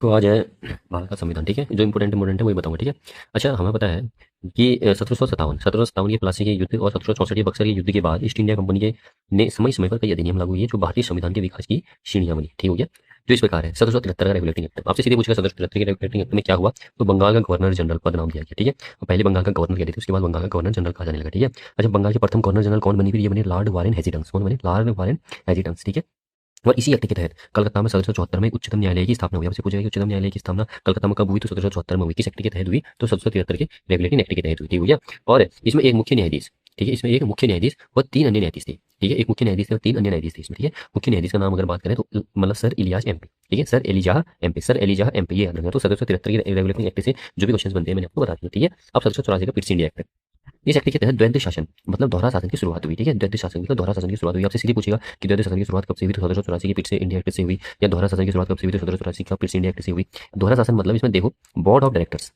तो आज है भारत का संविधान। ठीक है, जो इम्पोर्टेंट है वही बताऊंगा। ठीक है, अच्छा हमें पता है कि 1757 के प्लासी के युद्ध और 1764 के बक्सर के युद्ध के बाद ईस्ट इंडिया कंपनी के ने समय समय पर कई अधिनियम लागू हुए जो भारतीय संविधान के विकास की सीढ़ियां बनी। ठीक हो गया, जो इस प्रकार है 1773 का रेगुलेटिंग एक्ट। आपसे सीधे पूछेगा 1773 के रेगुलेटिंग एक्ट में क्या हुआ, तो बंगाल का गवर्नर जनरल पद नाम दिया गया। ठीक है, और पहले बंगाल का गवर्नर कहते थे, उसके बाद बंगाल का गवर्नर जनरल कहा जाने लगा। ठीक है, अच्छा बंगाल के प्रथम गवर्नर जनरल कौन बनी, फिर ये बने लॉर्ड वारेन हेजिटेंस। कौन बने? Lord Warren Hastings. ठीक है, और इसी एक्ट के तहत कलकत्ता में 1774 में उच्चतम न्यायालय की स्थापना हुई। आपसे पूछेगा कि उच्चतम न्यायालय की स्थापना कलकत्ता में कब हुई, तो 1774 में हुई। किस एक्ट के तहत हुई, तो 1773 के रेगुलेटिंग एक्ट के तहत हुई। ठीक है, और इसमें एक मुख्य न्यायाधीश, ठीक है, इसमें एक मुख्य न्यायाधीश व 3 अन्य न्यायाधीश थे। ठीक है, एक मुख्य न्यायाधीश थे और 3 अन्य न्यायाधीश थे इसमें। ठीक है, मुख्य न्यायाधीश का नाम अगर बात करें तो मतलब सर इलियास एमपी। ठीक है, sir Elijah MP, sir Elijah MP, ये याद रखना। तो 1773 के रेगुलेटिंग एक्ट से जो भी क्वेश्चन बनते हैं मैंने आपको बता दिया। ठीक है, अब 1784 का पिट्स इंडिया एक्ट। इस एक्ट के तहत द्वैध शासन मतलब दोहरा शासन की शुरुआत हुई। ठीक है, द्वैध शासन मतलब दोहरा शासन की शुरुआत हुई। आपसे सीधे पूछेगा कि द्वैध शासन की शुरुआत कब से हुई, तो 1784 के पिट से इंडिया एक्ट से हुई, या दोहरा शासन की शुरुआत कब से हुई, तो 1784 का पिट से इंडिया एक्ट से हुई। दोहरा शासन मतलब इसमें देखो, बोर्ड ऑफ डायरेक्टर्स,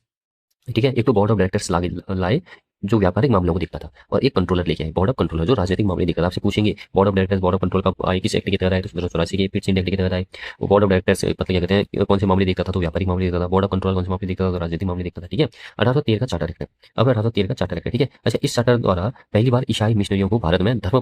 ठीक है, एक तो बोर्ड ऑफ डायरेक्टर्स लाए जो व्यापारिक मामलों को देखता था, और एक कंट्रोलर लेके आए, बोर्ड ऑफ कंट्रोलर जो राजनीतिक मामले देखता था। आपसे पूछेंगे board of directors, board of control कब आए, किस एक्ट के तहत आए, तो 1784 के पिट्स इंडिया एक्ट के तहत आए। वो बोर्ड ऑफ डायरेक्टर्स मतलब क्या कहते हैं, कौन से मामले देखता था, तो व्यापारिक मामले देखता था। बोर्ड ऑफ कंट्रोल कौन से मामले देखता था, तो राजनीतिक मामले देखता था। ठीक है, 1813 का चार्टर एक्ट। अब 1813 का चार्टर एक्ट। ठीक है, अच्छा इस चार्टर द्वारा पहली बार ईसाई मिशनरियों को भारत में धर्म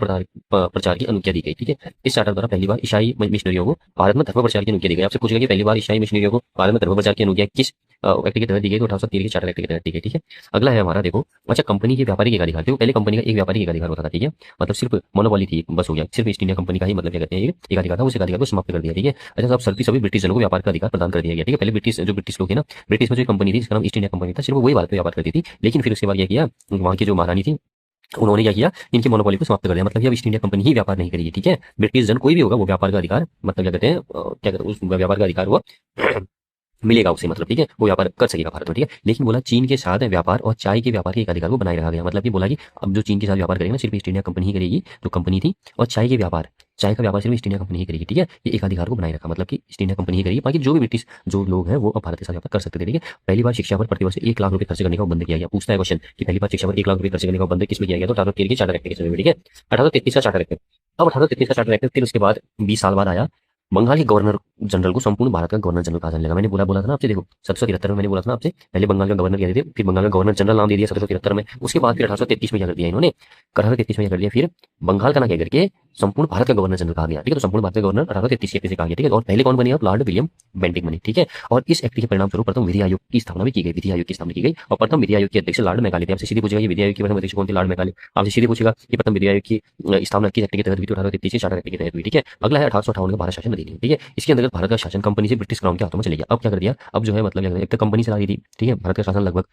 प्रचार की अनुज्ञा दी गई। ठीक है, इस चार्टर द्वारा पहली बार ईसाई मिशनरियों को भारत में धर्म प्रचार की अनुज्ञा दी गई। आपसे पूछेगा कि पहली बार ईसाई मिशनरियों को भारत में धर्म प्रचार की अनुज्ञा किस एक्ट के तहत दी गई, तो 1813 के चार्टर एक्ट के तहत दी गई। ठीक है, अगला है हमारा देखो, अच्छा कंपनी के व्यापारिक एकाधिकार। देखो पहले कंपनी का एक व्यापारिक एकाधिकार होता था। ठीक है, मतलब सिर्फ मोनोपोली थी, बस हो गया, सिर्फ ईस्ट इंडिया कंपनी का ही मतलब क्या कहते हैं एक एकाधिकार था, उस एकाधिकार को समाप्त कर दिया। ठीक है, अच्छा सब सभी ब्रिटिश जनों को व्यापार का अधिकार प्रदान कर दिया गया। ठीक है, पहले ब्रिटिश लोग थे ना, ब्रिटिश में जो कंपनी थी जिसका नाम ईस्ट इंडिया कंपनी था, सिर्फ वही भारत में व्यापार करती थी। लेकिन फिर उसके बाद क्या किया, वहाँ की जो महारानी थी उन्होंने क्या किया, इनकी मोनोपोली को समाप्त कर दिया। मतलब ये अब ईस्ट इंडिया कंपनी ही व्यापार नहीं करेगी। ठीक है, ब्रिटिश जन कोई भी होगा वो व्यापार का अधिकार मतलब क्या कहते हैं क्या कहते हैं, उस व्यापार का अधिकार हुआ मिलेगा उसे, मतलब ठीक है, वो व्यापार कर सकेगा भारत में। ठीक है, लेकिन बोला चीन के साथ व्यापार और चाय के व्यापार के एक अधिकार को बनाए रखा गया। मतलब ये बोला कि अब जो चीन के साथ व्यापार करेगा ना, सिर्फ ईस्ट इंडिया कंपनी ही करेगी जो कंपनी थी, और चाय का व्यापार सिर्फ ईस्ट इंडिया कंपनी ही करेगी। ठीक है, ये एक अधिकार को बनाए रखा, मतलब कि ईस्ट इंडिया कंपनी ही करेगी, बाकी जो भी ब्रिटिश जो लोग हैं वो अब भारत के साथ व्यापार कर सकते थे। ठीक है, पहली बार शिक्षा पर प्रतिवर्ष 1 लाख रुपए खर्च करने का बंद किया गया। पूछता है क्वेश्चन कि पहली बार शिक्षा पर 1 लाख रुपए खर्च करने का बंद किसमें किया गया, तो 1813 के चार्टर एक्ट के समय में। ठीक है, 1833 का चार्टर एक्ट। अब 1833 का चार्टर एक्ट फिर उसके बाद 20 साल बाद आया, बंगाल के गवर्नर जनरल को संपूर्ण भारत का गवर्नर जनरल कहा जाने लगा। मैंने बोला बोला था ना आपसे, देखो 1773 में मैंने बोला था ना आपसे, पहले बंगाल का गवर्नर कहते थे, फिर बंगाल का गवर्नर जनरल नाम दे दिया 1773 में। उसके बाद फिर 1833 में क्या कर दिया इन्होंने, 1833 में क्या कर दिया, फिर बंगाल का ना कह करके संपूर्ण भारत का गवर्नर जनरल कहा गया। ठीक है, तो संपूर्ण भारत का गवर्नर 1833 के एक्ट से कहा गया। ठीक है, और पहले कौन बने, आप लॉर्ड विलियम बेंटिंक बने। ठीक है, और इस एक्ट के परिणाम स्वरूप प्रथम विधि आयोग की स्थापना भी की गई। विधि आयोग की स्थापना की गई और प्रथम विधि आयोग के अध्यक्ष लॉर्ड मैकाले थे। आपसे सीधे पूछेगा ये विधि आयोग के प्रथम अध्यक्ष कौन थे, लॉर्ड मैकाले। आपसे सीधे पूछेगा कि प्रथम विधि आयोग की स्थापना किस एक्ट के तहत हुई, तो 1833 के चार्टर एक्ट के तहत हुई। ठीक है, अगला है 1858 का भारत शासन अधिनियम। ठीक है, इसके अंतर्गत भारत का शासन कंपनी से ब्रिटिश क्राउन के हाथों में चले गया। अब क्या कर दिया, अब जो है मतलब क्या कर दिया, एक तो कंपनी चला रही थी, ठीक है, भारत का शासन लगभग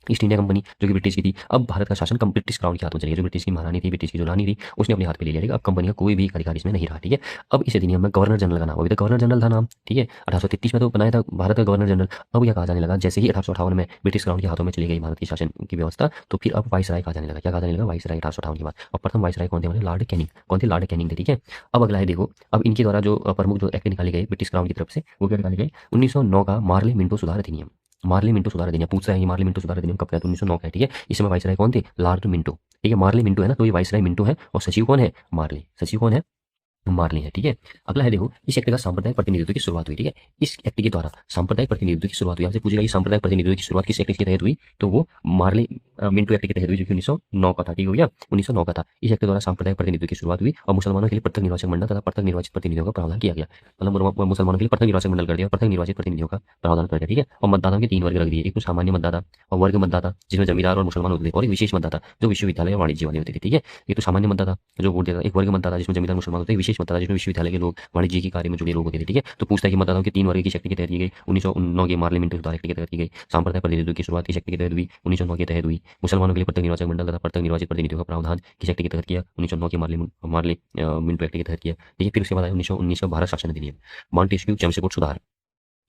ईस्ट इंडिया कंपनी जो कि ब्रिटिश की थी, अब भारत का शासन ब्रिटिश क्राउन के हाथों में चली गया। जो ब्रिटिश की महारानी थी, ब्रिटिश की जो रानी थी, उसने अपने हाथ पे ले लिया। ठीक है, अब कंपनी का कोई भी अधिकार इसमें नहीं रहा। ठीक है, अब इस अधिनियम में गवर्नर जनरल का नाम, अभी तक गवर्नर जनरल था नाम, ठीक है, 1833 में तो बनाया था भारत का गवर्नर जनरल। अब यह कहा जाने लगा जैसे ही 1858 में ब्रिटिश क्राउन के हाथों में चली गई भारत की शासन की व्यवस्था, तो फिर अब वाइस राय कहा जाने लगा। क्या कहा जाने लगा, वाइस राय 1858 के बाद। और प्रथम वाइस राय कौन थे, हमारे लॉर्ड कैनिंग। कौन थे, लॉर्ड कैनिंग थे। ठीक है, अब अगला है देखो, अब इनके द्वारा जो प्रमुख जो एक्ट निकाले गए ब्रिटिश क्राउन की तरफ से, वो क्या निकाले गए, 1909 का मार्ले मिंटो सुधार अधिनियम। मार्ले मिंटो सुधार अधिनियम पूछ रहा है, ये मार्ले मिंटो सुधार अधिनियम कब का है, तो 1909 का है। ठीक है, इसमें वाइसराय कौन थे, लॉर्ड मिंटो। ठीक है, मार्ले मिंटो है ना, तो ये वाइसराय मिंटो है, और सचिव कौन है, मार्ले। सचिव कौन है, मार ली है। ठीक है, अगला है देखो, इस एक्ट का सांप्रदायिक प्रतिनिधित्व की शुरुआत हुई। ठीक है, इस एक्ट के द्वारा सांप्रदायिक प्रतिनिधित्व की शुरुआत हुई। आपसे पूछेगा कि सांप्रदायिक प्रतिनिधित्व की शुरुआत किस एक्ट के तहत हुई, तो वो मार्ले मिंटो एक्ट के तहत हुई, जो कि 1909 का था। ठीक हो गया, 1909 का था। इस एक्ट के द्वारा सांप्रदायिक प्रतिनिधित्व की शुरुआत हुई और मुसलमानों के लिए पृथक निर्वाचन मंडल तथा पृथक निर्वाचित प्रतिनिधियों का प्रावधान किया गया। मतलब मुसलमानों के लिए पृथक निर्वाचन मंडल कर दिया और पृथक निर्वाचित प्रतिनिधियों का प्रावधान कर दिया। ठीक है, और मतदाताओं के 3 वर्ग रख दिए, एक तो सामान्य मतदाता और वर्ग मतदाता जिसमें जमींदार और मुसलमान होते थे, और एक विशेष मतदाता जो विश्वविद्यालय और वाणिज्य वाले होते थे। ठीक है, एक तो सामान्य मतदाता जो वोट देता, एक वर्ग मतदाता जिसमें जमींदार मुसलमान होते हैं, विशेष मतदाता जिसमें विश्वविद्यालय के लोग वाणिज्य के कार्य में जुड़े लोग होते थे। ठीक है, तो पूछता है कि मतदाताओं के 3 वर्ग की शक्ति के तहत की गई, 1909 के पार्लियामेंट सुधार एक्ट के तहत की गई। सांप्रदायिक प्रतिनिधित्व की शुरुआत की शक्ति के तहत हुई, 1909 के तहत हुई। मुसलमानों के लिए पृथक निर्वाचन मंडल तथा पृथक निर्वाचित प्रतिनिधियों का प्रावधान की शक्ति के तहत किया, 1909 के मार्ले मिंटो एक्ट के तहत किया। ठीक है, फिर उसके बाद 1919 का भारत शासन अधिनियम, मॉन्टेस्क्यू चेम्स्फोर्ड सुधार।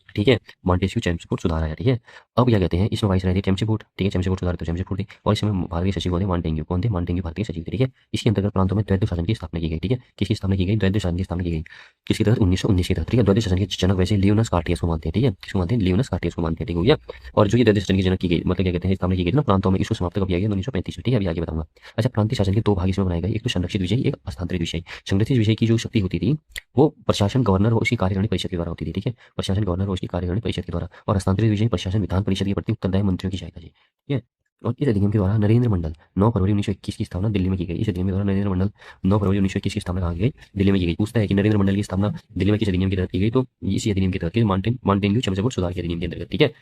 ठीक है, मॉन्टेस्क्यू चेम्स्फोर्ड सुधार आया। ठीक है, अब क्या कहते हैं, इसमें वाइस रहे थे चेम्स्फोर्ड। ठीक है, चेम्स्फोर्ड सुधार तो चेम्स्फोर्ड थे, और इसमें भारतीय सचिव कौन थे, मांटेंग्यू। कौन थे, मांटेंग्यू भारतीय सचिव थे। ठीक है, इसके अंतर्गत प्रांतों में द्वैध शासन की स्थापना की गई। ठीक है, किसकी स्थापना की गई, द्वैध शासन की स्थापना की गई, किसके तहत, 1919 के तहत। ठीक है, द्वैध शासन के जनक वैसे लियोनस कार्टियस को मानते हैं। ठीक है, किसको मानते हैं, लियोनस कार्टियस को मानते हैं। ठीक हो गया, और जो ये द्वैध शासन की जनक की गई मतलब क्या कहते हैं स्थापना की गई थी ना प्रांतों में, इसको समाप्त कब किया गया, 1935 में। ठीक है, अभी आगे बताऊंगा। अच्छा, प्रांतीय शासन के 2 भाग इसमें बनाए गए, एक तो संरक्षित विषय, एक हस्तांतरित विषय। संरक्षित विषय की जो शक्ति होती थी वो प्रशासन गवर्नर और उसकी कार्यकारिणी परिषद के द्वारा होती थी। ठीक है, प्रशासन गवर्नर और उसकी की कार्यकारिणी परिषद के द्वारा, और हस्तांतरित विषय प्रशासन विधान परिषद के प्रति उत्तरदायी मंत्रियों की सहायता से, ठीक है। और इस अधिनियम के द्वारा नरेंद्र मंडल 9 फरवरी 1921 की स्थापना दिल्ली में की गई। इस अधिनियम के द्वारा नरेंद्र मंडल 9 फरवरी 1921 की स्थापना कहाँ की गई? दिल्ली में की गई। पूछता है कि नरेंद्र मंडल की स्थापना दिल्ली में किस अधिनियम के तहत की गई? तो इसी अधिनियम के तहत, माउंटेन क्षमता सुधार के अधिनियम के अंतर्गत, ठीक है।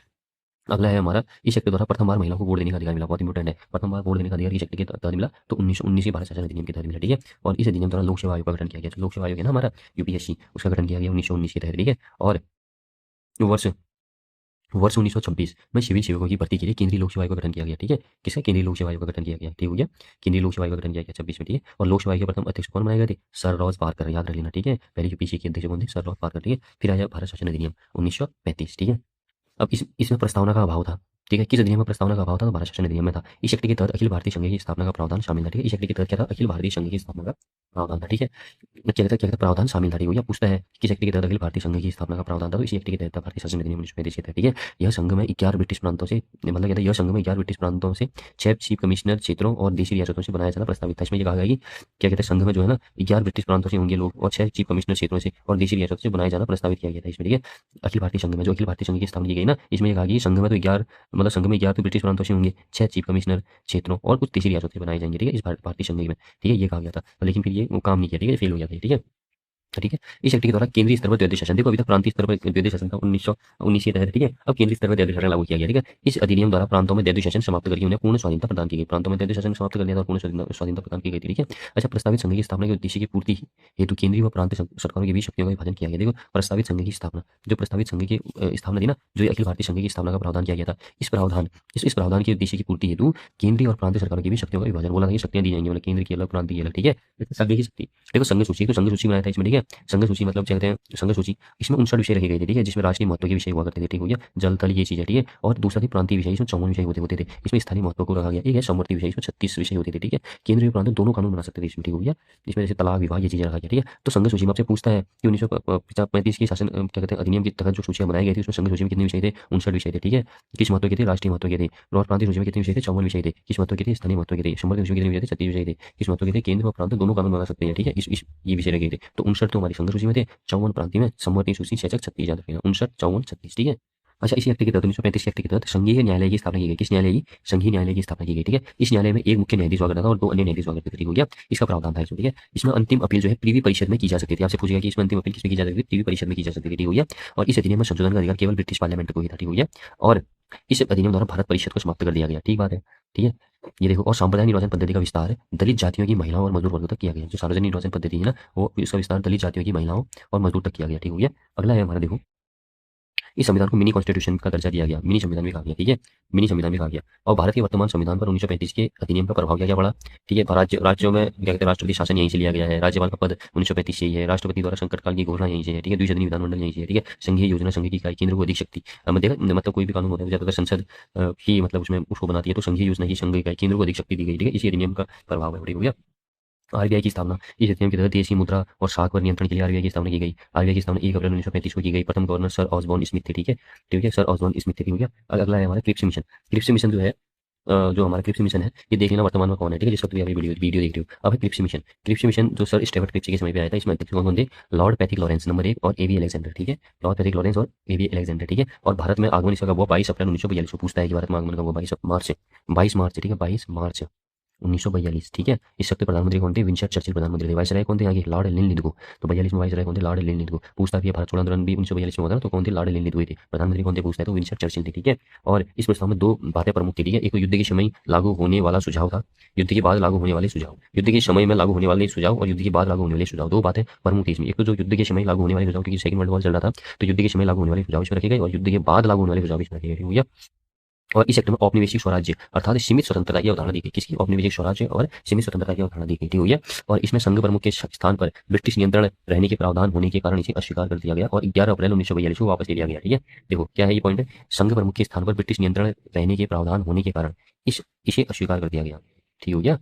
अगला है हमारा, इस एक्ट के द्वारा प्रथम बार महिला को वोट देने का अधिकार मिला। बहुत इंपॉर्टेंट है, प्रथम बार वोट देने का अधिकार इस एक्ट के तहत मिला, तो 1919 के भारत शासन अधिनियम के तहत मिला, ठीक है। और इस अधिनियम द्वारा लोक सेवा आयोग का गठन किया गया। लोक सेवा आयोग है ना हमारा यूपीएससी, उसका गठन किया गया 1919 के तहत, ठीक है। और वर्ष वर्ष 1926 में सिविल सेवकों की भर्ती के लिए केंद्रीय लोक सेवा आयोग का गठन किया गया, ठीक है। किसका? केंद्रीय लोक सेवा आयोग का गठन किया गया, ठीक हो गया। केंद्रीय लोक सेवा आयोग का गठन किया गया 26 में, ठीक है। और लोक सेवा आयोग के प्रथम अध्यक्ष कौन बनाए गए थे? सर रॉस पारकर, याद रख लेना, ठीक है। पहले यूपीएससी के अध्यक्ष कौन थे? सर रॉस पारकर, ठीक है। फिर आया भारत शासन अधिनियम 1935, ठीक है। अब इसमें प्रस्तावना का अभाव था, ठीक है। किस अधिनियम में प्रस्तावना का अभाव था? तो भारत शासन अधिनियम में था। इस एक्ट के तहत अखिल भारतीय संघ की स्थापना का प्रावधान शामिल था, ठीक है। इस एक्ट के तहत क्या था? अखिल भारतीय संघ की स्थापना का प्रावधान था, ठीक है। क्या कहता प्रावधान शामिल था, ठीक है। या पूछता है किस एक्ट के तहत अखिल भारतीय संघ की स्थापना का प्रावधान था? तो इसी एक्ट के तहत भारतीय शासन अधिनियम 1935 के तहत, ठीक है। यह संघ में 11 ब्रिटिश प्रांतों से, मतलब कहता है यह संघ में 11 ब्रिटिश प्रांतों से 6 चीफ कमिश्नर क्षेत्रों और देशी रियासतों से बनाया जाना प्रस्तावित था। इसमें ये कहा गया कि क्या कहते हैं, संघ में जो है ना 11 ब्रिटिश प्रांतों से होंगे लोग, और 6 चीफ कमिश्नर क्षेत्रों से और देशी रियासतों से बनाया जाना प्रस्तावित किया गया था इसमें, ठीक है। अखिल भारतीय संघ में, जो अखिल भारतीय संघ की स्थापना की गई ना, इसमें ये कहा कि संघ में तो 11, मतलब संघ में 11 तो ब्रिटिश प्रांतों से होंगे, 6 चीफ कमिश्नर क्षेत्रों और कुछ देशी रियासतों से बनाए जाएंगे, ठीक है, इस भारतीय संघ में, ठीक है। ये कहा गया था, लेकिन फिर ये वो काम नहीं किया, ठीक है, फेल हो गया था, ठीक है। ठीक है। इस एक्ट के द्वारा केंद्रीय स्तर पर द्वैध शासन, देखो अभी तक प्रांतीय स्तर पर द्वैध शासन था 1919 के तहत, ठीक है। अब केंद्रीय स्तर पर द्वैध शासन लागू किया गया, ठीक है। इस अधिनियम द्वारा प्रांतों में द्वैध शासन समाप्त करके उन्हें पूर्ण स्वाधीनता प्रदान की गई। प्रांतों में द्वैध शासन समाप्त कर दिया था और पूर्ण स्वाधीनता प्रदान की गई थी, ठीक है। अच्छा, प्रस्तावित संघ की स्थापना के उद्देश्य की पूर्ति हेतु केंद्रीय व प्रांतीय सरकारों के बीच शक्तियों का विभाजन किया गया। देखो प्रस्तावित संघ की स्थापना, जो प्रस्तावित संघ की स्थापना थी ना, जो अखिल भारतीय संघ की स्थापना का प्रावधान किया गया था, इस प्रावधान के उद्देश्य की पूर्ति हेतु केंद्रीय और प्रांतीय सरकारों के बीच शक्तियों का विभाजन, बोला था कि शक्तियां दी जाएंगी, मतलब केंद्र की अलग, प्रांत की अलग, ठीक है। संघ की शक्ति, देखो संघ सूची, तो संघ सूची बनाया था इसमें, ठीक है। संघ सूची मतलब क्या कहते हैं, संघ सूची, इसमें 59 विषय रखे गए थे, ठीक है, जिसमें राष्ट्रीय महत्व के विषय हुआ करते थे, ठीक हो गया। जल थल ये चीजें, ठीक है। और दूसरा थी प्रांतीय विषय, इसमें 54 विषय होते थे। इसमें स्थानीय महत्व को रखा गया, एक है समवर्ती विषय, इसमें 36 विषय होते थे, ठीक है। केंद्रीय प्रांत दोनों कानून बना सकते थे इसमें, ठीक हो गया। इसमें जैसे तलाक विवाह ये चीजें रखा गया, ठीक है। तो संघ सूची में आपसे पूछता है कि 1935 की शासन क्या कहते हैं अधिनियम के तहत जो सूचियां बनाई गई थी, उसमें संघ सूची में कितने विषय थे? 59 विषय थे, ठीक है। किस महत्व के थे? राष्ट्रीय महत्व के थे। और प्रांतीय सूची में कितने विषय थे? 54 विषय थे। किस महत्व के थे? स्थानीय महत्व के थे। समवर्ती विषय कितने विषय थे? 36 विषय थे। किस महत्व के थे? केंद्र और प्रांत दोनों कानून बना सकते हैं, ठीक है। इस ये विषय रखे थे। तो 59 तो हमारी संघ सूची में थे, 54 प्रांतीय में, समवर्ती सूची 6 36 याद रखिएगा, 59 54 36, ठीक है। अच्छा, इसी एक्ट के तहत 1935 एक्ट के तहत संघीय न्यायालय की स्थापना की गई। किस न्यायालय की? संघीय न्यायालय की स्थापना की गई, ठीक है। इस न्यायालय में एक मुख्य न्यायाधीश हुआ करता था और 2 अन्य न्यायाधीश हुआ करते थे, ठीक हो गया। इसका प्रावधान था इसमें, ठीक है। इसमें अंतिम अपील जो है प्रीवी परिषद में की जा सकती थी। आपसे पूछेगा कि इसमें अंतिम अपील किसमें की जा सकती थी? प्रीवी परिषद में की जा सकती थी, ठीक हो गया। और इस अधिनियम में संशोधन का अधिकार केवल ब्रिटिश पार्लियामेंट को ही था, ठीक हो गया। और इस अधिनियम द्वारा भारत परिषद को समाप्त कर दिया गया, ठीक बात है, ठीक है। ये देखो, और सांप्रदायिक निर्वाचन पद्धति का विस्तार दलित जातियों की महिलाओं और मजदूर वर्गों तक किया गया। जो सार्वजनिक निर्वाचन पद्धति है ना, वो इसका विस्तार दलित जातियों की महिलाओं और मजदूर तक किया गया, ठीक हो गया। अगला है हमारा, देखो इस संविधान को मिनी कॉन्स्टिट्यूशन का दर्जा दिया गया, मिनी संविधान भी कहा गया, ठीक है, मिनी संविधान भी कहा गया। और भारत के वर्तमान संविधान पर 1935 के अधिनियम का प्रभाव क्या क्या पड़ा, ठीक है। राज्यों में क्या कहते हैं, राष्ट्रपति शासन यहीं से लिया गया है, राज्यपाल का पद 1935 से ही है, राष्ट्रपति द्वारा संकट काल की घोषणा यहीं से है, ठीक है, द्विसदनीय विधानमंडल यहीं से है, ठीक है। संघीय योजना, संघ की इकाई, केंद्र को अधिक शक्ति, मतलब कोई भी कानून होता है ज्यादातर संसद की मतलब उसमें उसको बनाती है, तो संघीय योजना की संघ इकाई, केंद्र को अधिक शक्ति दी गई, ठीक है। इसी अधिनियम का प्रभाव है, ठीक हो गया। आरबीआई की स्थापना, इस अधिनियम के तहत देशी मुद्रा और शाख पर नियंत्रण के लिए आरबीआई की स्थापना की गई। आरबीआई की स्थापना 1 अप्रैल 1935 को की गई। प्रथम गवर्नर सर ऑसबॉर्न स्मिथ थे, ठीक है, ठीक है, सर ऑसबॉर्न स्मिथ थे, ठीक हो गया। अगला है हमारा क्रिप्स मिशन। क्रिप्स मिशन जो है जो हमारा क्रिप्स मिशन है, ये देख लेना वर्तमान में कौन है, ठीक है, जिस वक्त भी आप वीडियो देख रहे हो। अब है क्रिप्स मिशन। क्रिप्स मिशन जो सर स्टेफर्ड क्रिप्स के समय पे आया था, इसमें अध्यक्ष कौन थे? लॉर्ड पैथिक लॉरेंस नंबर 1 और एवी अलेक्जेंडर, ठीक है, लॉर्ड पैथिक लॉरेंस और एवी अलेक्जेंडर, ठीक है। और भारत में आगमन इसका हुआ 22 अप्रैल 1942 को। पूछता है कि भारत में आगमन का हुआ 22 मार्च, ठीक है, 22 मार्च 1942, ठीक है। इस वक्त प्रधानमंत्री कौन थे? विंस्टन चर्चिल प्रधानमंत्री थे। वाइसराय कौन थे यहाँ के? Lord Linlithgow. तो 42 में वाइसराय कौन थे? Lord Linlithgow. पूछता है भारत छोड़ो आंदोलन भी 1942 में होता है, तो कौन थे? लॉर्ड लिनलिथगो थे। प्रधानमंत्री कौन थे? पूछता है तो विंस्टन चर्चिल थे, ठीक है। और इस प्रस्ताव में 2 बातें प्रमुख थी, ठीक है। एक तो युद्ध के समय लागू होने वाला सुझाव था, युद्ध के बाद लागू होने वाले सुझाव, युद्ध के समय में लागू होने वाले सुझाव और युद्ध के बाद लागू होने वाले सुझाव, 2 बातें प्रमुख थी इसमें। एक तो जो युद्ध के समय लागू होने वाले सुझाव, क्योंकि सेकंड वर्ल्ड वॉर चल रहा था, तो युद्ध के समय लागू होने वाले सुझाव इसमें रखे गए, और युद्ध के बाद लागू होने वाले सुझाव इसमें रखे गए, ठीक है। और इस सेक्टर में औपनिवेशिक स्वराज्य अर्थात सीमित स्वतंत्रता की अवधारणा दी गई। किसकी? औपनिवेशिक स्वराज्य और सीमित स्वतंत्रता की अवधारणा दी गई, ठीक हो गया। और इसमें संघ प्रमुख के स्थान पर ब्रिटिश नियंत्रण रहने के प्रावधान होने के कारण इसे अस्वीकार कर दिया गया और 11 अप्रैल 1942 को वापस ले लिया गया, ठीक है। देखो क्या है ये पॉइंट है, संघ प्रमुख के स्थान पर ब्रिटिश नियंत्रण रहने के प्रावधान होने के कारण इसे अस्वीकार कर दिया गया, ठीक हो गया।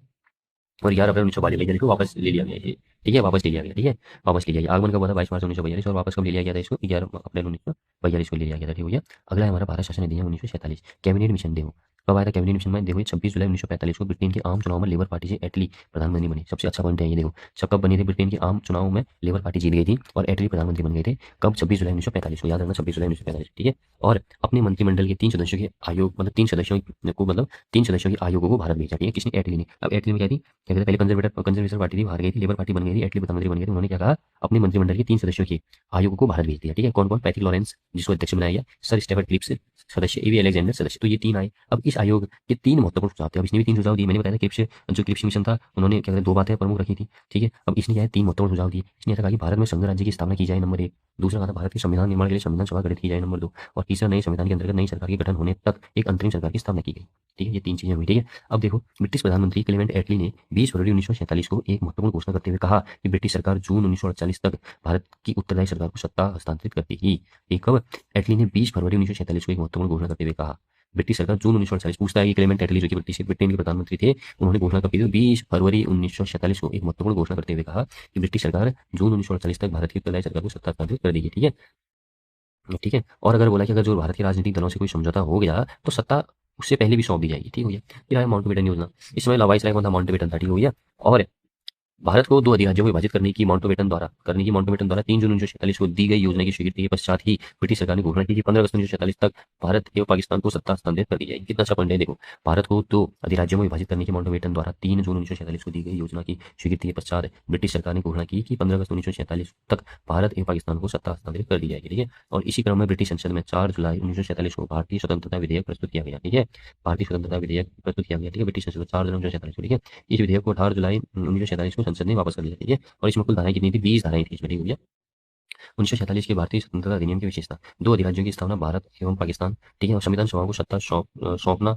और 11 अप्रैल 1942 को वापस ले लिया गया ये, ठीक है, वापस ले लिया गया, ठीक है, वापस ले लिया गया। आगमन कब हुआ था? 22 मार्च 1942 और वापस कब ले लिया गया था इसको? 11 अप्रैल 1942 को ले लिया गया था, ठीक हो गया। अगला है हमारा भारत शासन अधिनियम 1947। कैबिनेट मिशन देखो, कब आया था कैबिनेट मिशन में? देखो 26 जुलाई 1945 को ब्रिटेन के आम चुनाव में लेबर पार्टी से एटली प्रधानमंत्री बने। सबसे अच्छा पॉइंट है ये। देखो कब बने थे ब्रिटेन के आम चुनाव में लेबर पार्टी जीत गई थी और एटली प्रधानमंत्री बन गए थे। कब? 26 जुलाई 1945 को, याद रखना 26 जुलाई 1945, ठीक है। और अपने मंत्रिमंडल के 3 सदस्यों के आयोग मतलब 3 सदस्यों के आयोगों को भारत भेजा, ठीक है। किसने? एटली ने। अब एटली में क्या थी, कहते थे पहले कंजर्वेटर पार्टी थी, हार गई थी, लेबर पार्टी बन गई थी, एटली प्रधानमंत्री बन गए थे। उन्होंने क्या कहा, अपने मंत्रिमंडल के 3 सदस्यों के आयोग को भारत भेज दिया, ठीक है। कौन कौन? पैट्रिक लॉरेंस जिसको अध्यक्ष बनाया गया, सर स्टेफर्ड क्लिप्स सदस्य, एवी अलेक्जेंडर सदस्य, तो ये 3 आए। अब इस आयोग के 3 महत्वपूर्ण सुझाव थे। अब इसने भी 3 सुझाव दिए। मैंने बताया था क्लिप्स मिशन था, उन्होंने क्या कहते हैं 2 बातें प्रमुख रखी थी, ठीक है। अब इसने क्या है 3 महत्वपूर्ण सुझाव दिए। इसने ऐसा कहा कि भारत में संघ राज्य की स्थापना की जाए, नंबर 1। दूसरा कहा था भारत के संविधान निर्माण के लिए संविधान सभा गठित की जाए, नंबर 2। और तीसरा नए संविधान के अंतर्गत नई सरकार के गठन होने तक एक अंतरिम सरकार की स्थापना की गई, ठीक है। ये 3 चीजें हुई, ठीक है। अब देखो ब्रिटिश प्रधानमंत्री क्लेमेंट एटली ने 20 फरवरी 1947 को एक महत्वपूर्ण घोषणा करते हुए कहा कि ब्रिटिश सरकार जून 1948 तक भारत की उत्तरदायी सरकार को सत्ता हस्तांतरित कर देगी। एक कब? एटली ने 20 फरवरी 1947 को एक महत्वपूर्ण घोषणा करते हुए कहा, ब्रिटिश सरकार जून 1948, पूछता है कि क्लेमेंट एटली जो कि ब्रिटेन के प्रधानमंत्री थे, उन्होंने घोषणा कब की थी? 20 फरवरी 1947 को एक महत्वपूर्ण घोषणा करते हुए कहा कि ब्रिटिश सरकार जून 1948 तक भारत की उत्तरदायी सरकार को सत्ता हस्तांतरित कर देगी, ठीक है। ठीक है। और अगर बोला कि अगर जो भारत के राजनीतिक दलों से कोई समझौता हो गया तो सत्ता उससे पहले भी सौंप दी जाएगी, ठीक हो गया। फिर आया माउंटबेटन योजना। इस समय वाइसराय कौन था? माउंटबेटन था, ठीक हो गया। और भारत को 2 अधिराज्यों में विभाजित करने की माउंटबेटन द्वारा 3 जून 1947 को दी गई योजना की स्वीकृति के पश्चात ही ब्रिटिश सरकार ने घोषणा की कि 15 अगस्त 1947 तक भारत एवं पाकिस्तान को सत्ता हस्तांतरित कर दी जाएगी। कितना अच्छा पॉइंट है, देखो भारत को 2 अधिराज्यों में विभाजित करने की माउंटबेटन द्वारा 3 जून 1947 को दी गई योजना की स्वीकृति के पश्चात ब्रिटिश सरकार ने घोषणा की कि 15 अगस्त 1947 तक भारत एवं पाकिस्तान को सत्ता हस्तांतरित कर दी जाएगी, ठीक है। और इसी क्रम में ब्रिटिश संसद में 4 जुलाई 1947 को भारतीय स्वतंत्रता विधेयक प्रस्तुत किया गया, ठीक है। भारतीय स्वतंत्रता विधेयक प्रस्तुत किया गया, ठीक है, ब्रिटिश संसद में 4 जुलाई 1947 को, ठीक है। इस विधेयक को 18 जुलाई 1947 को संसद ने वापस कर लिया, ठीक है। और इसमें कुल धाराएं कितनी थी? 20 धाराएं थी इसमें, ठीक हो गया। 1947 के भारतीय स्वतंत्रता अधिनियम की विशेषता, 2 अधिराज्यों की स्थापना भारत एवं पाकिस्तान, ठीक है। और संविधान सभाओं को सत्ता सौंपना,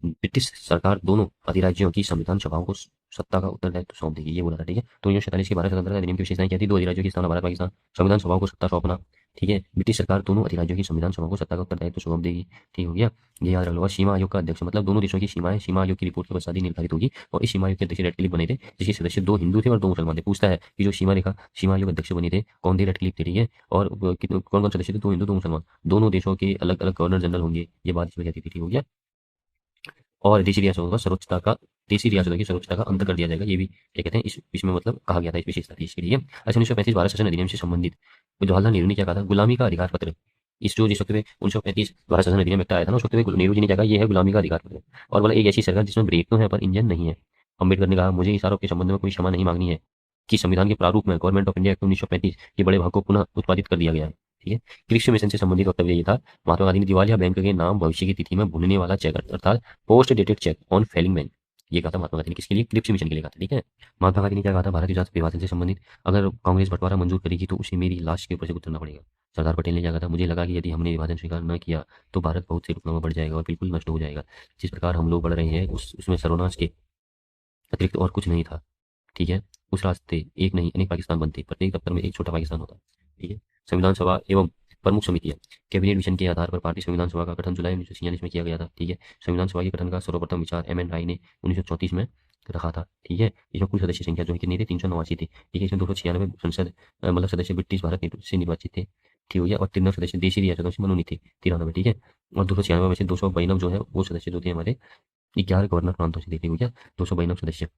ब्रिटिश सरकार दोनों अधिराज्यों की संविधान सभाओं को सत्ता का उत्तरदायित्व सौंप देगी, ये बोला था, ठीक है। तो 1947 के भारत स्वतंत्रता अधिनियम की विशेषताएं क्या थी? 2 अधिराज्यों की स्थापना भारत पाकिस्तान, संविधान सभाओं को सत्ता सौंपना, ठीक है। ब्रिटिश सरकार दोनों अधिराज्यों की संविधान सभाओं को सत्ता का उत्तरदायित्व सौंप देगी, ठीक हो गया। ये याद रख लो। और सीमा आयोग का अध्यक्ष, मतलब दोनों देशों की सीमाएं सीमा आयोग की रिपोर्ट के पश्चात ही निर्धारित होगी। और इस सीमा आयोग के अध्यक्ष रेड क्लिफ बने थे, जिसके सदस्य 2 हिंदू थे और 2 मुसलमान थे। पूछता है कि जो सीमा आयोग अध्यक्ष बने थे कौन थे? रेड क्लिफ थे, ठीक है। और कौन कौन सदस्य थे? 2 हिंदू 2 मुसलमान। दोनों देशों के अलग अलग गवर्नर जनरल होंगे, ये बात इसमें कहती थी, ठीक हो गया। और देशी रियासतों की सर्वोच्चता का अंत कर दिया जाएगा, ये भी क्या कहते हैं इसमें मतलब कहा गया था, इस विशेषता थी इसके लिए। अच्छा, 1935 भारत शासन अधिनियम से संबंधित जवाहरलाल नेहरू ने क्या कहा था? गुलामी का अधिकार पत्र। जिस वक्त में 1935 भारत शासन अधिनियम एक्ट आया था ना, उस वक्त में नेहरू जी ने क्या कहा? ये है गुलामी का अधिकार पत्र। और बोला एक ऐसी सरकार जिसमें ब्रेक तो है पर इंजन नहीं है। अम्बेडकर ने कहा मुझे इस आरोप के संबंध में कोई क्षमा नहीं मांगनी है कि संविधान के प्रारूप में गवर्नमेंट ऑफ इंडिया एक्ट 1935 के बड़े भाग को पुनः उत्पादित कर दिया गया है, ठीक है। कृषि मिशन से संबंधित वक्तव्य ये था। महात्मा गांधी ने दिवालिया बैंक के नाम भविष्य की तिथि में भुनने वाला चेक अर्थात post dated cheque on failing bank, ये कहा था महात्मा गांधी ने। किसके लिए? क्रिप्स मिशन के लिए कहा था, ठीक है। महात्मा गांधी ने क्या कहा था? भारत गुजरात विभाजन से संबंधित अगर कांग्रेस बंटवारा मंजूर करेगी तो उसे मेरी लाश के ऊपर से उतरना पड़ेगा। सरदार पटेल ने क्या कहा था? मुझे लगा कि यदि हमने विभाजन स्वीकार न किया तो भारत बहुत से टुकड़ों में बढ़ जाएगा और बिल्कुल नष्ट हो जाएगा। जिस प्रकार हम लोग बढ़ रहे हैं उसमें सर्वनाश के अतिरिक्त और कुछ नहीं था, ठीक है। उस रास्ते एक नहीं अनेक पाकिस्तान बनते, प्रत्येक दफ्तर में एक छोटा पाकिस्तान होता, ठीक है। संविधान सभा एवं प्रमुख समितियां, कैबिनेट मिशन के आधार पर भारतीय संविधान सभा का गठन जुलाई 1946 में किया गया था, ठीक है। संविधान सभा के गठन का सर्वप्रथम विचार एम एन राय ने 1934 में रखा था, ठीक है। इसमें कुल सदस्य संख्या जो है कितनी थी? 389 थी, ठीक है। इसमें 296 संसद मतलब सदस्य ब्रिटिश भारत से निर्वाचित थे, ठीक हो गया। और 93 सदस्य देशी रियासतों से मनोनीत थे, 93, ठीक है। और 296 में से 292 जो है वो सदस्य जो थे हमारे 11 गवर्नर प्रांतों से थे, ठीक हो गया। 292 सदस्य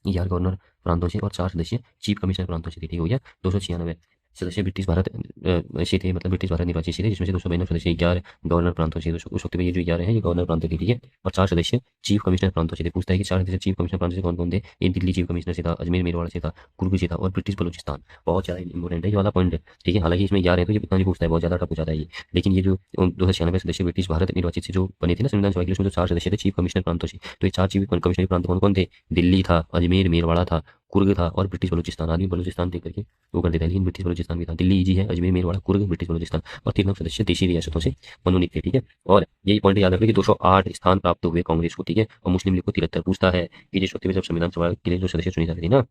11 गवर्नर प्रांतों से और 4 सदस्य चीफ कमिश्नर प्रांतों से थे, ठीक हो गया। 296 सदस्य ब्रिटिश भारत से थे, मतलब ब्रिटिश भारत निर्वाचित से थे, जिसमें से 292 सदस्य 11 गवर्नर प्रांतों से। उस वक्त में ये जो 11 है ये गवर्नर प्रांत थे, ठीक है। और 4 सदस्य चीफ कमिश्नर प्रांतों से थे। पूछता है कि 4 सदस्य चीफ कमिश्नर प्रांतों से कौन कौन थे? ये दिल्ली चीफ कमिश्नर से था, अजमेर मेरवाड़ा से था, कुर्ग से था और ब्रिटिश बलूचिस्तान। बहुत ज़्यादा इंपॉर्टेंट है ये वाला पॉइंट है, ठीक है। हालांकि इसमें 11 है तो ये इतना नहीं पूछता है, बहुत ज़्यादा टफ हो जाता है ये। लेकिन ये जो 296 सदस्य ब्रिटिश भारत निर्वाचित से जो बने थे ना संविधान सभा के लिए, उसमें जो 4 सदस्य थे चीफ कमिश्नर प्रांतों से, तो ये 4 चीफ कमिश्नर प्रांत कौन कौन थे? दिल्ली था, अजमेर मेरवाड़ा था, कुर्ग था और ब्रिटिश बलूचिस्तान। आदमी बलूचिस्तान देख करके वो कर देता है, लेकिन ब्रिटिश बलूचिस्तान भी था। दिल्ली इजी है, अजमेर मेरवाड़ा कुर्ग ब्रिटिश बलूचिस्तान। और 3 सदस्य देशी रियासतों से मनोनीत थे, ठीक है। और यही पॉइंट याद रखिए कि 208 स्थान प्राप्त हुए कांग्रेस को, ठीक है। और मुस्लिम लीग को 73। पूछता है कि जिस वक्त में जब संविधान सभा के लिए जो सदस्य चुने जाते थे ना,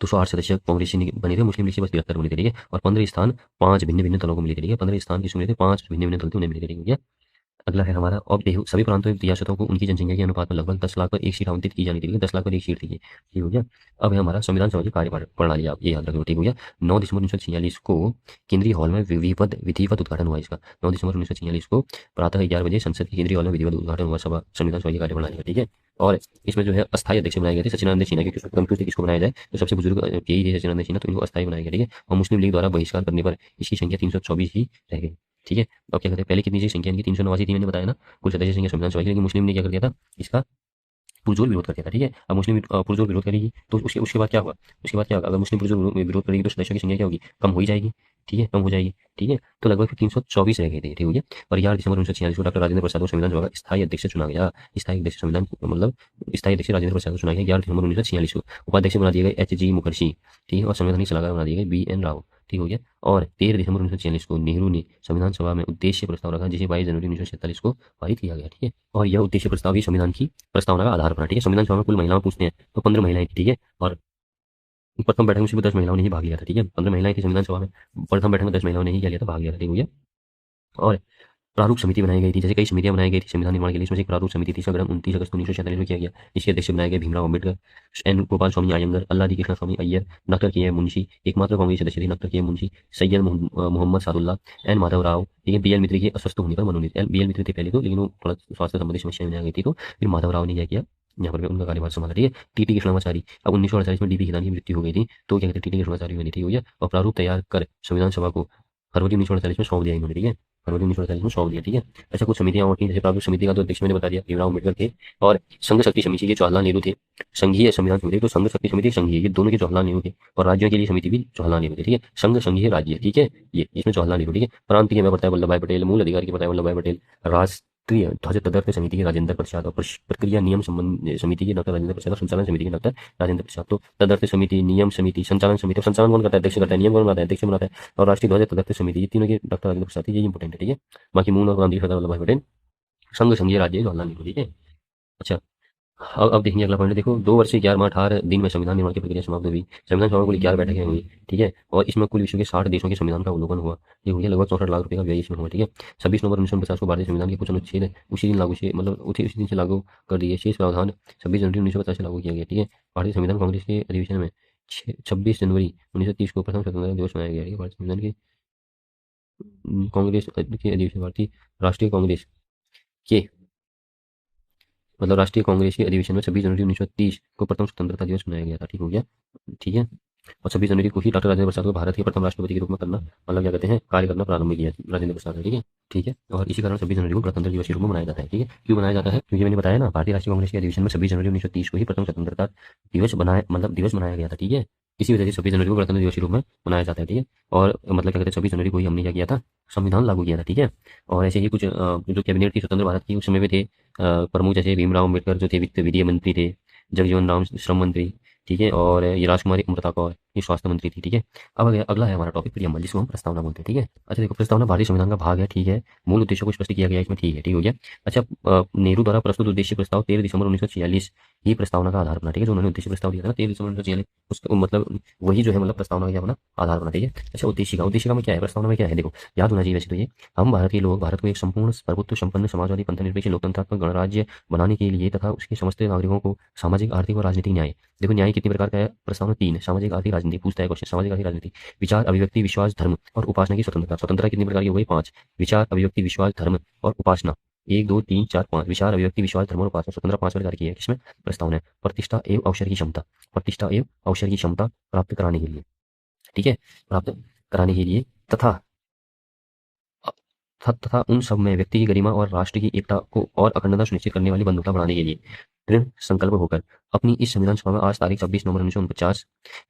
208 सदस्य कांग्रेस से बने थे, मुस्लिम लीग से बस 73 बने थे, ठीक है। और 15 स्थान 5 भिन्न भिन्न दलों को मिले थे, ठीक है। 15 स्थान किसको मिले थे? 5 भिन्न भिन्न दल थे, उन्हें मिले थे, ठीक है। अगला है हमारा अब देहु सभी प्रांतों एवं रियासतों को उनकी जनसंख्या के अनुपात में लगभग 10 लाख पर एक सीट आवंटित की जानी थी। 10 लाख पर एक सीट थी ये, ठीक हो गया। अब है हमारा संविधान सभा की प्रणाली, आप ये याद रखो, ठीक हो गया। 9 दिसंबर 1946 को केंद्रीय हॉल में विधिवत उद्घाटन हुआ इसका। 9 दिसंबर 1946 को प्रातः 11 बजे संसद के केंद्रीय हॉल में विधिवत उद्घाटन हुआ सभा संविधान सभा की कार्यप्रणाली का, ठीक है। और इसमें जो है अस्थायी अध्यक्ष बनाए गए थे सचिदानंद सिन्हा, क्योंकि कंफ्यूज थे किसको बनाया जाए, तो सबसे बुजुर्ग यही थे सचिदानंद सिन्हा, तो इनको अस्थायी बनाया गया, ठीक है। और मुस्लिम लीग द्वारा बहिष्कार करने पर इसकी संख्या 324 ही रह गई, ठीक है। अब क्या कहते हैं, पहले कितनी सी संख्या इनकी 389 थी, मैंने बताया ना कुल सदस्य संख्या संविधान सभा की, लेकिन मुस्लिम ने क्या कर दिया था, इसका पुरजोर विरोध कर दिया था, ठीक है। अब मुस्लिम पुरजोर विरोध करेगी तो उसके उसके बाद क्या होगा, उसके बाद क्या होगा, अगर मुस्लिम पुरजोर विरोध करेगी तो सदस्यों की संख्या क्या होगी, कम हो ही जाएगी, ठीक है, कम हो जाएगी, ठीक है। तो लगभग 324 रह गए थे, ठीक हो गया। और 11 दिसंबर 1946 को डॉक्टर राजेंद्र प्रसाद को संविधान सभा का स्थायी अध्यक्ष चुना गया। स्थायी अध्यक्ष संविधान मतलब स्थायी अध्यक्ष राजेंद्र प्रसाद को चुना गया 11 दिसंबर 1946 को। उपाध्यक्ष बना दिए गए एच जी मुखर्जी, ठीक है। और संवैधानिक सलाहकार बना दिए गए बी एन राव, ठीक हो गया। और 13 दिसंबर 1946 को नेहरू ने संविधान सभा में उद्देश्य प्रस्ताव रखा, जिसे 22 जनवरी 1947 को पारित किया गया, ठीक है। और यह उद्देश्य प्रस्ताव ही संविधान की प्रस्तावना का आधार बना, ठीक है। संविधान सभा में कुल महिलाओं पूछते हैं तो 15 महिलाएं थी, ठीक है। और प्रथम बैठक में सिर्फ 10 महिलाओं ने ही भाग लिया था, ठीक है। 15 महिलाएं थी संविधान सभा में, प्रथम बैठक में 10 महिलाओं ने ही क्या लिया था, भाग लिया था, ठीक हो गया। और प्रारूप समिति बनाई गई थी, जैसे कई समितियां बनाई गई थी संविधान निर्माण के लिए, इसमें से एक प्रारूप समिति थी, इसका गठन 29 अगस्त 1947 में किया गया। इसके अध्यक्ष बनाए गए भीमराव अम्बेडकर, एन गोपाल स्वामी अयंगर, अल्लादी कृष्ण स्वामी अय्यर, डॉक्टर के एम मुंशी, एकमात्र कांग्रेस सदस्य थे डॉक्टर के एम मुंशी, सैयद मोहम्मद सादुल्ला, एन माधव राव, ठीक है। बी एल मित्र के अस्वस्थ होने पर मनोनीत, बी एल मित्र थे पहले तो, लेकिन वो थोड़ा स्वास्थ्य संबंधी समस्या में आ गई थी, तो फिर माधव राव ने क्या किया, यहाँ पर उनका कार्यभार संभाला, ठीक है। टीटी कृष्णाचारी, अब 1948 में डीपी खिदानी की मृत्यु हो गई थी, तो क्या कहते हैं, टीटी कृष्णाचारी बनी, ठीक हो गया। और प्रारूप तैयार कर संविधान सभा को फरवरी 1948 में सौंप दिया इन्होंने, ठीक है। फरवरी 1948 में सौंप दिया, ठीक है। अच्छा, कुछ समितियां और थी, जैसे प्रारूप समिति का तो अध्यक्ष मैंने बता दिया भीमराव अम्बेडकर थे। और संघ शक्ति समिति के जवाहरलाल नेहरू थे। संघीय संविधान समिति, तो संघ शक्ति समिति संघीय, ये दोनों के जवाहरलाल नेहरू थे। और राज्यों के लिए समिति भी जवाहरलाल नेहरू थे, ठीक है। संघ संघीय राज्य, ठीक है, ये इसमें जवाहरलाल नेहरू, ठीक है। प्रांत के में बताया वल्लभ भाई पटेल, मूल अधिकार की बताया वल्लभ भाई पटेल, राष्ट्रीय ध्वज तदर्थ समिति के राजेंद्र प्रसाद, और प्रक्रिया नियम संबंध समिति के डॉक्टर राजेंद्र प्रसाद, और संचालन समिति के डॉक्टर राजेंद्र प्रसाद। तो तदर्थ समिति, नियम समिति, संचालन समिति, संचालन कौन करता है, अध्यक्ष करता है, नियम कौन बनाता है, अध्यक्ष बनाता है। और राष्ट्रीय ध्वज तदर्थ समिति, ये तीनों के डॉक्टर राजेंद्र प्रसाद, ये इंपॉर्टेंट है, ठीक है। बाकी मूल और क्रांति सरदार वल्लभ भाई पटेल, संघ संघीय राज्य जवाहरलाल नेहरू, ठीक है। अच्छा, अब देखेंगे अगला पॉइंट, देखो 2 वर्ष 11 माह 18 दिन में संविधान निर्माण की प्रक्रिया समाप्त हुई। संविधान सभा में कुल 11 बैठकें हुई, ठीक है। और इसमें कुल विश्व के 60 देशों के संविधान का अवलोकन हुआ, ये हो गया। लगभग 64 लाख रुपए का व्यय इसमें हुआ, ठीक है। 26 नवंबर 1949 को भारतीय संविधान के कुछ अनुच्छेद उसी दिन लागू से मतलब उसी दिन से लागू कर दिए। शेष प्रावधान 26 जनवरी 1950 से लागू किया गया, ठीक है। भारतीय संविधान कांग्रेस के अधिवेशन में 26 जनवरी 1930 को प्रथम स्वतंत्रता दिवस मनाया गया, भारतीय संविधान के कांग्रेस के अधिवेशन, भारतीय राष्ट्रीय कांग्रेस के मतलब राष्ट्रीय कांग्रेस के अधिवेशन में 26 जनवरी 1930 को प्रथम स्वतंत्रता दिवस मनाया गया था, ठीक हो गया, ठीक है। और 26 जनवरी को ही डॉक्टर राजेंद्र प्रसाद को भारत के प्रथम राष्ट्रपति के रूप में करना मतलब क्या कहते हैं, कार्य करना प्रारंभ किया राजेंद्र प्रसाद ने, ठीक है, ठीक है। और इसी कारण 26 जनवरी को गणतंत्र दिवस के रूप में मनाया जाता है, ठीक है। क्यों मनाया जाता है, क्योंकि मैंने बताया ना, भारतीय राष्ट्रीय कांग्रेस के अधिवेशन में 26 जनवरी 1930 को ही प्रथम स्वतंत्रता दिवस बनाया मतलब दिवस मनाया गया था, ठीक है। इसी वजह से 26 जनवरी को गणतंत्र दिवस के रूप में मनाया जाता है, ठीक है। और मतलब क्या कहते हैं, 26 जनवरी को ही हमने क्या किया था, संविधान लागू किया था, ठीक है। और ऐसे ही कुछ जो कैबिनेट थी स्वतंत्र भारत की उस समय में थे प्रमुख, जैसे भीमराव अम्बेडकर जो थे वित्त विधि मंत्री थे, जगजीवन राम श्रम मंत्री, ठीक है। और ये राजकुमारी अमृता कौर ये स्वास्थ्य मंत्री थी, ठीक है। अब अगला है हमारा टॉपिक प्रियम्बल, जिसको हम प्रस्तावना बोलते हैं, ठीक है। अच्छा देखो, प्रस्तावना भारतीय संविधान का भाग है, ठीक है। मूल उद्देश्यों को स्पष्ट किया गया इसमें, ठीक है, ठीक हो गया। अच्छा, नेहरू द्वारा प्रस्तुत उद्देश्य प्रस्ताव 13 दिसंबर 1946 ही प्रस्तावना का आधार बना, ठीक है। जो उन्होंने उद्देश्य प्रस्ताव दिया था ना 13 दिसंबर 1946, उसका मतलब वही जो है मतलब प्रस्तावना का क्या बना, आधार बना, ठीक है। अच्छा, उद्देशिका में क्या है, प्रस्तावना में क्या है, देखो याद होना चाहिए वैसे तो ये, हम भारत के लोग भारत को एक संपूर्ण प्रभुत्व संपन्न समाजवादी पंथनिरपेक्ष लोकतंत्रात्मक गणराज्य बनाने के लिए तथा उसके समस्त नागरिकों को सामाजिक आर्थिक और राजनीतिक न्याय, देखो न्याय कितनी प्रकार का है, प्रस्तावना 3 है, सामाजिक आर्थिक राजनीति पूछता है क्वेश्चन, सामाजिक आर्थिक राजनीति, विचार अभिव्यक्ति विश्वास धर्म और उपासना की स्वतंत्रता, स्वतंत्रता कितनी प्रकार की हो गई, 5, विचार अभिव्यक्ति विश्वास धर्म और उपासना, 1 2 3 4 5, विचार अभिव्यक्ति विश्वास धर्म और उपासना, स्वतंत्रता 5 प्रकार की है, किसमें, प्रस्तावना है। प्रतिष्ठा एवं अवसर की क्षमता, प्रतिष्ठा एवं अवसर की क्षमता प्राप्त कराने के लिए, ठीक है, प्राप्त कराने के लिए तथा तथा उन सब में व्यक्ति की गरिमा और राष्ट्र की एकता को और अखंडता सुनिश्चित करने वाली बंधुता बढ़ाने के लिए दृढ़ संकल्प होकर अपनी इस संविधान सभा में आज तारीख 26 नवंबर 1949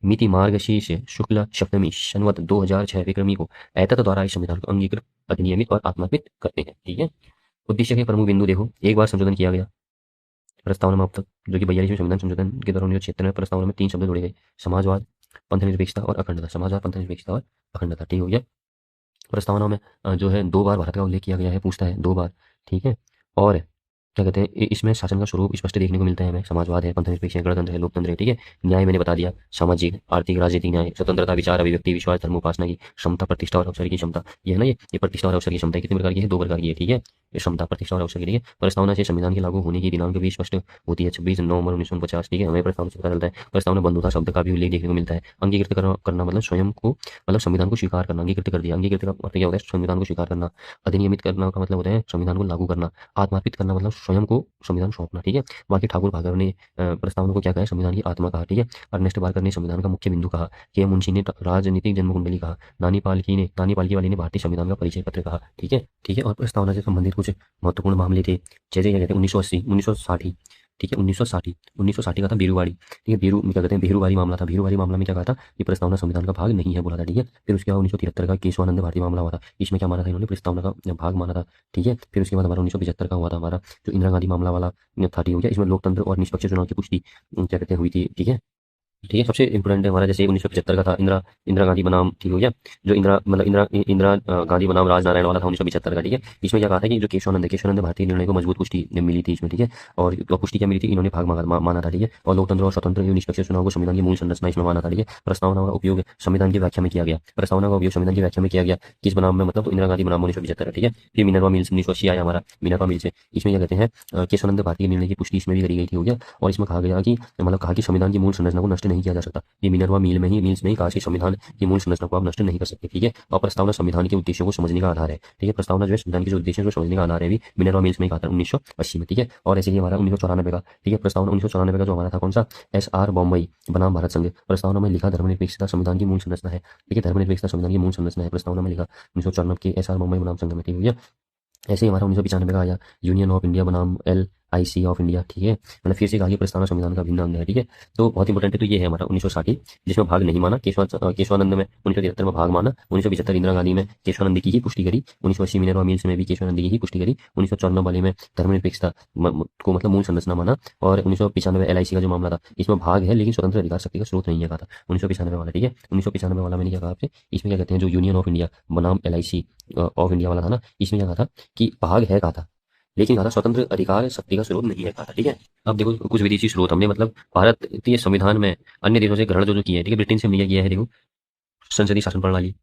मिति मार्गशीर्ष शुक्ल सप्तमी संवत 2006 विक्रमी को ऐतत द्वारा इस संविधान को अंगीकृत अधिनियमित और आत्मार्पित करते हैं, ठीक है। उद्देश्य के प्रमुख बिंदु देखो, एक बार संशोधन किया गया प्रस्तावना में अब तक, जो कि 42वें संविधान संशोधन के दौरान 1976 में प्रस्तावना में 3 शब्द जोड़े गए, समाजवाद, पंथनिरपेक्षता और अखंडता, समाजवाद, पंथनिरपेक्षता और अखंडता, ठीक हो गया। प्रस्तावना में जो है 2 बार भारत का उल्लेख किया गया है, पूछता है 2 बार, ठीक है। और क्या कहते हैं, इसमें शासन का स्वरूप स्पष्ट देखने को मिलता है हमें, समाजवाद है, पंथनिरपेक्ष है, गणतंत्र है, लोकतंत्र है, ठीक है। न्याय मैंने बता दिया, सामाजिक आर्थिक राजनीतिक न्याय, स्वतंत्रता विचार अभिव्यक्ति विश्वास धर्म उपासना की क्षमता, प्रतिष्ठा और अवसर की क्षमता, ये है ना, ये प्रतिष्ठा और अवसर की क्षमता कितनी प्रकार की है, 2 प्रकार की है, ठीक है। क्षमता, प्रतिष्ठा और अवसर के लिए प्रस्तावना से संविधान के लागू होने की दिनांक भी स्पष्ट होती है, 26 नवंबर 1949। ठीक है, हमें प्रस्तावना से पता चलता है। प्रस्तावना बंधुता शब्द का भी उल्लेख देखने को मिलता है। अंगीकृत करना मतलब स्वयं को, मतलब संविधान को स्वीकार करना, अंगीकृत कर दिया। अंगीकृत का मतलब क्या होता है? संविधान को स्वीकार करना। अधिनियमित करना का मतलब होता है संविधान को लागू करना। आत्मार्पित करना मतलब स्वयं को संविधान सौंपना। ठीक है, बाकी ठाकुर भागर ने प्रस्तावना को क्या कहा है? संविधान की आत्मा कहा। ठीक है, अर्नेस्ट बारकर ने संविधान का मुख्य बिंदु कहा। के मुंशी ने राजनीतिक जन्म कुंडली कहा। नानी पालकी वाली ने भारतीय संविधान का परिचय पत्र कहा। ठीक है, ठीक है। और प्रस्तावना से संबंधित कुछ महत्वपूर्ण मामले थे, जैसे क्या कहते हैं 1980 1960। ठीक है, 1960 का था बेरूवाड़ी। ठीक है, क्या कहते हैं बेरूवाड़ी मामला था। बेरूवाड़ी मामला में क्या कहा था? ये प्रस्तावना संविधान का भाग नहीं है बोला था। ठीक है, फिर उसके बाद 1973 का केशवानंद भारती मामला हुआ था। इसमें क्या माना था इन्होंने? प्रस्तावना का भाग माना था। ठीक है, फिर उसके बाद हमारा 1975 का हुआ था हमारा जो इंदिरा गांधी मामला वाला था। ठीक हो गया, इसमें लोकतंत्र और निष्पक्ष चुनाव की पुष्टि क्या कहते हैं हुई थी। ठीक है, ठीक है, सबसे इंपॉर्टेंट है हमारा जैसे 1975 का था इंदिरा इंदिरा गांधी बनाम। ठीक हो गया, जो इंदिरा मतलब गांधी बनाम राजनारायण वाला था 1975 का। ठीक है, इसमें क्या कहा था कि जो केशवानंद भारतीय निर्णय को मजबूत पुष्टि मिली थी इसमें। ठीक है, और पुष्टि क्या मिली थी? इन्होंने भाग माना था। ठीक है, और लोकतंत्र और स्वतंत्र एवं निष्पक्ष चुनाव को संविधान की मूल संरचना इसमें माना था। ठीक है, प्रस्तावना का उपयोग संविधान की व्याख्या में किया गया। प्रस्तावना का उपयोग संविधान की व्याख्या में किया गया किस बनाम में? मतलब इंदिरा गांधी बनाम 1975। ठीक है, फिर मिनरवा मिल्स 1980 आया हमारा, मिनरवा मिल्स। इसमें क्या कहते हैं? केशवानंद भारतीय निर्णय की पुष्टि इसमें भी करी गई थी। हो गया, और इसमें कहा गया कि मतलब कहा कि संविधान की मूल संरचना को नष्ट नहीं किया जा सकता। ये मिनरवा मिल्स में ही कहा कि संविधान की मूल संरचना को आप नष्ट नहीं कर सकते। ठीक है, और प्रस्तावना संविधान के उद्देश्यों को समझने का आधार है। ठीक है, प्रस्तावना जो है संविधान के जो उद्देश्य को समझने का आधार है, भी मिनरवा मिल्स में ही कहा था 1980 में। ठीक है, और ऐसे ही हमारा 1994 का। ठीक है, प्रस्तावना 1994 का जो हमारा था कौन सा? SR बॉम्बई बनाम भारत संघ। प्रस्तावना में लिखा धर्मनिरपेक्षता संविधान की मूल संरचना है। ठीक है, धर्मनिरपेक्षता संविधान की मूल संरचना है, प्रस्तावना में लिखा 1994 के SR बॉम्बई बनाम संघ में। ठीक है, ऐसे ही हमारा 1995 का आया यूनियन ऑफ इंडिया बनाम LIC ऑफ इंडिया। ठीक है, मतलब फिर से कहा कि प्रस्तावना संविधान का भिन्न अंग है। ठीक है, तो बहुत इंपॉर्टेंट है। तो ये है हमारा 1960 जिसमें भाग नहीं माना, केशवानंद में 1973 में भाग माना, 1975 इंदिरा गांधी में केशवानंद की ही पुष्टि करी, 1980 मिनरवा मिल्स में भी केशवानंद की ही पुष्टि करी, 1994 वाले में धर्मनिरपेक्षता को मतलब मूल संरचना माना, और 1995 LIC का जो मामला था इसमें भाग है लेकिन स्वतंत्र अधिकार शक्ति का स्रोत नहीं है कहा था 1995 वाला। ठीक है, 1995 वाला मैंने क्या कहा आपसे? इसमें क्या कहते हैं जो यूनियन ऑफ इंडिया बनाम LIC ऑफ इंडिया वाला था ना, इसमें क्या कहा था कि भाग है कहा था, लेकिन कहा था स्वतंत्र अधिकार शक्ति का स्रोत नहीं है कहा था। ठीक है, अब देखो कुछ विदेशी स्रोत हमने मतलब भारतीय संविधान में अन्य देशों से ग्रहण जो किए हैं। ठीक है, ब्रिटेन से हमने क्या किया है? देखो, संसदीय शासन प्रणाली,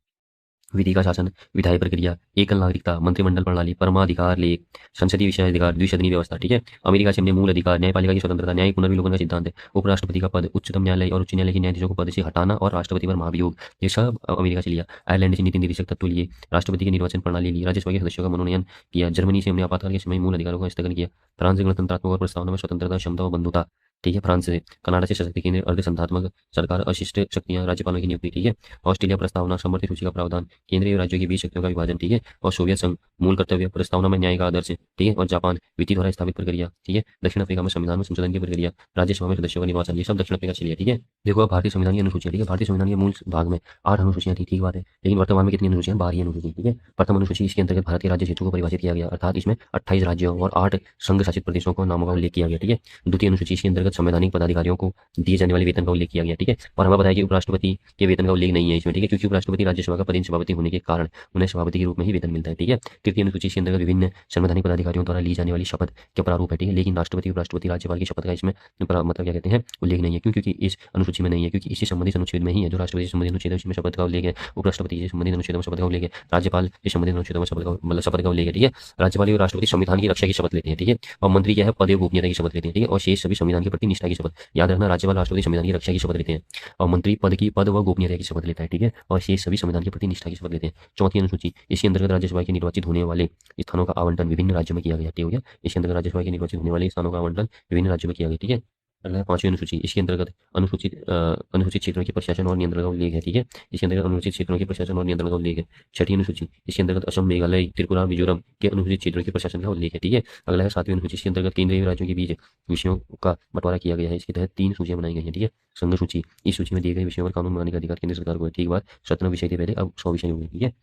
विधि का शासन, विधायी प्रक्रिया, एकल नागरिकता, मंत्रिमंडल प्रणाली, परमाधिकार लेख, संसदीय विशेषाधिकार, द्विसदनीय व्यवस्था। ठीक है, अमेरिका से हमने मूल अधिकार, न्यायपालिका की स्वतंत्रता, न्यायिक पुनर्विलोकन का सिद्धांत है, उपराष्ट्रपति का पद, उच्चतम न्यायालय और उच्च न्यायालय के न्यायाधीशों को पद से हटाना और राष्ट्रपति पर महाभियोग, ये सब अमेरिका से लिया। आयरलैंड से नीति निदेशक तत्व लिए, राष्ट्रपति की निर्वाचन प्रणाली ली, राज्यसभा के सदस्यों का मनोनयन किया। जर्मनी से हमने आपातकाल के समय मूल अधिकारों का स्थगन किया। फ्रांस से गणतंत्रात्मक और प्रस्तावना में स्वतंत्रता, क्षमता और बंधुता। ठीक है, फ्रांस से। कनाडा से सशक्त केंद्र, अर्धसंधात्मक सरकार, अशिष्ट शक्तियां, राज्यपालों की नियुक्ति। ठीक है, ऑस्ट्रेलिया प्रस्तावना, समवर्ती सूची का प्रावधान, केंद्रीय राज्यों के बीच शक्तियों का विभाजन। ठीक है, और सोवियत संघ मूल कर्तव्य, प्रस्तावना में न्याय का आदर्श। ठीक है, और जापान विधि द्वारा स्थापित प्रक्रिया। ठीक है, दक्षिण अफ्रीका में संविधान में संशोधन की प्रक्रिया, राज्यसभा में सदस्यों का निर्वाचन। ये सब दक्षिण अफ्रीका से लिया। ठीक है, देखो अब भारतीय संविधान की अनुसूचियां। ठीक है, भारतीय संविधान के मूल भाग में 8 अनुसूचियां थी। ठीक बात है, लेकिन वर्तमान में कितनी अनुसूचियां? 12 अनुसूची। ठीक है, प्रथम अनुसूची इसके अंतर्गत भारतीय राज्य क्षेत्रों को परिभाषित किया गया, अर्थात इसमें 28 राज्यों और 8 संघ शासित प्रदेशों को नामों का उल्लेख किया गया। ठीक है, द्वितीय अनुसूची इसके अंतर्गत संवैधानिक पदाधिकारियों को दिए जाने वाले वेतन का उल्लेख किया गया। ठीक है, और हमें बताया कि उपराष्ट्रपति के वेतन का उल्लेख नहीं है इसमें। ठीक है, क्योंकि उपराष्ट्रपति राज्यसभा का पदेन सभापति होने के कारण उन्हें सभापति के रूप में ही वेतन मिलता है। ठीक है, तृतीय अनुसूची के अंतर्गत विभिन्न संवैधानिक पदाधिकारियों द्वारा ली जाने वाली शपथ के प्रारूप है। ठीक है, लेकिन राष्ट्रपति, उपराष्ट्रपति, राज्यपाल की शपथ का इसमें मतलब क्या कहते हैं उल्लेख नहीं है। क्यों? क्योंकि इस अनुसूची में नहीं है, क्योंकि इसी संबंधित अनुच्छेद में ही है जो राष्ट्रपति से संबंधित अनुच्छेद है उसमें शपथ का उल्लेख है, उपराष्ट्रपति से संबंधित अनुच्छेद में शपथ का उल्लेख है, राज्यपाल से संबंधित अनुच्छेद में शपथ का मतलब शपथ का उल्लेख है। ठीक है, राज्यपाल और राष्ट्रपति संविधान की रक्षा की शपथ लेते हैं। ठीक है, और मंत्री क्या है? पद और गोपनीयता की शपथ लेते हैं। ठीक है, और शेष सभी संविधान के प्रति निष्ठा की शपथ। याद रखना, राज्यपाल राष्ट्रपति संविधान की रक्षा की शपथ लेते हैं और मंत्री पद व गोपनीयता की शपथ लेता है। ठीक है, और शेष सभी संविधान के प्रति निष्ठा की शपथ लेते हैं। चौथी अनुसूची इसके अंतर्गत राज्यसभा के निर्वाचित होने वाले स्थानों का आवंटन विभिन्न राज्यों में किया गया। ठीक हो गया, इसके अंतर्गत राज्यसभा के निर्वाचित होने वाले स्थानों का आवंटन विभिन्न राज्यों में किया गया। ठीक है, अगला है पांचवी अनुसूची, इसके अंतर्गत अनुसूचित क्षेत्रों के प्रशासन और नियंत्रण का उल्लेख है। ठीक है, इसके अंतर्गत अनुसूचित क्षेत्रों के प्रशासन और नियंत्रण का उल्लेख है। छठी अनुसूची इसके अंतर्गत असम, मेघालय, त्रिपुरा, मिजोरम के अनुसूचित क्षेत्रों के प्रशासन का उल्लेख है। ठीक है, अगला है सातवीं अनुसूची, इसके अंतर्गत केंद्रीय राज्यों के बीच विषयों का बंटवारा किया गया है। इसके तहत 3 सूचियां बनाई गई हैं। ठीक है, संघ सूची, इस सूची में दिए गए विषयों पर कानून बनाने का अधिकार केंद्र सरकार को है। ठीक बात, 17 विषय थे पहले, अब 100 विषय हो गए। ठीक है,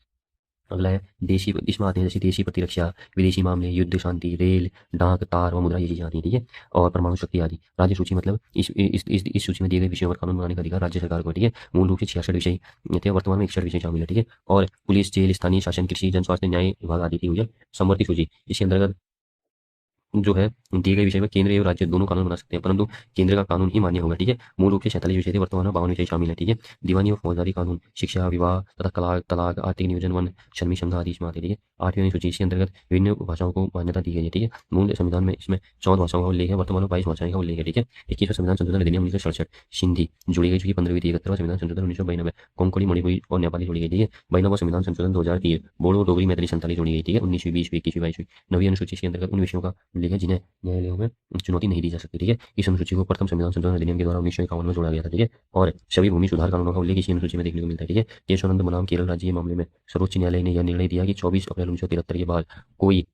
अगला है देशी, इसमें आते हैं जैसे देशी प्रतिरक्षा, विदेशी मामले, युद्ध, शांति, रेल, डाक, तार और मुद्रा, ये चीजें आती हैं। ठीक है, और परमाणु शक्ति आदि। राज्य सूची मतलब इस सूची में दिए गए विषयों पर कानून बनाने का अधिकार राज्य सरकार को है। ठीक है, मूल रूप से 66 विषय थे, वर्तमान में 61 विषय शामिल है। ठीक है, और पुलिस, जेल, स्थानीय शासन, कृषि, जन स्वास्थ्य, न्याय विभाग आदि की हुई है। समवर्ती सूची इसके अंतर्गत जो है दिए गए विषय में केंद्र एवं राज्य दोनों कानून बना सकते हैं, परंतु केंद्र का कानून ही मान्य होगा। ठीक है, मूल रूप से 46 विषय थे, वर्तमान में 52 विषय शामिल है। ठीक है, दीवानी और फौजदारी कानून, शिक्षा, विवाह तथा तलाक, आर्थिक नियोजन, वन, श्रमिक संघ आदि इसमें आते हैं। ठीक है, 8वीं अनुसूची इसके अंतर्गत विभिन्न भाषाओं को मान्यता दी गई है। ठीक है, मूल संविधान में इसमें 14 भाषाओं का उल्लेख है, वर्तमान में 22 भाषाएं का उल्लेख है। ठीक है, 21वां संविधान संशोधन अधिनियम 1967 सिंधी जुड़ी गई, जो कि 15वीं थी। 71वां संविधान संशोधन 1992 कोंकणी, मणिपुरी और नेपाली जोड़ी गई। ठीक है, 92वां संविधान संशोधन 2003 बोडो, डोगरी, मैथिली, संताली जोड़ी गई। ठीक है, 19वीं, 20वीं, 21वीं, 22वीं, 9वीं अनुसूची के अंतर्गत उन विषयों का उल्लेख है जिन्हें न्यायालयों में चुनौती नहीं दी जा सकती। ठीक है, इस अनुसूची को प्रथम संविधान संशोधन अधिनियम के द्वारा 1951 में जोड़ा गया था। ठीक है, और सभी भूमि सुधार कानूनों का उल्लेख इसी अनुसूची में देखने को मिलता है। ठीक है, केशवानंद बनाम केरल राज्य के मामले में सर्वोच्च न्यायालय ने यह निर्णय दिया कि 24 अप्रैल 1973 के बाद कोई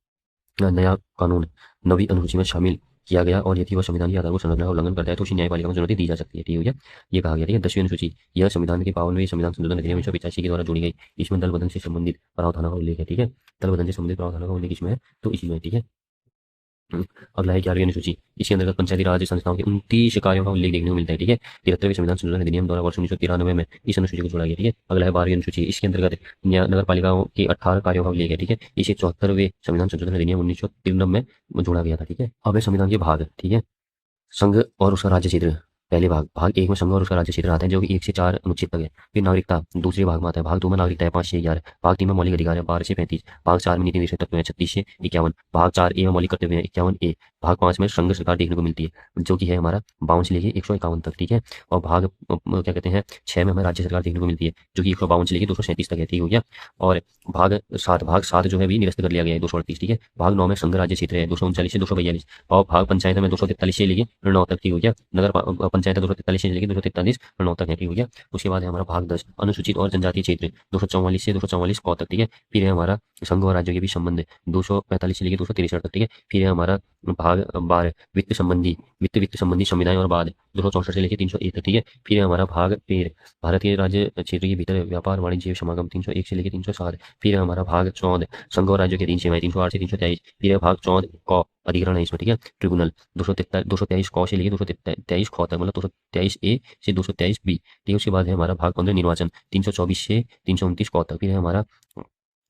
नया कानून नवी अनुसूची में शामिल किया गया और यदि वह संविधान की आधारभूत संरचना का उल्लंघन करता है तो उसी न्यायपालिका में चुनौती दी जा सकती है। ठीक है, ये कहा गया। ठीक है, 10वीं अनुसूची यह संविधान के 52वें संविधान संशोधन अधिनियम 1985 के द्वारा जोड़ी गई। इसमें दल बदल से संबंधित प्रावधानों का उल्लेख है। ठीक है, दल बदल से संबंधित प्रावधानों का उल्लेख इसमें है, तो इसी में। ठीक है, अगला है 11वीं अनुसूची, इसके अंतर्गत पंचायती राज संस्थाओं के 29 कार्यों का उल्लेख देखने को मिलता है। ठीक है, 73वें संविधान संशोधन अधिनियम द्वारा वर्ष 1993 में इस अनुसूची को जोड़ा गया। ठीक है, अगला है 12वीं अनुसूची, इसके अंतर्गत नगर पालिकाओं के 18 कार्यों का उल्लेख है। ठीक है, इसे 74वें संविधान संशोधन अधिनियम 1993 में जोड़ा गया था। ठीक है, अब है संविधान के भाग। ठीक है, संघ और उसका राज्य क्षेत्र। पहले भाग 1 में संघ और उसका राज्य क्षेत्र आता है, जो कि 1 से 4 अनुच्छेद तक है। फिर नागरिकता दूसरे भाग में आता है। भाग 2 में नागरिकता है 5 से 11। भाग 3 में मौलिक अधिकार है 12 से 35। भाग 4 में नीति निर्देशक तत्व है 36 से 51। भाग 4 ए में मौलिक कर्तव्य है 51 ए। भाग 5 में संघ सरकार देखने को मिलती है, जो कि है हमारा 52 से लेके 151 तक। ठीक है, और भाग क्या कहते हैं 6 में हमें राज्य सरकार देखने को मिलती है, जो कि 152 से लेके 237 तक है। ठीक हो गया, और भाग 7 जो है भी निरस्त कर लिया गया है 238। ठीक है, भाग 9 में संघ राज्य क्षेत्र है 239 से 242। और भाग पंचायत में 243 से लेके 9 तक। ठीक हो गया, नगर पंचायत 243 से लेके 243 9 तक है। ठीक हो गया, उसके बाद है हमारा भाग 10 अनुसूचित और जनजातीय क्षेत्र 244 से 244 क तक। ठीक है, फिर है हमारा संघ और राज्यों के बीच संबंध 245 से लेके 263 तक। ठीक है, फिर है हमारा भाग 12 वित्त संबंधी संविधाएं और बाद 264 से लेके 301 तक। ठीक है, फिर है हमारा भाग 13 भारतीय राज्य क्षेत्र के भीतर व्यापार वाणिज्य समागम 301 से लेके 307। फिर है हमारा भाग 14 संघ और राज्यों के 3 सेवाएं 308 से 323। फिर है भाग 14 क अधिकरण है इसमें। ठीक है, ट्रिब्यूनल 223 क से लेके 223 ख तक, मतलब 223 ए से 223 बी। ठीक है, उसके बाद है हमारा भाग 15 निर्वाचन 324 से 329 क तक। फिर है हमारा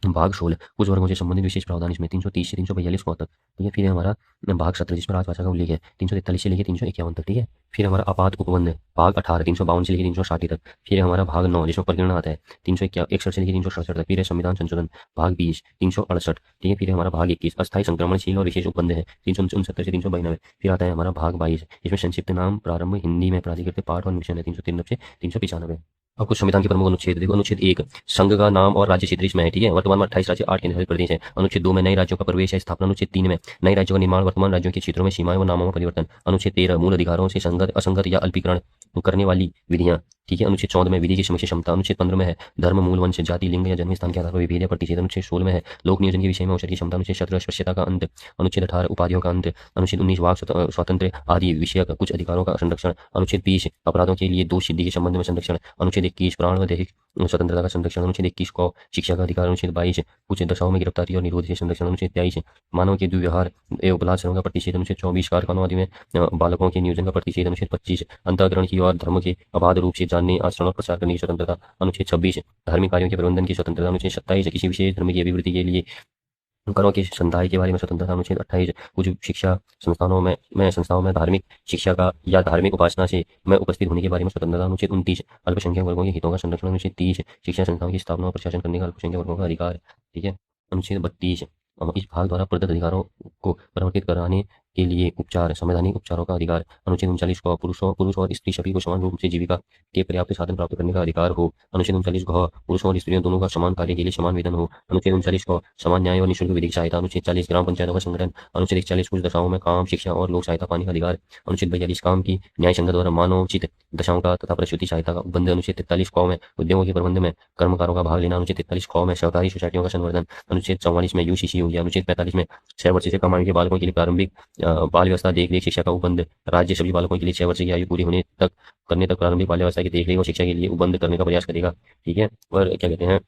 भाग 16 कुछ वर्गों से संबंधित विशेष प्रावधान इसमें 330 से 342 क तक। ठीक है, फिर है हमारा भाग 17 जिसमें राजभाषा का उल्लेख है 343 से लेके 351 तक। ठीक है, फिर हमारा आपात उपबंध भाग 18 352 से लेके 360 तक। फिर है हमारा भाग 9 जिसमें प्रकरण आता है 361 से लेके 367 तक। फिर है संविधान संशोधन भाग 20 368। ठीक है, फिर है हमारा भाग 21 अस्थायी संक्रमणशील और विशेष उपबंध है 369 से 392। फिर आता है हमारा भाग 22 इसमें संक्षिप्त नाम प्रारंभ हिंदी में प्राधिकृत पाठ और मिशन है 393 से 395। अब कुछ संविधान के प्रमुख अनुच्छेद देखो। अनुच्छेद 1 संघ का नाम और राज्य क्षेत्र इसमें है। ठीक है, वर्तमान में 28 राज्य 8 केंद्रशासित प्रदेश है। अनुच्छेद 2 में नए राज्यों का प्रवेश है स्थापना। अनुच्छेद 3 में नए राज्यों का निर्माण, वर्तमान राज्यों के क्षेत्रों में सीमाएं व नामों में परिवर्तन। अनुच्छेद 13 मूल अधिकारों से संगत असंगत या अल्पीकरण करने वाली विधियां। ठीक है, अनुच्छेद 14 में विधि की समक्ष क्षमता। अनुच्छेद 15 में है धर्म, मूल, वंश, जाति, लिंग या जन्म स्थान के आधार पर विभेद या प्रतिषेध। अनुच्छेद 16 में है लोक नियोजन के विषय में अवसर की क्षमता। अनुच्छेद 17 अस्पृश्यता का अंत। अनुच्छेद 18 उपाधियों का अंत। अनुच्छेद 19 वाक स्वातंत्र्य आदि विषयक कुछ अधिकारों का संरक्षण। अनुच्छेद 20 अपराधों के लिए दोष सिद्धि के संबंध में संरक्षण। अनुच्छेद 21 प्राण व दैहिक स्वतंत्रता का संरक्षण। अनुच्छेद 21 को शिक्षा का अधिकार। अनुच्छेद 22 कुछ दशाओं में गिरफ्तारी और निरोध के संरक्षण। अनुच्छेद 23 मानव के दुर्व्यवहार एवं बलात्कारों का प्रतिषेध। अनुच्छेद 24 कारखानों आदि में बालकों के नियोजन का प्रतिषेध। अनुच्छेद 25 अंतःकरण की और धर्म के अबाध रूप से जानने, आचरण और प्रचार करने की स्वतंत्रता। अनुच्छेद 26 धार्मिक कार्यों के प्रबंधन की स्वतंत्रता। अनुच्छेद 27 किसी विशेष धर्म की अभिवृद्धि के लिए करों के संदाय के बारे में स्वतंत्रता। अनुच्छेद 28 कुछ शिक्षा संस्थाओं में धार्मिक शिक्षा का या धार्मिक उपासना से में उपस्थित होने के बारे में स्वतंत्रता। अनुच्छेद 29 अल्पसंख्यक वर्गों के हितों का संरक्षण। अनुच्छेद 30 शिक्षा संस्थाओं की स्थापना और प्रशासन करने का अल्पसंख्यक वर्गों का अधिकार। ठीक है, अनुच्छेद 32 इस भाग द्वारा प्रदत्त अधिकारों को परिवर्तित कराने के लिए उपचार, संवैधानिक उपचारों का अधिकार। अनुच्छेद 39 को पुरुष और स्त्री सभी को समान रूप से जीविका के पर्याप्त साधन प्राप्त करने का अधिकार हो। अनुच्छेद 39 घ पुरुषों और स्त्रियों दोनों का समान कार्य के लिए समान वेतन हो। अनुच्छेद 39 को समान न्याय और निःशुल्क विधिक सहायता। अनुच्छेद 40 ग्राम पंचायतों का संगठन। अनुच्छेद 41 कुछ दशाओं में काम, शिक्षा और लोक सहायता पाने का अधिकार। अनुच्छेद 42 काम की न्याय संघ द्वारा मानवोचित दशाओं का तथा प्रसूति सहायता का उपबंध। अनुच्छेद 43 क में उद्योगों के प्रबंध में कर्मकारों का भाग लेना। अनुच्छेद 43 ख में सहकारी सोसाइटियों का संवर्धन। अनुच्छेद 44 में यूसीसी हो गया। अनुच्छेद 45 में 6 वर्ष से कम आयु के बालकों के लिए प्रारंभिक बाल व्यवस्था देखरेख शिक्षा का उपबंध। राज्य सभी बालकों के लिए 6 वर्ष की आयु पूरी होने तक प्रारंभिक बाल व्यवस्था की देखरेख और शिक्षा के लिए उपबंध करने का प्रयास करेगा। ठीक है, और क्या कहते हैं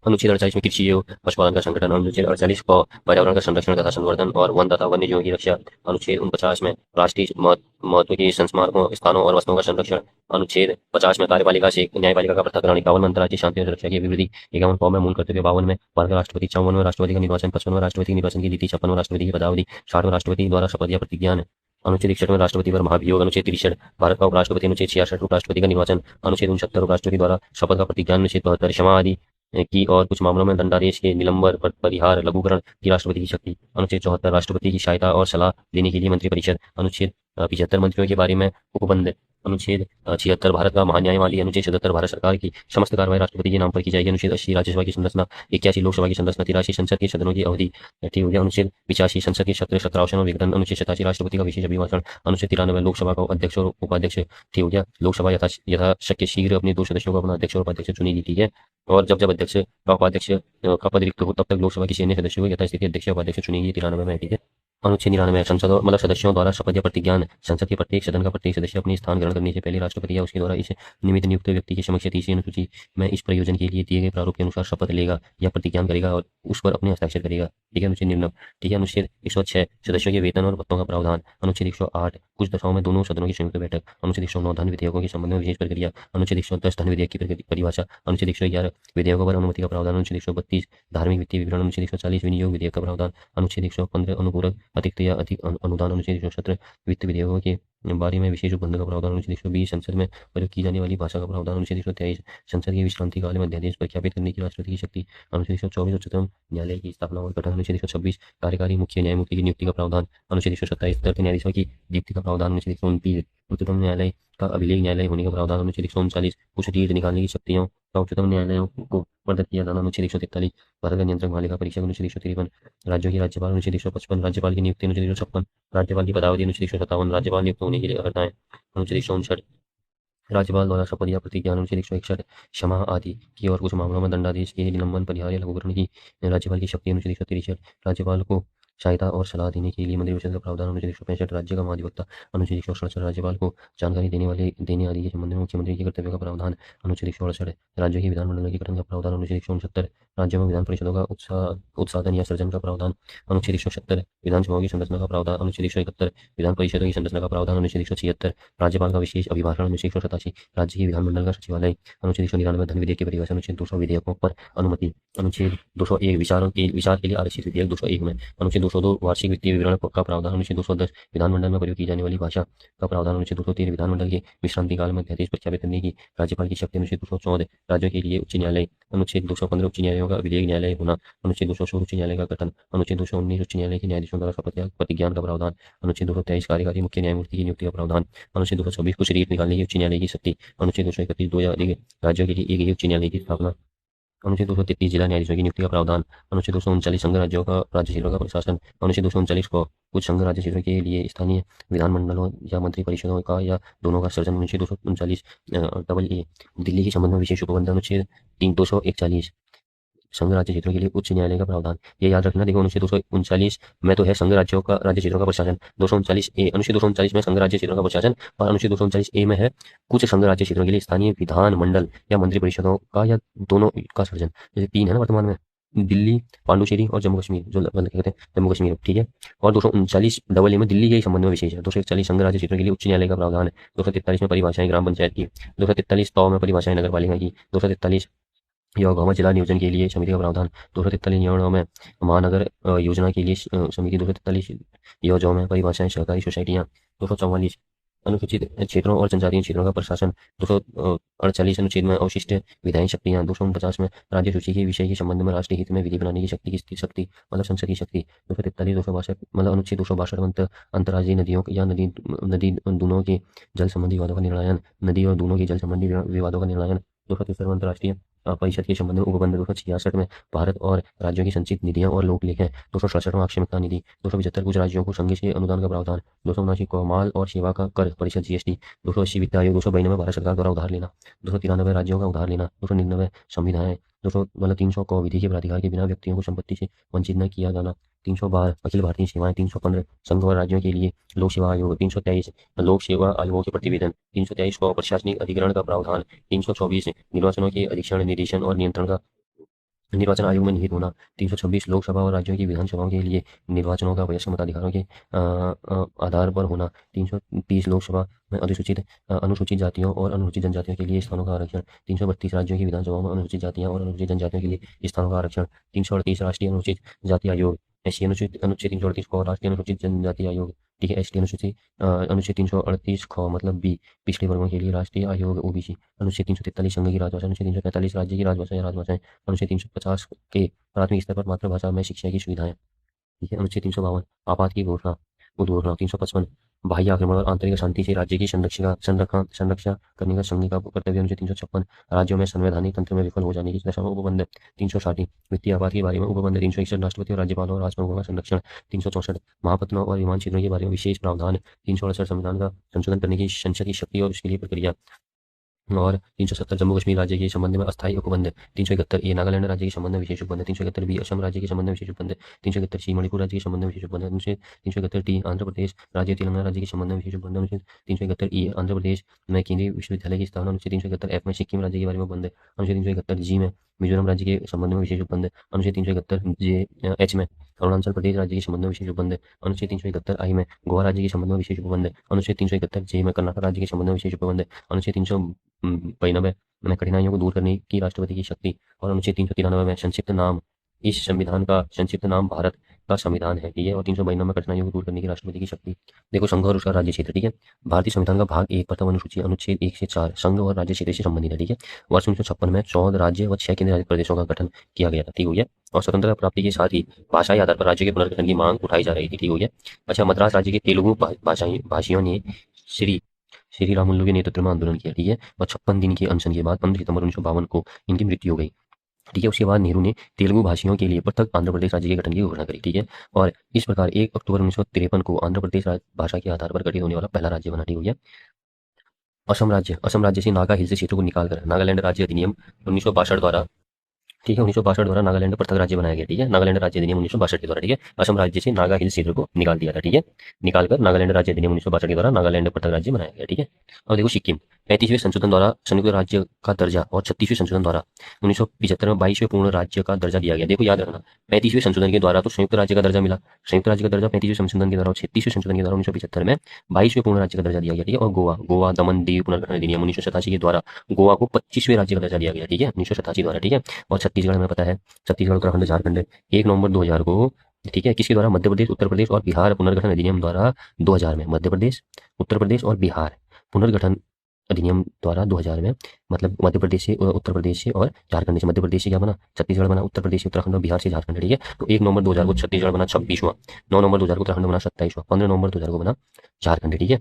अनुच्छेद 48 में कृषि एवं पशुपालन का संगठन, अनुच्छेद 48 को पर्यावरण का संरक्षण तथा संवर्धन और वन तथा वन्य जीवों की रक्षा, अनुच्छेद 49 में राष्ट्रीय महत्व की संस्मारकों स्थानों और वस्तुओं का संरक्षण, अनुच्छेद 50 में कार्यपालिका से न्यायपालिका का पृथक्करण, 51 में अंतर्राष्ट्रीय शांति और सुरक्षा की अभिवृद्धि, 51 में मूल कर्तव्य, 52 में भारत का राष्ट्रपति, 54 में राष्ट्रपति का निर्वाचन, 55 में राष्ट्रपति के निर्वाचन की रीति, 56 में राष्ट्रपति की पदावधि, 60 में राष्ट्रपति द्वारा शपथ या प्रतिज्ञान, अनुच्छेद 61 में राष्ट्रपति पर महाभियोग, अनुच्छेद 63 भारत का उपराष्ट्रपति, अनुच्छेद 66 उपराष्ट्रपति का निर्वाचन, अनुच्छेद 69 उपराष्ट्रपति द्वारा शपथ का प्रतिज्ञान, अनुच्छेद 72 क्षमा आदि की और कुछ मामलों में दंडादेश के निलंबन परिहार लघुकरण की राष्ट्रपति की शक्ति, अनुच्छेद 74 राष्ट्रपति की सहायता और सलाह देने के लिए मंत्रिपरिषद, अनुच्छेद 75 मंत्रियों के बारे में उपबंध, अनुच्छेद 76 भारत का महान्यायवादी, अनुच्छेद 77 भारत सरकार की समस्त कार्रवाई राष्ट्रपति के नाम पर की जाएगी, अनुच्छेद 80 राज्यसभा की संरचना, 81 लोकसभा की संरचना, 83 संसद के सदनों की अवधि, ठीक हो गया, अनुच्छेद 85 संसद के सत्र सत्रावसान और विघटन, अनुच्छेद 87 राष्ट्रपति का विशेष अभिभाषण, अनुच्छेद 93 लोकसभा का अध्यक्ष और उपाध्यक्ष, ठीक हो गया, लोकसभा यथाशक्य शीघ्र अपने 2 सदस्यों को अपना अध्यक्ष और उपाध्यक्ष चुनेगी, ठीक है, और जब जब अध्यक्ष का उपाध्यक्ष का पद रिक्त हो तब तक लोकसभा किसी अन्य सदस्य को यथास्थिति अध्यक्ष या उपाध्यक्ष चुनेगी, 93 में, ठीक है। अनुच्छेद 99 संसद और मतलब सदस्यों द्वारा शपथ या प्रतिज्ञान, संसद के प्रत्येक सदन का प्रत्येक सदस्य अपनी स्थान ग्रहण करने से पहले राष्ट्रपति या उसके द्वारा इस निमित्त नियुक्त व्यक्ति के समक्ष तीसरी अनुसूची में इस प्रयोजन के लिए दिए गए प्रारूप के अनुसार शपथ लेगा या प्रतिज्ञान करेगा और उस पर अपने हस्ताक्षर करेगा, ठीक है। अनुच्छेद 99, ठीक है। अनुच्छेद 106 सदस्यों के वेतन और भत्तों का प्रावधान, अनुच्छेद 108 कुछ दफाओं में दोनों सदनों की संयुक्त बैठक, अनुच्छेद 109 धन विधेयकों के संबंध में विशेष प्रक्रिया, अनुच्छेद 110 धन विधेयक की परिभाषा, अनुच्छेद 111 विधेयकों पर अनुमति का प्रावधान, अनुच्छेद 132 धार्मिक वित्तीय विवरण, अनुच्छेद 140 विनियोग विधेयक का प्रावधान, अनुच्छेद 115 अनुपूरक अतिरिक्त या अधिक अनुदान, अनुच्छेद 117 वित्त विधेयकों के बारे में विशेष उपबंध का प्रावधान, अनुच्छेद 120 संसद में प्रयोग की जाने वाली भाषा का प्रावधान, अनुच्छेद 123 संसद के विश्रांति काल में अध्यादेश प्रख्यापित करने की राष्ट्रपति की शक्ति, अनुच्छेद 124 उच्चतम न्यायालय की स्थापना और गठन, अनुच्छेद 126 कार्यकारी मुख्य न्यायमूर्ति की नियुक्ति का प्रावधान, अनुच्छेद 127 तर्क न्यायाधीशों की नियुक्ति का प्रावधान, अनुच्छेद 129 उच्चतम न्यायालय का अभिलेख न्यायालय होने का प्रावधान, अनुच्छेद 139 कुछ रीट निकालने की शक्तियों का उच्चतम न्यायालयों को प्रदत्त किया जाना, अनुच्छेद 143 भारत का नियंत्रक मालिका परीक्षक, अनुच्छेद 153 राज्यों की राज्यपाल, अनुच्छेद 155 राज्यपाल की नियुक्ति, अनुच्छेद 156 राज्यपाल की पदावधि, अनुच्छेद 157 राज्यपाल नियुक्त होने के लिए अर्हताएं, अनुच्छेद 159 राज्यपाल द्वारा शपथ या प्रतिज्ञा, अनुच्छेद 161 क्षमा आदि की और कुछ मामलों में दंडादेश के निलंबन परिहार या लघुकरण की राज्यपाल की शक्ति, अनुच्छेद 163 राज्यपाल को सहायता और सलाह देने के लिए मंत्रिपरिषद का प्रावधान, अनुच्छेद 165 राज्य का महाधिवक्ता, अनुच्छेद 167 राज्यपाल को जानकारी देने आदि के संबंध में मुख्यमंत्री के कर्तव्य का प्रावधान, अनुच्छेद 168 राज्यों के विधानमंडल के गठन का प्रावधान, अनुच्छेद 169 राज्यों में विधान परिषदों का उत्साधन या सर्जन का प्रावधान, अनुच्छेद 170 विधानसभाओं की संरचना का प्रावधान, अनुच्छेद 171 विधान परिषदों की संरचना का प्रावधान, अनुच्छेद 176 राज्यपाल का विशेष अभिभाषण, अनुच्छेद 187 राज्य के विधानमंडल का सचिवालय, अनुच्छेद 199 धन विधेयक की परिभाषा, अनुच्छेद 200 विधेयकों पर अनुमति, अनुच्छेद 201 विचार के लिए आरक्षित विधेयक 201 में, अनुच्छेद 202 वार्षिक वित्तीय विवरण का प्रावधान, अनुच्छेद 210 विधानमंडल में प्रयोग की जाने वाली भाषा का प्रावधान, अनुच्छेद 203 विधानमंडल के विश्रांति काल में अध्यादेश प्रख्यापित करने की राज्यपाल की शक्ति, अनुच्छेद 214 राज्यों के लिए उच्च न्यायालय, अनुच्छेद 215 उच्च न्यायालयों का अभिलेख न्यायालय होना, अनुच्छेद 216 उच्च न्यायालय का गठन, अनुच्छेद 219 उच्च न्यायालय के न्यायाधीशों द्वारा शपथ या प्रतिज्ञान का प्रावधान, अनुच्छेद 223 कार्यकारी मुख्य न्यायमूर्ति की नियुक्ति का प्रावधान, अनुच्छेद 226 कुछ रीट निकालने की उच्च न्यायालय की शक्ति, अनुच्छेद 231 2 या अधिक राज्यों के लिए एक उच्च न्यायालय की स्थापना, अनुच्छेद 233 जिला न्यायाधीशों की नियुक्ति का प्रावधान, अनुच्छेद 239 संघ राज्यों का राज्य क्षेत्रों का प्रशासन, अनुच्छेद 239 को कुछ संघ राज्य क्षेत्रों के लिए स्थानीय विधानमंडलों या मंत्री परिषदों का या दोनों का सृजन, अनुच्छेद 239 डबल ए दिल्ली के संबंध में विशेष उपबंध, अनुच्छेद 241 संघ राज्य क्षेत्रों के लिए उच्च न्यायालय का प्रावधान। ये याद रखना, देखो अनुच्छेद 239 में तो है संघ राज्यों का राज्य क्षेत्रों का प्रशासन, 239 ए अनुच्छेद 239 में संघ राज्य क्षेत्रों का प्रशासन और अनुच्छेद 239 ए में है कुछ संघ राज्य क्षेत्रों के लिए स्थानीय विधान मंडल या मंत्री परिषदों का या दोनों का सृजन। जैसे 3 है ना वर्तमान में, दिल्ली, पांडुचेरी और जम्मू कश्मीर, जो कहते हैं जम्मू कश्मीर, ठीक है। और 239 डबल ए में दिल्ली के संबंध में विशेष है। 241 संघ राज्य क्षेत्रों के लिए उच्च न्यायालय का प्रावधान है। 243 में परिभाषाएं ग्राम पंचायत की, 243 तौ में परिभाषाएं नगर पालिका की, 243 गाँव जिला नियोजन के लिए समिति का प्रावधान, 243 योजनाओं में महानगर योजना के लिए समिति, 243 योजनाओं में परिभाषाएं सहकारी सोसाइटियाँ, 244 अनुसूचित क्षेत्रों और जनजातीय क्षेत्रों का प्रशासन, 248 अनुच्छेद में अवशिष्ट विधायी शक्तियाँ, 249 में राज्य सूची के विषय के संबंध में राष्ट्रीय हित में विधि बनाने की शक्ति मतलब संसद की शक्ति, 243 262 मतलब अनुच्छेद 262 में अंतर्राज्यीय नदियों या नदी दूनों के जल संबंधी विवादों का निर्णयन, नदी और दूनों के जल संबंधी विवादों का निर्णयन, 263 में अंतर्राष्ट्रीय परिषद के संबंध में उपबंध, 266 में भारत और राज्यों की संचित निधियां और लोकलेख हैं, 267 में आक्षेपिका निधि, 275 कुछ राज्यों को संघ से अनुदान का प्रावधान, 279 को माल और सेवा का कर परिषद जीएसटी, 280 वित्त आयोग, 292 में भारत सरकार द्वारा उधार लेना, 293 राज्यों का उधार लेना, 299 संविधाएं, 300 को विधि के प्राधिकार के बिना व्यक्तियों को संपत्ति से वंचित न किया जाना, 312 अखिल भारतीय सेवाएं, 315 संघ और राज्यों के लिए लोक सेवा आयोग, 323 लोक सेवा आयोगों के प्रतिवेदन, 323 को प्रशासनिक अधिग्रहण का प्रावधान, 324 निर्वाचनों के अधीक्षण निरीक्षण और नियंत्रण का निर्वाचन आयोग में निहित होना। 326 लोकसभा और राज्यों की विधानसभाओं के लिए निर्वाचनों का वयस्क मताधिकारों के आधार पर होना। 330 लोकसभा में अनुसूचित जातियों और अनुसूचित जनजातियों के लिए स्थानों का आरक्षण। 332 राज्यों की विधानसभाओं में अनुसूचित जातियां और अनुसूचित जनजातियों के लिए स्थानों का आरक्षण। 338 राष्ट्रीय अनुसूचित जाति आयोग, एससी अनुच्छेद 338 को राष्ट्रीय अनुसूचित जनजाति आयोग, ठीक है। एसटी अनुच्छेद 338 ख मतलब बी पिछड़े वर्गों के लिए राष्ट्रीय आयोग ओबीसी। अनुच्छेद 343 संघ की राजभाषा। अनुच्छेद 345 राज्य की राजभाषा या राजभाषाएं। अनुच्छेद 350 के प्राथमिक स्तर पर मातृभाषा में शिक्षा की सुविधाएं, ठीक है। अनुच्छेद 352 आपात की घोषणा उद्घोषणा। 355 बाह्य आक्रमण और आंतरिक शांति से राज्य की संरक्षा करने का संघ का कर्तव्य। अनुच्छेद 356 राज्यों में संवैधानिक तंत्र में विफल हो जाने की दशा में उपबंध। 360 वित्तीय आपात के बारे में उपबंध। 361 राष्ट्रपति और राज्यपाल और राजप्रमुखों का संरक्षण। 364 महापत्रों और विमान क्षेत्रों के बारे में विशेष प्रावधान। 368 संविधान का संशोधन करने की संसद की शक्ति और उसके लिए प्रक्रिया। और 370 जम्मू कश्मीर राज्य के संबंध में अस्थायी उपबंध। 371 ए नागालैंड राज्य के संबंध में विशेष उपबंध। 371 बी असम राज्य के संबंध में विशेष उपबंध। 371 सी मणिपुर राज्य के संबंध में विशेष उपबंध। अनुच्छेद 371 टी आंध्र प्रदेश राज्य तेलंगाना राज्य के संबंध में विशेष उपबंध। अनुच्छेद 371 ई आंध्र प्रदेश में केंद्रीय विश्वविद्यालय की स्थापना। अनुच्छेद 371 एफ में सिक्किम राज्य के बारे में उपबंध। अनुच्छेद 371 जी में मिजोरम राज्य के संबंध में विशेष उपबंध। अनुच्छेद 371 जे एच में अरुणाचल प्रदेश राज्य के संबंध में विशेष उपबंध। अनुच्छेद 371 आई में गोवा राज्य के संबंध में विशेष उपबंध। अनुच्छेद 371 जे में कर्नाटक राज्य के संबंध में विशेष उपबंध। अनुच्छेद 392 में कठिनाइयों को दूर करने की राष्ट्रपति की शक्ति। और अनुच्छेद 393 में संक्षिप्त नाम, इस संविधान का संक्षिप्त नाम भारत का संविधान है, ठीक है। और 392 में कठिनाइयों को दूर करने की राष्ट्रपति की शक्ति। देखो संघ और उसका राज्य क्षेत्र, ठीक है। भारतीय संविधान का भाग 1 प्रथम अनुसूची अनुच्छेद 1 से 4 संघ और राज्य क्षेत्र से संबंधित है, ठीक है। वर्ष 1956 में 14 राज्य व 6 केंद्र शासित प्रदेशों का गठन किया गया था, ठीक हो गया। और स्वतंत्रता प्राप्ति के साथ ही भाषाई आधार पर राज्य के पुनर्गठन की मांग उठाई जा रही थी, ठीक हो गया। अच्छा, मद्रास राज्य के तेलुगु भाषियों ने श्री रामुलु के नेतृत्व में आंदोलन किया, ठीक है। और 56 दिन के अनशन के बाद 15 सितंबर 1952 को इनकी मृत्यु हो गई, ठीक है। उसके बाद नेहरू ने तेलुगु भाषियों के लिए पृथक आंध्र प्रदेश राज्य के गठन की घोषणा करी, ठीक है। और इस प्रकार 1 अक्टूबर 1953 को आंध्र प्रदेश भाषा के आधार पर गठित होने वाला पहला राज्य बना, ठीक हो गया। असम राज्य से नागा हिल्स क्षेत्र को निकालकर नागालैंड राज्य अधिनियम 1962 द्वारा, ठीक है, 1962 द्वारा नागालैंड पृथक राज्य बनाया गया, ठीक है। नागालैंड राज्य अधिनियम 1962 के द्वारा, ठीक है। असम राज्य से नागा हिल्स क्षेत्र को निकाल दिया था, ठीक है। निकालकर नागालैंड राज्य अधिनियम 1962 के द्वारा नागालैंड पृथक राज्य बनाया गया, ठीक है। अब देखो सिक्किम 35वें संशोधन द्वारा संयुक्त राज्य का दर्जा और 36वें संशोधन द्वारा 1975 में 22वें पूर्ण राज्य का दर्जा दिया गया। देखो याद रखना, 35वें संशोधन के द्वारा तो संयुक्त राज्य का दर्जा मिला, संयुक्त राज्य का दर्जा 35वें संशोधन के द्वारा और 36वें संशोधन के द्वारा 1975 में 22वें पूर्ण राज्य का दर्जा दिया गया, ठीक है। और गोवा दमन दीव पुनर्गठन अधिनियम 1987 के द्वारा गोवा को 25वें राज्य का दर्जा दिया गया, ठीक है, 1987 द्वारा, ठीक है। और छत्तीसगढ़ हमें पता है, छत्तीसगढ़ उत्तराखंड झारखंड 1 नवंबर 2000 को, ठीक है, किसके द्वारा, मध्य प्रदेश उत्तर प्रदेश और बिहार पुनर्गठन अधिनियम द्वारा 2000 में, मध्य प्रदेश उत्तर प्रदेश और बिहार पुनर्गठन अधिनियम द्वारा 2000 में, मतलब मध्य प्रदेश से उत्तर प्रदेश से और झारखंड से, मध्य प्रदेश से क्या बना, छत्तीसगढ़ बना, उत्तर प्रदेश से उत्तराखंड और बिहार से झारखंड, ठीक है। तो 1 नवंबर 2000 को छत्तीसगढ़ बना 26वां, 9 नवंबर 2000 को उत्तराखंड बना 27वां, 15 नवंबर 2000 को बना झारखंड, ठीक है।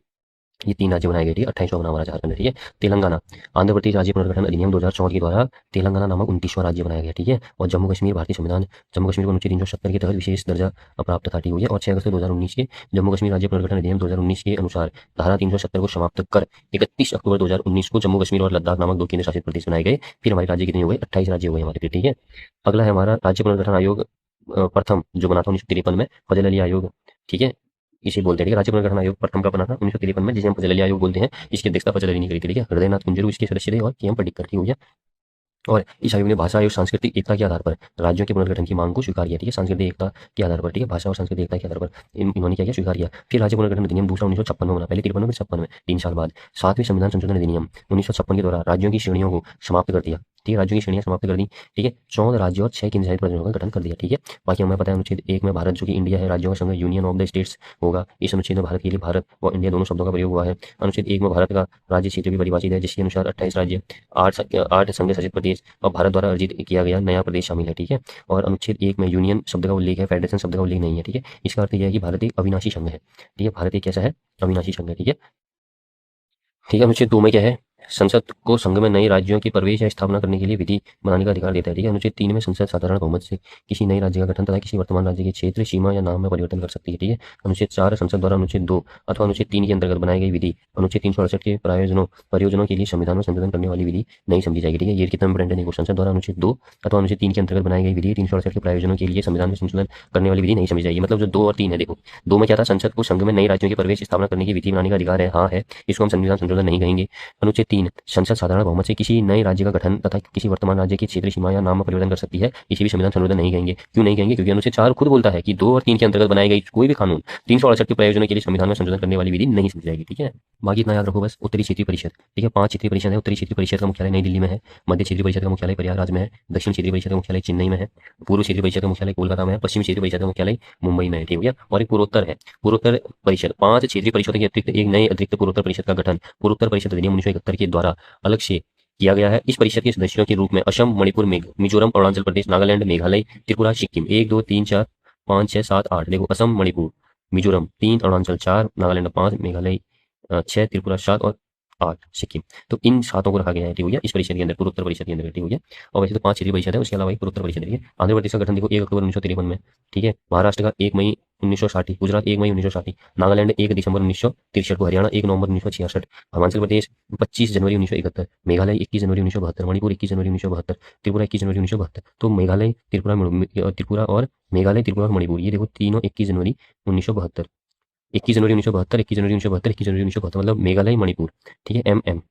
ये 3 राज्य बनाए गए, ठीक है। 28वां बना हमारा झारखंड, ठीक है। तेलंगाना आंध्र प्रदेश राज्य पुनर्गठन अधिनियम 2014 के द्वारा तेलंगाना नामक 29वां राज्य बनाया गया, ठीक है। और जम्मू कश्मीर भारतीय संविधान, जम्मू कश्मीर को अनुच्छेद 370 के तहत विशेष दर्जा प्राप्त था, ठीक है। और 6 अगस्त 2019 के जम्मू कश्मीर राज्य पुनर्गठन अधिनियम 2019 के अनुसार धारा 370 को समाप्त कर 31 अक्टूबर 2019 को जम्मू कश्मीर और लद्दाख नामक 2 केंद्र शासित प्रदेश बनाए गए। फिर हमारे राज्य कितने हो गए, 28 राज्य हो गए हमारे, ठीक है। अगला है हमारा राज्य पुनर्गठन आयोग प्रथम जो बना था 1953 में, फजल अली आयोग, ठीक है, इसे बोलते हैं, ठीक है। राज्य पुनर्गठन आयोग प्रथम का बना था 1953 में, जिसे हम फजल अली आयोग बोलते हैं। इसकी अध्यक्षता फजल अली ने करी थी, ठीक है। हृदयनाथ कुंजरू इसके सदस्य थे और के.एम. पडिक्कर, ठीक हो गया। और इस आयोग ने भाषा और सांस्कृतिक एकता के आधार पर राज्यों के पुनर्गठन की मांग को स्वीकार किया, ठीक है। सांस्कृतिक एकता के आधार पर, ठीक है, भाषा और सांस्कृतिक एकता के आधार पर इन्होंने क्या किया, स्वीकार किया। फिर राज्य पुनर्गठन अधिनियम दूसरा 1956 में बना, पहले 53 में, फिर 56 में, 3 साल बाद 7वें संविधान संशोधन अधिनियम 1956 के द्वारा राज्यों की श्रेणियों को समाप्त कर दिया, ठीक है। राज्यों की श्रेणियां समाप्त कर दी, ठीक है। 14 राज्यों और 6 केंद्र शासित प्रदेशों का गठन कर दिया, ठीक है। बाकी हमें पता है अनुच्छेद 1 में भारत जो कि इंडिया है राज्यों का संघ, यूनियन ऑफ द स्टेट्स होगा। इस अनुच्छेद में भारत के लिए भारत और इंडिया दोनों शब्दों का प्रयोग हुआ है। अनुच्छेद 1 में भारत का राज्य क्षेत्र भी परिभाषित है, जिसके अनुसार 28 राज्य, 8 संघ शासित प्रदेश और भारत द्वारा अर्जित किया गया नया प्रदेश शामिल है, ठीक है। और अनुच्छेद 1 में यूनियन शब्द का उल्लेख है, फेडरेशन शब्द का उल्लेख नहीं है, ठीक है। इसका अर्थ यह है कि भारत एक अविनाशी संघ है, ठीक है। भारत एक कैसा है, अविनाशी संघ है, ठीक है, ठीक है। अनुच्छेद 2 में क्या है, संसद को संघ में नए राज्यों की प्रवेश या स्थापना करने के लिए विधि बनाने का अधिकार देता है, ठीक है। अनुच्छेद 3 में संसद साधारण बहुमत से किसी नए राज्य का गठन तथा किसी वर्तमान राज्य के क्षेत्र, सीमा या नाम में परिवर्तन कर सकती है, ठीक है। अनुच्छेद 4 संसद द्वारा अनुच्छेद 2 अथवा अनुच्छेद 3 के अंतर्गत बनाई गई विधि अनुच्छेद 368 के परियोजनों के लिए संविधान में संशोधन करने वाली विधि नहीं समझी जाएगी, ठीक है। ये कितना इंपोर्टेंट है, देखो, संसद द्वारा अनुच्छेद 2 अथवा अनुच्छेद 3 के अंतर्गत बनाई गई विधि 368 के प्रयोजनों के लिए संविधान में संशोधन करने वाली विधि नहीं समझी जाएगी। मतलब जो 2 और 3 है, देखो 2 में क्या था, संसद को संघ में नई राज्यों के प्रवेश स्थापना करने की विधि बनाने का अधिकार है, हाँ है, इसको हम संविधान संशोधन नहीं कहेंगे। अनुच्छेद 3 संसद साधारण बहुमत से किसी नए राज्य का गठन तथा किसी वर्तमान राज्य की क्षेत्रीय सीमा या नाम में परिवर्तन कर सकती है। इसे भी संविधान संशोधन नहीं कहेंगे। क्यों नहीं कहेंगे? क्योंकि अनुच्छेद 4 खुद बोलता है कि 2 और 3 के अंतर्गत बनाई गई कोई भी कानून 368 के प्रयोजनों के लिए संविधान में संशोधन करने वाली विधि नहीं समझी जाएगी। ठीक है, बाकी इतना याद रखो बस। उत्तरी क्षेत्रीय परिषद, ठीक है, 5 क्षेत्रीय परिषद है। उत्तरी क्षेत्रीय परिषद का मुख्यालय नई दिल्ली में है। मध्य क्षेत्रीय परिषद का मुख्यालय प्रयागराज में है। दक्षिण क्षेत्रीय परिषद का मुख्यालय चेन्नई में है। पूर्व क्षेत्रीय परिषद का मुख्यालय कोलकाता में है। पश्चिमी क्षेत्रीय परिषद का मुख्यालय मुंबई में है। ठीक हो गया। और एक पूर्वोत्तर है। पूर्वोत्तर परिषद 5 क्षेत्रीय परिषदों के अतिरिक्त एक नए अतिरिक्त पूर्वोत्तर परिषद का गठन पूर्वोत्तर परिषद अधिनियम 1971 के द्वारा अलग से किया गया है। इस परिषद के सदस्यों के रूप में असम, मणिपुर, मिजोरम, अरुणाचल प्रदेश, नागालैंड, मेघालय, त्रिपुरा, सिक्किम 1 2 3 4 5 6 7 8। देखो, असम, मणिपुर, मिजोरम 3, अरुणाचल 4, नागालैंड 5, मेघालय 6, त्रिपुरा 7 और 8 सिक्किम। तो इन 7 को रखा गया है। ठीक हो गया, इस परिषद के अंदर, पूर्वोत्तर परिषद के अंदर। ठीक हो गया। और वैसे तो 5 क्षेत्रीय परिषद है, उसके अलावा एक पूर्वोत्तर परिषद है। आंध्र प्रदेश का गठन देखो 1 अक्टूबर 1953 में। ठीक है, महाराष्ट्र का 1 मई 1960, गुजरात 1 मई 1960, नागालैंड 1 दिसंबर 1963 को, हरियाणा 1 नवंबर 1966, हिमाचल प्रदेश 25 जनवरी 1971, मेघालय 21 जनवरी 1972, मणिपुर 21 जनवरी 1972, त्रिपुरा 21 जनवरी 1972। तो मेघालय, त्रिपुरा और मणिपुर, ये देखो तीनों 21 जनवरी 1972, 21 जनवरी 1972, 21 जनवरी 1972, 21 जनवरी 1972, मतलब मेघालय, मणिपुर। ठीक है, MM,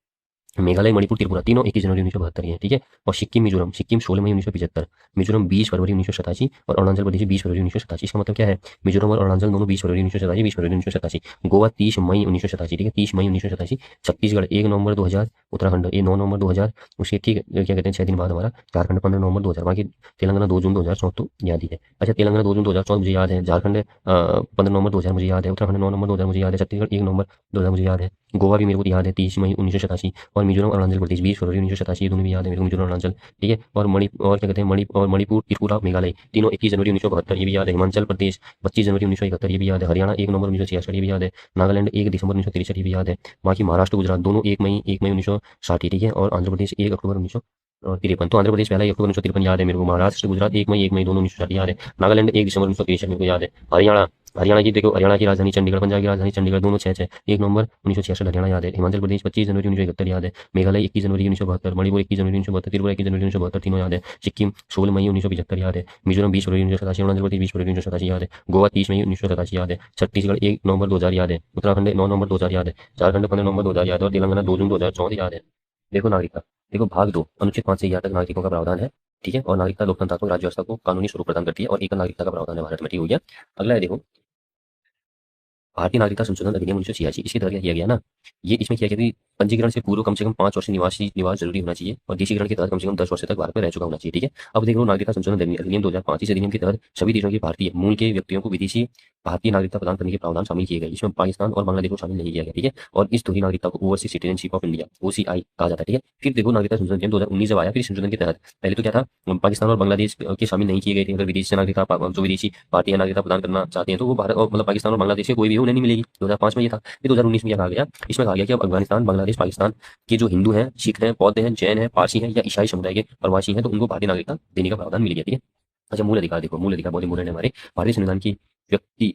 मेघालय, मणिपुर, त्रिपुरा तीनों 21 जनवरी 1972 है। ठीक है। और सिक्किम, मिजोरम, सिक्किम 16 मई 1975, मिजोरम 20 फरवरी 1987 और अरुणाचल प्रदेश 20 फरवरी 1987। इसका मतलब क्या है? मिजोरम और अरुणाचल दोनों 20 फरवरी 1987, 20 फरवरी 1987। गोवा 30 मई 1987, ठीक है, 30 मई 1987। छत्तीसगढ़ 1 नवंबर 2000, उत्तराखंड 9 नवंबर 2000, उसके ठीक क्या कहते हैं 6 दिन बाद हमारा झारखंड 15 नवंबर 2000। बाकी तेलंगाना 2 जून 2014 तो याद ही है। अच्छा, तेलंगाना 2 जून 2014 मुझे याद है। झारखंड 15 नवंबर 2000 मुझे याद है। उत्तराखंड 9 नवंबर 2000 मुझे याद है। छत्तीसगढ़ 1 नवंबर 2000 मुझे याद है। गोवा भी मेरे को याद है 30 मई 1987। और मिजोरम और अरुणाचल प्रदेश 20 फरवरी 1987, ये दोनों भी याद है मेरे को, मिजोरम और अरुणाचल। ठीक है। और और क्या कहते हैं मणिपुर, त्रिपुरा, मेघालय तीनों 21 जनवरी 1972, ये भी याद है। हिमाचल प्रदेश 25 जनवरी 1971, ये भी याद है। हरियाणा 1 नवंबर 1966, ये भी याद है। नागालैंड 1 दिसंबर 1963, ये भी याद है। बाकी महाराष्ट्र, गुजरात दोनों 1 मई 1960, ठीक है। और आंध्र प्रदेश 1 अक्टूबर 1953। तो आंध्र प्रदेश पहला 1 अक्टूबर 1953 याद है मेरे को। महाराष्ट्र, गुजरात 1 मई दोनों 1960 याद है। नागालैंड 1 दिसंबर 1963 मेरे को याद है। हरियाणा की देखो, हरियाणा की राजधानी चंडीगढ़, पंजाब की राजधानी चंडीगढ़, दोनों 6 1 नवंबर 1966 हरियाणा याद है। हिमाचल प्रदेश 25 जनवरी 1971 याद है। मेघालय 21 जनवरी 1972, मणिपुर 21 जनवरी 1972, त्रिपुरा 21 जनवरी 1972 तीनों याद है। सिक्किम 16 मई 1975 याद है। मिजोरम 20 फरवरी 1987, अरुणाचल प्रदेश 20 फरवरी 1987 याद है। गोवा 30 मई 1987 याद है। छत्तीसगढ़ 1 नवंबर 2000 याद है। उत्तराखंड 9 नवंबर 2000 याद है। झारखंड 15 नवंबर 2000 याद है। और तेलंगाना 2 जून 2014 याद है। देखो नागरिकता, देखो भाग 2 अनुच्छेद 5 से 11 तक नागरिकों का प्रावधान है। ठीक है। और नागरिकता लोकतंत्रात्मक राज्य व्यवस्था को कानूनी स्वरूप प्रदान करती है और एकल नागरिकता का प्रावधान है भारत में। ठीक हो गया। अगला है देखो, भारतीय नागरिकता संशोधन अधिनियम 1986। इसके तहत क्या किया गया ना, ये इसमें किया गया कि पंजीकरण से पूर्व कम से कम 5 वर्ष निवास जरूरी होना चाहिए और देशीकरण के तहत कम से कम 10 वर्ष तक भारत में रह चुका होना चाहिए। ठीक है। अब देखो, नागरिकता संशोधन अधिनियम 2005, इस अधिनियम के तहत सभी देशों के भारतीय मूल के व्यक्तियों को विदेशी भारतीय नागरिकता प्रदान करने के प्रावधान शामिल किए गए। इसमें पाकिस्तान और बांग्लादेश को शामिल नहीं किया गया। ठीक है। और इस दोहरी नागरिकता को overseas citizenship of India, OCI कहा जाता है। ठीक है। फिर देखो, नागरिकता संशोधन अधिनियम 2019 जब आया, फिर संशोधन के तहत पहले तो क्या था, पाकिस्तान और बांग्लादेश के शामिल नहीं किए गए थे। अगर विदेशी नागरिकता, जो विदेशी भारतीय नागरिकता प्रदान करना चाहते हैं तो वो भारत और मतलब पाकिस्तान और बांग्लादेश से कोई भी उन्हें नहीं मिलेगी। 2005 में ये था। फिर 2019 में क्या कहा गया, इसमें कहा गया कि अब अफगानिस्तान, बांग्लादेश, पाकिस्तान के जो हिंदू हैं, सिख हैं, बौद्ध हैं, जैन हैं, पारसी हैं या ईसाई समुदाय के प्रवासी हैं, तो उनको भारतीय नागरिकता देने का प्रावधान मिल गया। ठीक है। अच्छा, मूल अधिकार देखो, मूल अधिकार बहुत इंपोर्टेंट है हमारे भारतीय संविधान की। व्यक्ति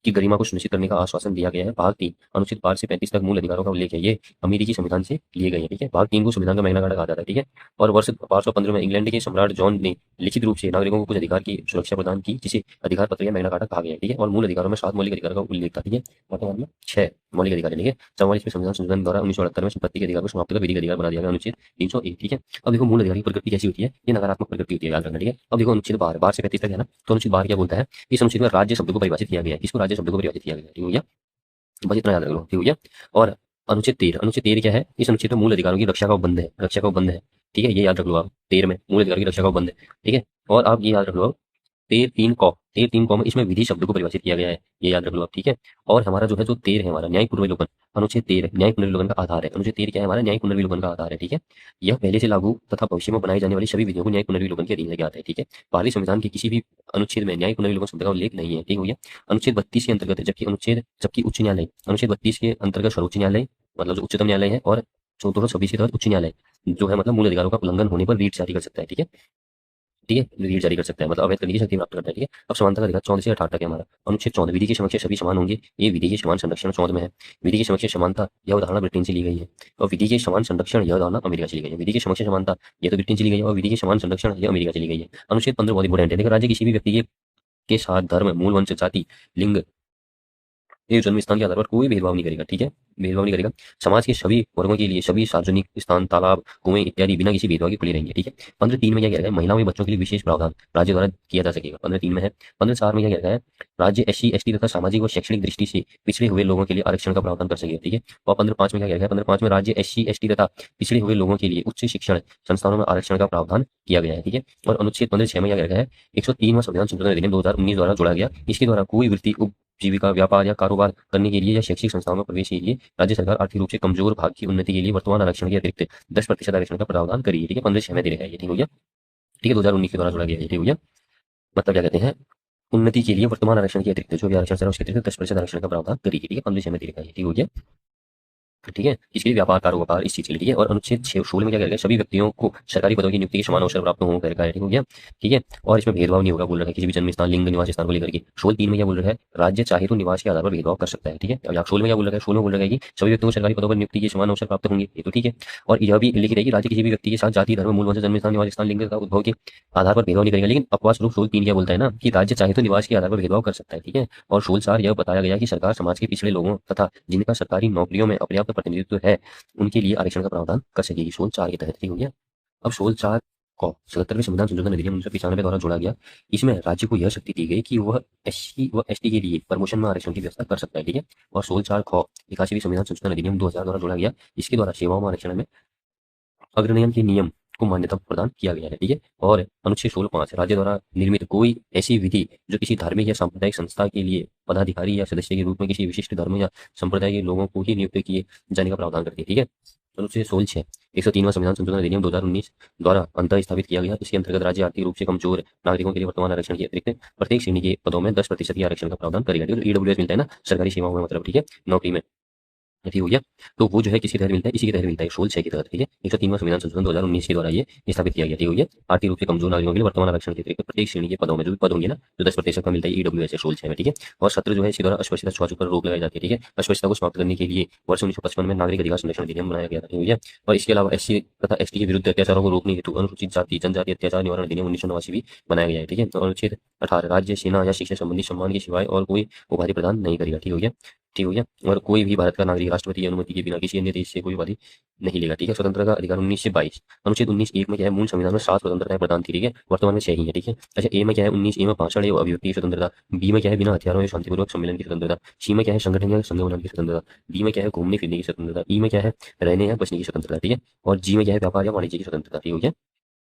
की गरिमा को सुनिश्चित करने का आश्वासन दिया गया है। भाग 3 अनुच्छेद 5 से 35 तक मूल अधिकारों का उल्लेख है। ये अमेरिकी संविधान से लिए गए हैं। ठीक है। भाग 3 को संविधान का मैग्ना कार्टा कहा जाता है। ठीक है। और वर्ष 515 में इंग्लैंड के सम्राट जॉन ने लिखित रूप से नागरिकों को कुछ अधिकार की सुरक्षा प्रदान की, जिसे अधिकार पत्र या मैग्ना कार्टा कहा गया है। ठीक है। और मूल अधिकारों में 7 मौलिक अधिकारों का उल्लेख था। ठीक है। वर्तमान में 6 मौलिक अधिकार है। ठीक है। 44वें संविधान संशोधन द्वारा 1978 में संपत्ति के अधिकार को समाप्त कर विधिक अधिकार बना दिया गया, अनुच्छेद 301। ठीक है। अब देखो, मूल अधिकार की प्रकृति कैसी होती है, ये नकारात्मक प्रकृति होती है, याद रखना। ठीक है। अब देखो, अनुच्छेद 12 से 35 तक है ना, तो अनुच्छेद 12 क्या बोलता है, इस अनुच्छेद में राज्य शब्द को परिभाषित किया गया है। इसको राज्य शब्द को परिभाषित किया गया है। ठीक हो गया, बस इतना याद रख लो। ठीक हो गया। और अनुच्छेद 13 क्या है, इस अनुच्छेद में मूल अधिकारों की रक्षा का उपबंध है, रक्षा का उपबंध है। ठीक है, ये याद रख लो आप, 13 में मूल अधिकार की रक्षा का उपबंध है। ठीक है। और आप ये याद रख लो, 13 3 में इसमें विधि शब्द को परिभाषित किया गया है, ये याद रख लो आप। ठीक है। और हमारा जो है, जो 13 है हमारा न्यायिक पुनर्विलोकन, अनुच्छेद 13 न्यायिक पुनर्विलोकन का आधार है। अनुच्छेद 13 क्या है हमारा, न्यायिक पुनर्विलोकन का आधार है। ठीक है। यह पहले से लागू तथा भविष्य में बनाई जाने वाली सभी विधियों को न्यायिक पुनर्विलोकन के अधीन लेके आता है। ठीक है। भारतीय संविधान के किसी भी अनुच्छेद में न्यायिक पुनर्विलोकन शब्द का उल्लेख नहीं है। ठीक हो गया। अनुच्छेद 32 के अंतर्गत, जबकि उच्च न्यायालय, अनुच्छेद 32 के अंतर्गत सर्वोच्च न्यायालय मतलब जो उच्चतम न्यायालय है, और 226 के तहत उच्च न्यायालय जो है मतलब मूल अधिकारों का उल्लंघन होने पर रीट जारी कर सकता है। ठीक है। ठीक है, रीट जारी कर सकता है, मतलब अवैध करने की शक्ति प्राप्त करता है। ठीक है। अब समानता का अधिकार 14 से 18 तक है हमारा। अनुच्छेद 14 विधि के समक्ष सभी समान होंगे, ये विधि के समान संरक्षण 14 में है। विधि के समक्ष समानता, यह उदाहरण ब्रिटेन से ली गई है। और विधि के समान संरक्षण, यह उदाहरण अमेरिका से ली गई है। विधि के समक्ष समानता, यह तो ब्रिटेन से ली गई है, और विधि के समान संरक्षण यह अमेरिका से ली गई है। अनुच्छेद 15 बहुत इंपोर्टेंट है। देखो, राज्य किसी भी व्यक्ति के साथ धर्म, मूल वंश, जाति, लिंग, ये जन्म स्थान के आधार पर कोई भेदभाव नहीं करेगा, ठीक है, भेदभाव नहीं करेगा। समाज के सभी वर्गों के लिए सभी सार्वजनिक स्थान, तालाब, कुएं इत्यादि बिना किसी भेदभाव के खुले रहेंगे, ठीक है। 15(3) में क्या कह रखा है, महिलाओं और बच्चों के लिए विशेष प्रावधान राज्य द्वारा किया जा सकेगा, 15(3) में है। 15(4) में क्या कह रखा है, राज्य SC ST तथा सामाजिक व शैक्षणिक दृष्टि से पिछड़े हुए लोगों के लिए आरक्षण का प्रावधान कर सकेगा, ठीक है। और 15(5) में क्या कह रखा है, 15(5) में राज्य SC ST तथा पिछड़े हुए लोगों के लिए उच्च शिक्षण संस्थानों में आरक्षण का प्रावधान किया गया है, ठीक है। और अनुच्छेद 15(6) में क्या कह रखा है, 103वां संविधान संशोधन अधिनियम 2019 द्वारा जोड़ा गया, इसके द्वारा कोई वृत्ति, उपजीविका, व्यापार या कारोबार करने के लिए या शैक्षिक संस्थाओं में प्रवेश के लिए राज्य सरकार आर्थिक रूप से कमजोर भाग की उन्नति के लिए वर्तमान आरक्षण के अतिरिक्त 10% आरक्षण का प्रावधान करेगी, ठीक है। 15(6) में दे रखा है ये, ठीक हो गया, ठीक है, 2019 के द्वारा जोड़ा गया, ये ठीक हो गया। मतलब क्या कहते हैं, उन्नति के लिए वर्तमान आरक्षण के अतिरिक्त जो भी आरक्षण है उसके अतिरिक्त 10% आरक्षण का प्रावधान करेगी, ठीक है। 15(6) में दे रखा है, ठीक हो गया, ठीक है। इसके लिए व्यापार, कारोबार इस चीज के लिए, ठीक है। और अनुच्छेद 16 में क्या करेगा, सभी व्यक्तियों को सरकारी पदों की नियुक्ति के समान अवसर प्राप्त हों करेगा, ठीक हो गया, ठीक है। और इसमें भेदभाव नहीं होगा बोल रखा है किसी भी जन्म स्थान, लिंग, निवास स्थान को लेकर के। 16(3) में क्या बोल रहा है, राज्य चाहे तो निवास के आधार पर भेदभाव कर सकता है, ठीक है। अब 16 में क्या बोल रहा है, 16 में बोल रहा है कि सभी व्यक्तियों को सरकारी पदों पर नियुक्ति के समान अवसर प्राप्त होंगे, ये तो ठीक है। और यह भी लिखी रहेगी, राज्य किसी भी व्यक्ति के साथ जाति, धर्म, मूल वंश, जन्म स्थान, निवास स्थान, लिंग तथा उद्भव के आधार पर भेदभाव नहीं करेगा। लेकिन अपवाद स्वरूप 16(3) क्या बोलता है ना, कि राज्य चाहे तो निवास के आधार पर भेदभाव कर सकता है, ठीक है। और 16(4) यह बताया गया कि सरकार समाज के पिछड़े लोगों तथा जिनका सरकारी नौकरियों में अपर्याप्त प्रतिनिधित्व है उनके लिए आरक्षण का प्रावधान कर सकेगी, 16(4) के तहत, ठीक हो गया। अब 16(4) को 77वें संविधान संशोधन अधिनियम 1995 द्वारा जोड़ा गया। इसमें राज्य को यह शक्ति दी गई कि वह SC व ST के लिए प्रमोशन में आरक्षण की व्यवस्था कर सकता है, ठीक है। और 16(4) ख 81वें संविधान संशोधन अधिनियम 2000 द्वारा जोड़ा गया। इसके द्वारा सेवाओं में आरक्षण में अग्रनियम के नियम को मान्यता प्रदान किया गया है, ठीक है। और अनुच्छेद 16(5) राज्य द्वारा निर्मित कोई ऐसी विधि जो किसी धार्मिक या सांप्रदायिक संस्था के लिए पदाधिकारी या सदस्य के रूप में किसी विशिष्ट धर्म या संप्रदाय के लोगों को ही नियुक्त किए जाने का प्रावधान करती है, ठीक है। अनुच्छेद 16(6) 103वां संविधान संशोधन अधिनियम 2019 द्वारा अंतः स्थापित किया गया। इसके अंतर्गत राज्य आर्थिक रूप से कमजोर नागरिकों के लिए वर्तमान आरक्षण के अतिरिक्त प्रत्येक श्रेणी के पदों में 10% की आरक्षण का प्रावधान करेगा, ठीक है। EWS मिलता है ना सरकारी सेवाओं में, मतलब ठीक है, नौकरी में, ठीक हो गया। तो वो जो है किसी तहत मिलता है, इसी के तहत मिलता है, 16(6) के तहत, ठीक है। 103वां संविधान संशोधन 2019 के द्वारा ये स्थापित किया गया, ठीक हो गया। आर्थिक रूप से कमजोर नागरिकों के लिए वर्तमान आरक्षण के अतिरिक्त प्रत्येक श्रेणी के पदों में जो भी पद होंगे ना, जो 10% का मिलता है EWS है 16(6) में, ठीक है। और 17 जो है इसके द्वारा अस्पृश्यता, छुआछूत पर रोक लगाई जाती है, ठीक है। अस्पृश्यता को समाप्त करने के लिए वर्ष 1955 में नागरिक अधिकार संरक्षण अधिनियम बनाया गया था, ठीक हो गया। और इसके अलावा SC तथा ST के विरुद्ध अत्याचारों को रोकने हेतु अनुसूचित जाति जनजाति अत्याचार निवारण अधिनियम 1989 भी बनाया गया है, ठीक है। तो अनुच्छेद 18 राज्य, सेना या शिक्षा संबंधी सम्मान की सिवाय और कोई उपाधि प्रदान नहीं करेगा, ठीक हो गया, ठीक हो गया। और कोई भी भारत का नागरिक राष्ट्रपति की अनुमति के बिना किसी अन्य देश से कोई उपाधि नहीं लेगा, ठीक है। स्वतंत्रता का अधिकार 19 से 22 अनुच्छेद 19(1) में क्या है, मूल संविधान में 7 स्वतंत्रताएं प्रदान थी, ठीक है। वर्तमान में 6 ही है, ठीक है। अच्छा, A में क्या है, 19A में भाषण एवं अभिव्यक्ति की स्वतंत्रता, B में क्या है, बिना हथियारों या शांतिपूर्वक सम्मेलन की स्वतंत्रता, C में क्या है, संगठन या संघ बनाने की स्वतंत्रता, D में क्या है, घूमने फिरने की स्वतंत्रता, E में क्या है, रहने या बचने की स्वतंत्रता, ठीक है। और G में क्या है, व्यापार या वाणिज्य की स्वतंत्रता, ठीक हो गया।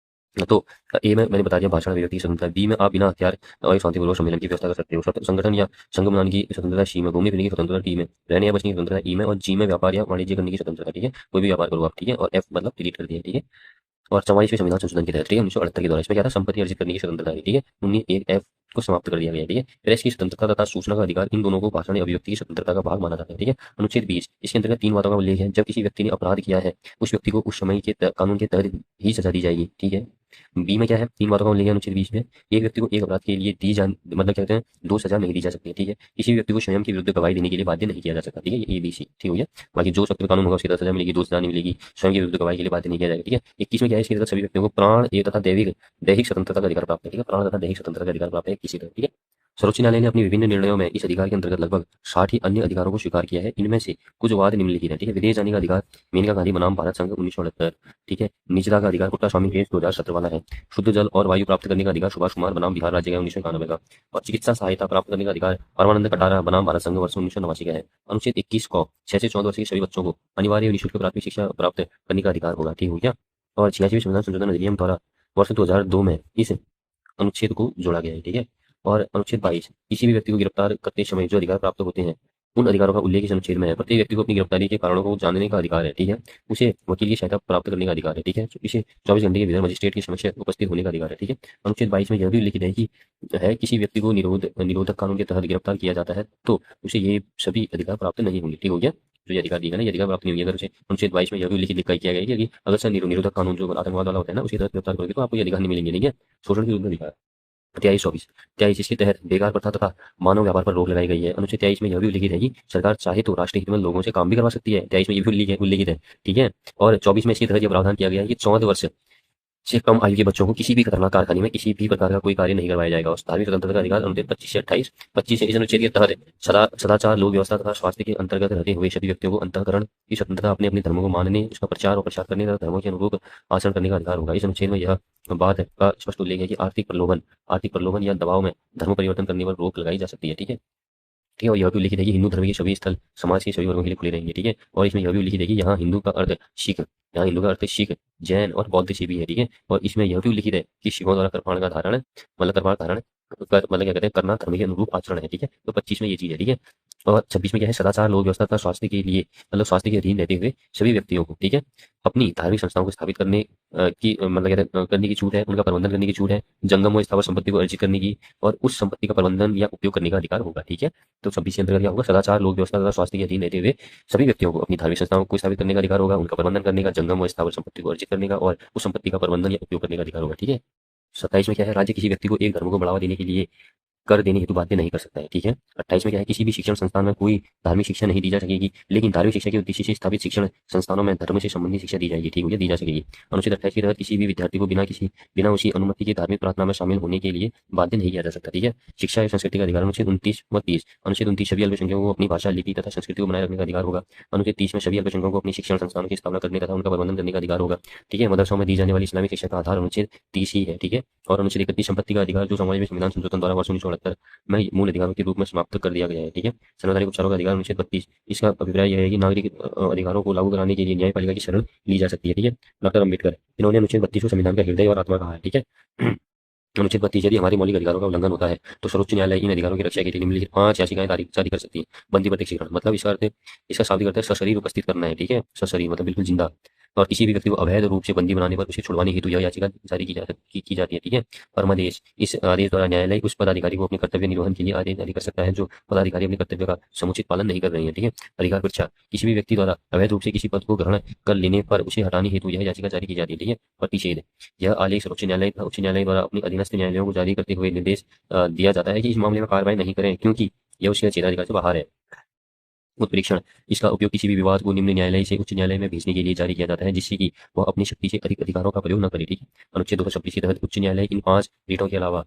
तो ए में मैंने बता दिया भाषण अभिव्यक्ति की स्वतंत्रता, बी में आप बिना हथियार और शांतिपूर्वक सम्मेलन की व्यवस्था कर सकते हो, संगठन या संघ बनाने की स्वतंत्रता, सी में घूमने फिरने की स्वतंत्रता, डी में रहने या बचने की स्वतंत्रता, ई में, और जी में व्यापार या वाणिज्य करने की स्वतंत्रता, ठीक है। कोई भी व्यापार करो आप, ठीक है। और एफ मतलब डिलीट कर दिया, ठीक है। और 44वें संविधान संशोधन के तहत, ठीक है, 1978 के द्वारा इसमें क्या था, संपत्ति अर्जित करने की स्वतंत्रता है, ठीक है। 19(1) F को समाप्त कर दिया गया, ठीक है। प्रेस की स्वतंत्रता तथा सूचना का अधिकार, इन दोनों को भाषण अभिव्यक्ति की स्वतंत्रता का भाग माना जाता है, ठीक है। अनुच्छेद 20 इसके अंतर्गत 3 बातों का उल्लेख है, जब किसी व्यक्ति ने अपराध किया है उस व्यक्ति को उस समय के कानून के तहत ही सजा दी जाएगी, ठीक है। बी में क्या है, 3 बातों का उल्लेख है अनुच्छेद 20 में, एक व्यक्ति को एक अपराध के लिए दी जान मतलब क्या कहते हैं, 2 सजा नहीं दी जा सकती है, ठीक है। किसी भी व्यक्ति को स्वयं के विरुद्ध गवाही देने के लिए बाध्य नहीं किया जा सकता, ठीक है। ये ABC, ठीक हो गया। बाकी जो सख्त कानून होगा उसकी तरह सजा मिलेगी, 2 सजा नहीं मिलेगी, स्वयं के विरुद्ध गवाही के लिए बाध्य नहीं किया जाएगा, ठीक है। 21 में क्या है, इसके तहत सभी व्यक्तियों को प्राण एक तथा दैहिक स्वतंत्रता का अधिकार प्राप्त है, ठीक है। प्राण तथा दैहिक स्वतंत्रता का अधिकार प्राप्त है किसी तरह, ठीक है। सर्वोच्च न्यायालय ने अपने विभिन्न निर्णयों में इस अधिकार के अंतर्गत लगभग 60 ही अन्य अधिकारों को स्वीकार किया है। इनमें से कुछ वाद निम्नलिखित है, ठीक है। विदेश जाने का अधिकार, मेनका गांधी बनाम भारत संघ 1978, ठीक है। निजता का अधिकार पुट्टा स्वामी केस 2017 वाला है। शुद्ध जल और वायु प्राप्त करने का अधिकार सुभाष कुमार बनाम बिहार राज्य का 1991 का। और चिकित्सा सहायता प्राप्त करने का अधिकार परमानंद कटारा बनाम भारत संघ वर्ष 1989 का है। अनुच्छेद 21 को 6 से 14 वर्ष के सभी बच्चों को अनिवार्य निःशुल्क प्राथमिक शिक्षा प्राप्त करने का अधिकार होगा, ठीक हो गया। और 86वें संविधान संशोधन अधिनियम द्वारा वर्ष 2002 में इस अनुच्छेद को जोड़ा गया है, ठीक है। और अनुच्छेद 22 किसी भी व्यक्ति को गिरफ्तार करते समय जो अधिकार प्राप्त होते हैं उन अधिकारों का उल्लेख इस अनुच्छेद में है। प्रत्येक व्यक्ति को अपनी गिरफ्तारी के कारणों को जानने का अधिकार है, ठीक है। उसे वकील की सहायता प्राप्त करने का अधिकार है, ठीक है। इसे 24 घंटे के भीतर मजिस्ट्रेट की समक्ष उपस्थित होने का अधिकार है, ठीक है। अनुच्छेद 22 में यह भी उल्लिखित है कि किसी व्यक्ति को निरोधक कानून के तहत गिरफ्तार किया जाता है तो उसे ये सभी अधिकार प्राप्त नहीं होंगे, ठीक हो गया। जो ये अधिकार दिया ना, ये अधिकार प्राप्त नहीं होंगे अगर उसे अनुच्छेद 22 में यह भी उल्लिखित किया गया है कि अगर सर निरोधक कानून जो आतंकवाद वाला होता है ना उसके तहत गिरफ्तार करोगे तो आपको ये अधिकार नहीं मिलेंगे, ठीक है। शोषण के विरुद्ध अधिकार 23-24 इसके तहत बेकार प्रथा तथा मानव व्यापार पर रोक लगाई गई है। अनुच्छेद 23 में यह भी उल्लिखित है कि सरकार चाहे तो राष्ट्रीय हित में लोगों से काम भी करवा सकती है, 23 में ये भी उल्लिखित है, ठीक है। और 24 में इसके तहत यह प्रावधान किया गया है कि 14 वर्ष से कम आयु के बच्चों को किसी भी खतरनाक कारखाने में किसी भी प्रकार का कोई कार्य नहीं करवाया जाएगा। और धार्मिक स्वतंत्रता का अधिकार अनुच्छेद 25 से 28। 25 से इस अनुच्छेद के तहत सदाचार, लोक व्यवस्था तथा स्वास्थ्य के अंतर्गत रहते हुए सभी व्यक्तियों को अंतःकरण की स्वतंत्रता, अपने अपने धर्मों को मानने, उसका प्रचार और प्रसार करने तथा धर्मों के अनुरूप आचरण करने का अधिकार होगा। इस अनुच्छेद में यह बात का स्पष्ट उल्लेख है कि आर्थिक प्रलोभन या दबाव में धर्म परिवर्तन करने पर रोक लगाई जा सकती है। ठीक है। ठीक है। और यह भी उल्लिखित है कि हिंदू धर्म के सभी स्थल समाज के सभी वर्गों के लिए खुले रहेंगे। ठीक है। और इसमें यह भी उल्लिखित है कि यहाँ हिंदू का अर्थ सिख, यहाँ हिंदू का अर्थ सिख, जैन और बौद्ध से भी है। ठीक है। और इसमें यह भी उल्लिखित है कि शिवों द्वारा कृपाण का धारण मतलब कृपाण धारण मतलब क्या कहते हैं करना धर्म के अनुरूप आचरण है। ठीक है। तो 25 में ये चीज है। ठीक है। और 26 में क्या है, सदाचार, लोक व्यवस्था तथा स्वास्थ्य के लिए मतलब स्वास्थ्य के अधीन रहते हुए सभी व्यक्तियों को, ठीक है, अपनी धार्मिक संस्थाओं को स्थापित करने की मतलब क्या कहते हैं, करने की छूट है, उनका प्रबंधन करने की छूट है, जंगम व स्थावर संपत्ति को अर्जित करने की और उस संपत्ति का प्रबंधन या उपयोग करने का अधिकार होगा। ठीक है। तो 26 के अंतर्गत क्या होगा, सदाचार, लोक व्यवस्था तथा स्वास्थ्य के अधीन रहते हुए सभी व्यक्तियों को अपनी धार्मिक संस्थाओं को स्थापित करने का अधिकार होगा, उनका प्रबंधन करने का, जंगम व स्थावर संपत्ति को अर्जित करने का और उस संपत्ति का प्रबंधन या उपयोग करने का अधिकार होगा। ठीक है। 27 में क्या है, राज्य किसी व्यक्ति को एक धर्म को बढ़ावा देने के लिए कर देने हेतु बाध्य नहीं कर सकता है। ठीक है। 28 में क्या है, किसी भी शिक्षण संस्थान में कोई धार्मिक शिक्षा नहीं दी जा सकेगी, लेकिन धार्मिक शिक्षा के उद्देश्य से स्थापित शिक्षण संस्थानों में धर्म से संबंधित शिक्षा दी जाएगी। ठीक है, दी जा सकेगी। अनुच्छेद 28 के तहत किसी भी विद्यार्थी को बिना उसकी अनुमति के धार्मिक प्रार्थना में शामिल होने के लिए बाध्य नहीं किया जा सकता। ठीक है। शिक्षा एवं संस्कृति का अधिकार, अनुच्छेद 29 व 30। अनुच्छेद 29 सभी अल्पसंख्यकों को अपनी भाषा, लिपि तथा संस्कृति को बनाए रखने का अधिकार होगा। अनुच्छेद 30 में सभी अल्पसंख्यकों को अपनी शिक्षण संस्थानों की स्थापना करने तथा उनका प्रबंधन करने का अधिकार होगा। ठीक है। मदरसों में दी जाने वाली इस्लामिक शिक्षा का आधार अनुच्छेद 30 ही है। ठीक है। और अनुच्छेद 31 संपत्ति का अधिकार, जो समाज में संविधान संशोधन द्वारा वर्ष 1978 में मूल अधिकारों के रूप में समाप्त कर दिया गया है। ठीक है। संवैधानिक उपचारों का अधिकार, अनुच्छेद 32। इसका अभिप्राय यह है कि नागरिक अधिकारों को लागू कराने के लिए न्यायपालिका की शरण ली जा सकती है। ठीक है। डॉक्टर अम्बेडकर, इन्होंने अनुच्छेद 32 को संविधान का हृदय और आत्मा कहा है। ठीक है। अनुच्छेद 32, यदि हमारे मौलिक अधिकारों का उल्लंघन होता है तो सर्वोच्च न्यायालय इन अधिकारों की रक्षा के लिए निम्नलिखित 5 याचिकाएं जारी कर सकती है। बंदी प्रत्यक्षीकरण मतलब इसका अर्थ, इसका शाब्दिक अर्थ है सशरीर उपस्थित करना है। ठीक है। सशरीर मतलब बिल्कुल जिंदा। और किसी भी व्यक्ति को अवैध रूप से बंदी बनाने पर उसे छुड़वाने हेतु यह याचिका जारी की जाती है। ठीक है। परमादेश, इस आदेश द्वारा न्यायालय उस पदाधिकारी को अपने कर्तव्य निर्वहन के लिए आदेश जारी कर सकता है जो पदाधिकारी अपने कर्तव्य का समुचित पालन नहीं कर रहे हैं। ठीक है। अधिकार परीक्षा, किसी भी व्यक्ति द्वारा अवैध रूप से किसी पद को ग्रहण कर लेने पर उसे हटाने हेतु यह याचिका जारी की जाती है। ठीक है। प्रतिषेध, यह आलेख सर्वोच्च न्यायालय तथा उच्च न्यायालय द्वारा अपनी अधीनस्थ न्यायालयों को जारी करते हुए निर्देश दिया जाता है कि इस मामले में कार्रवाई नहीं करें क्योंकि यह उसके क्षेत्राधिकार से बाहर है। उत्प्रेक्षण, इसका उपयोग किसी भी विवाद को निम्न न्यायालय से उच्च न्यायालय में भेजने के लिए जारी किया जाता है जिससे कि वह अपनी शक्ति से अधिक अधिकारों का प्रयोग न करे। ठीक है। अनुच्छेद 226 के तहत उच्च न्यायालय इन 5 रीटों के अलावा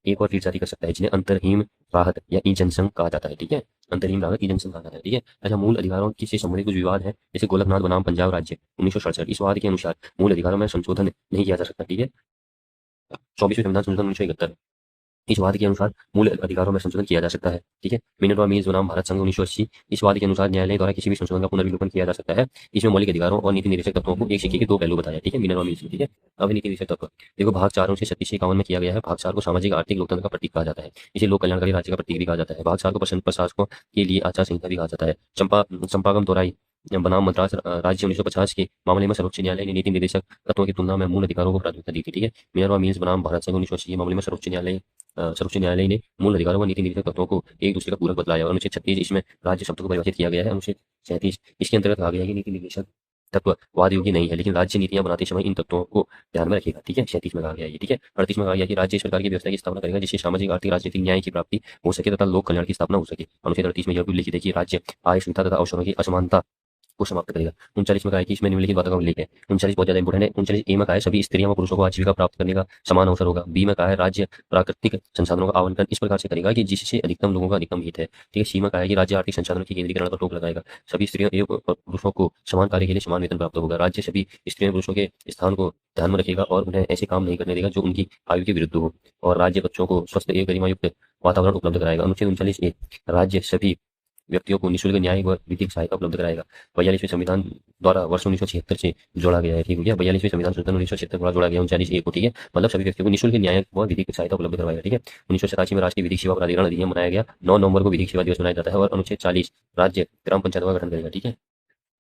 एक और रीट जारी कर सकता है जिन्हें अंतरहीन राहत या ई जनसंघ कहा जाता है। ठीक है। अंतरहीन राहत, ई जनसंघ कहा जाता है। ठीक है। अच्छा, मूल अधिकारों की से संबंधित कुछ विवाद है, जैसे गोलकनाथ बनाम पंजाब राज्य 1967, इस वाद के अनुसार मूल अधिकारों में संशोधन नहीं किया जा सकता। ठीक है। 24वें संविधान संशोधन 1971, इस वाद के अनुसार मूल अधिकारों में संशोधन किया जा सकता है। ठीक है। मिनर्वा मिल्स बनाम भारत संघ 1980, इस वाद के अनुसार न्यायालय द्वारा किसी भी संशोधन का पुनर्विलोकन किया जा सकता है। इसमें मौलिक अधिकारों और नीति निर्देशक तत्वों को एक सिक्के के दो पहलू बताया। ठीक है। Minerva mills. ठीक है। अब नीति निर्देशक तत्व देखो, भाग 4 से 36 से 51 में किया गया है। भाग 4 को सामाजिक आर्थिक लोकतंत्र का प्रतीक कहा जाता है, इसे लोक कल्याणकारी राज्य का प्रतीक भी कहा जाता है। भाग 4 को प्रशासकों के लिए आचार संहिता भी कहा जाता है। चंपागम तोराई बनाम मद्रास राज्य 1950 के मामले में सर्वोच्च न्यायालय ने नीति निर्देशक तत्वों की तुलना में मूल अधिकारों को प्राथमिकता दी थी। ठीक है। मिनर्वा मिल्स बनाम भारत संघ 1980 के मामले में सर्वोच्च न्यायालय ने मूल अधिकारों व नीति निर्देशक तत्वों को एक दूसरे का पूरक बतलाया। और अनुच्छेद 36, इसमें राज्य शब्द को परिभाषित किया गया है। अनुच्छेद 37, इसके अंतर्गत कहा गया है कि नीति निर्देशक तत्व वाद योग्य नहीं है, लेकिन राज्य नीतियां बनाते समय इन तत्वों को ध्यान में रखेगा। ठीक है। 37 में कहा गया है। ठीक है। 38 में कहा गया कि राज्य सरकार की व्यवस्था की स्थापना करेगा जिससे सामाजिक, आर्थिक, राजनीतिक न्याय की प्राप्ति हो सके तथा लोक कल्याण की स्थापना हो सके। अनुच्छेद 38 में यह भी उल्लिखित है कि राज्य आय, श्रृंखला तथा अवसरों की असमानता को समाप्त करेगा। 39 में कहा है कि इसमें निम्नलिखित बातों का उल्लेख है। 39 बहुत ज्यादा इंपोर्टेंट है। 39 ए में कहा है सभी स्त्रियों व पुरुषों को आजीविका प्राप्त करने का समान अवसर होगा। बी में कहा है राज्य प्राकृतिक संसाधनों का आवंटन इस प्रकार से करेगा कि जिससे अधिकतम लोगों का अधिकतम हित है। ठीक है। सी में कहा है कि राज्य आर्थिक संसाधनों के केंद्रीकरण पर रोक लगाएगा। सभी स्त्रियों एवं पुरुषों को समान कार्य के लिए समान वेतन प्राप्त होगा। राज्य सभी स्त्रियों पुरुषों के स्थान को ध्यान में रखेगा और उन्हें ऐसे काम नहीं करने देगा जो उनकी आयु के विरुद्ध हो। और राज्य बच्चों को स्वस्थ एवं गरिमायुक्त वातावरण उपलब्ध कराएगा। अनुच्छेद 39 ए, राज्य सभी व्यक्तियों को निःशुल्क न्याय व विधिक सहायता उपलब्ध कराएगा। 42वें संविधान द्वारा वर्ष 1976 से जोड़ा गया है। ठीक है। 42वें संविधान संशोधन 1976 द्वारा जोड़ा गया 39 ए को। ठीक है। मतलब सभी व्यक्तियों को निःशुल्क न्याय व विधिक सहायता उपलब्ध करवाएगा। ठीक है। 1987 में राष्ट्रीय विधिक सेवा प्राधिकरण अधिनियम बनाया गया। 9 नवंबर को विधिक सेवा दिवस मनाया जाता है। और अनुच्छेद 40, राज्य ग्राम पंचायतों का गठन करेगा। ठीक है।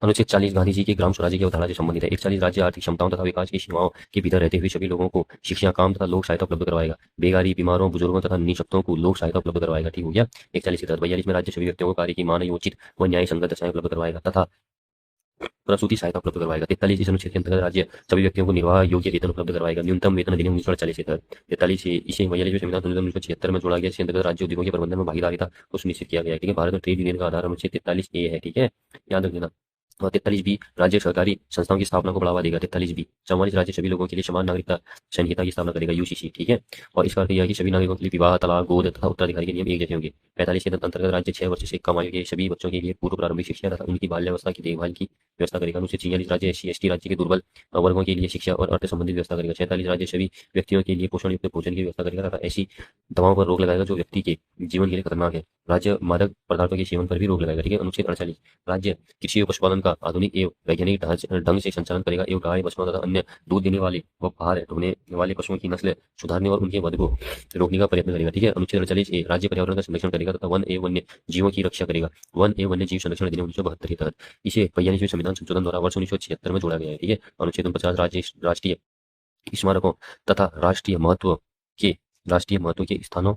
अनुच्छेद 40 गांधी जी के ग्राम स्वराज्य की अवधारणा से संबंधित है। 41, राज्य आर्थिक क्षमताओं तथा विकास की सीमाओं के भीतर रहते हुए सभी लोगों को शिक्षा, काम तथा लोक सहायता उपलब्ध करवाएगा। बेगारी, बीमारों, बुजुर्गों तथा निःशक्तों को लोक सहायता उपलब्ध करवाएगा। ठीक हो गया। 41 के तहत 42 में राज्य सभी व्यक्तियों को कार्य की मानवोचित व न्याय संगत दशाएं उपलब्ध करवाएगा तथा प्रसूति सहायता उपलब्ध करवाएगा। 43, इस अनुच्छेद के अंतर्गत राज्य सभी व्यक्तियों को निर्वाह योग्य वेतन उपलब्ध करवाएगा। न्यूनतम वेतन अधिनियम 1948 के तहत। 43, इसे 42वें संविधान संशोधन 1976 में जोड़ा गया। इसके अंतर्गत राज्य उद्योगों के प्रबंधन में भागीदारिता को सुनिश्चित किया गया है। ठीक है। भारत में ट्रेड यूनियन का आधार अनुच्छेद 43 ए है। ठीक है। याद रख लेना। और 43 बी राज्य सहकारी संस्थाओं की स्थापना को बढ़ावा देगा। 43 बी 44 राज्य सभी लोगों के लिए समान नागरिकता संहिता की स्थापना करेगा, यूसीसी। ठीक है, और इसका अर्थ यह है कि सभी नागरिकों के लिए विवाह, तलाक, गोद तथा उत्तराधिकारी के नियम एक जैसे होंगे। 45 के अंतर्गत राज्य 6 वर्ष से कम आयु के सभी बच्चों के लिए पूर्व प्रारंभिक शिक्षा तथा उनकी बाल्यावस्था की देखभाल की व्यवस्था करेगा। अनुच्छेद 46 राज्य SC/ST राज्य के दुर्बल वर्गों के लिए शिक्षा और अर्थ संबंधित व्यवस्था करेगा। 46 राज्य सभी व्यक्तियों के लिए पोषण युक्त भोजन की व्यवस्था करेगा तथा ऐसी दवाओं पर रोक लगाएगा जो व्यक्ति के जीवन के लिए खतरनाक है। राज्य मादक पदार्थों के सेवन पर भी रोक लगाएगा। ठीक है, अनुच्छेद 48 राज्य कृषि और पशुपालन का आधुनिक एवं वैज्ञानिक ढंग से संचालन करेगा एवं गाय, बछड़ों तथा अन्य दूध देने वाले व बाहर ढोने वाले पशुओं की नस्ल सुधारने और उनके वध को रोकने का प्रयत्न करेगा। ठीक है, अनुच्छेद 48A राज्य पर्यावरण का संरक्षण करेगा तथा वन एवं वन्य जीवों की रक्षा करेगा। वन एवं वन्य जीव संरक्षण अधिनियम 1972 के तहत इसे 45वें संविधान संशोधन द्वारा वर्ष 1976 में जोड़ा गया है। ठीक है, अनुच्छेद 49 राष्ट्रीय स्मारकों तथा राष्ट्रीय महत्व के स्थानों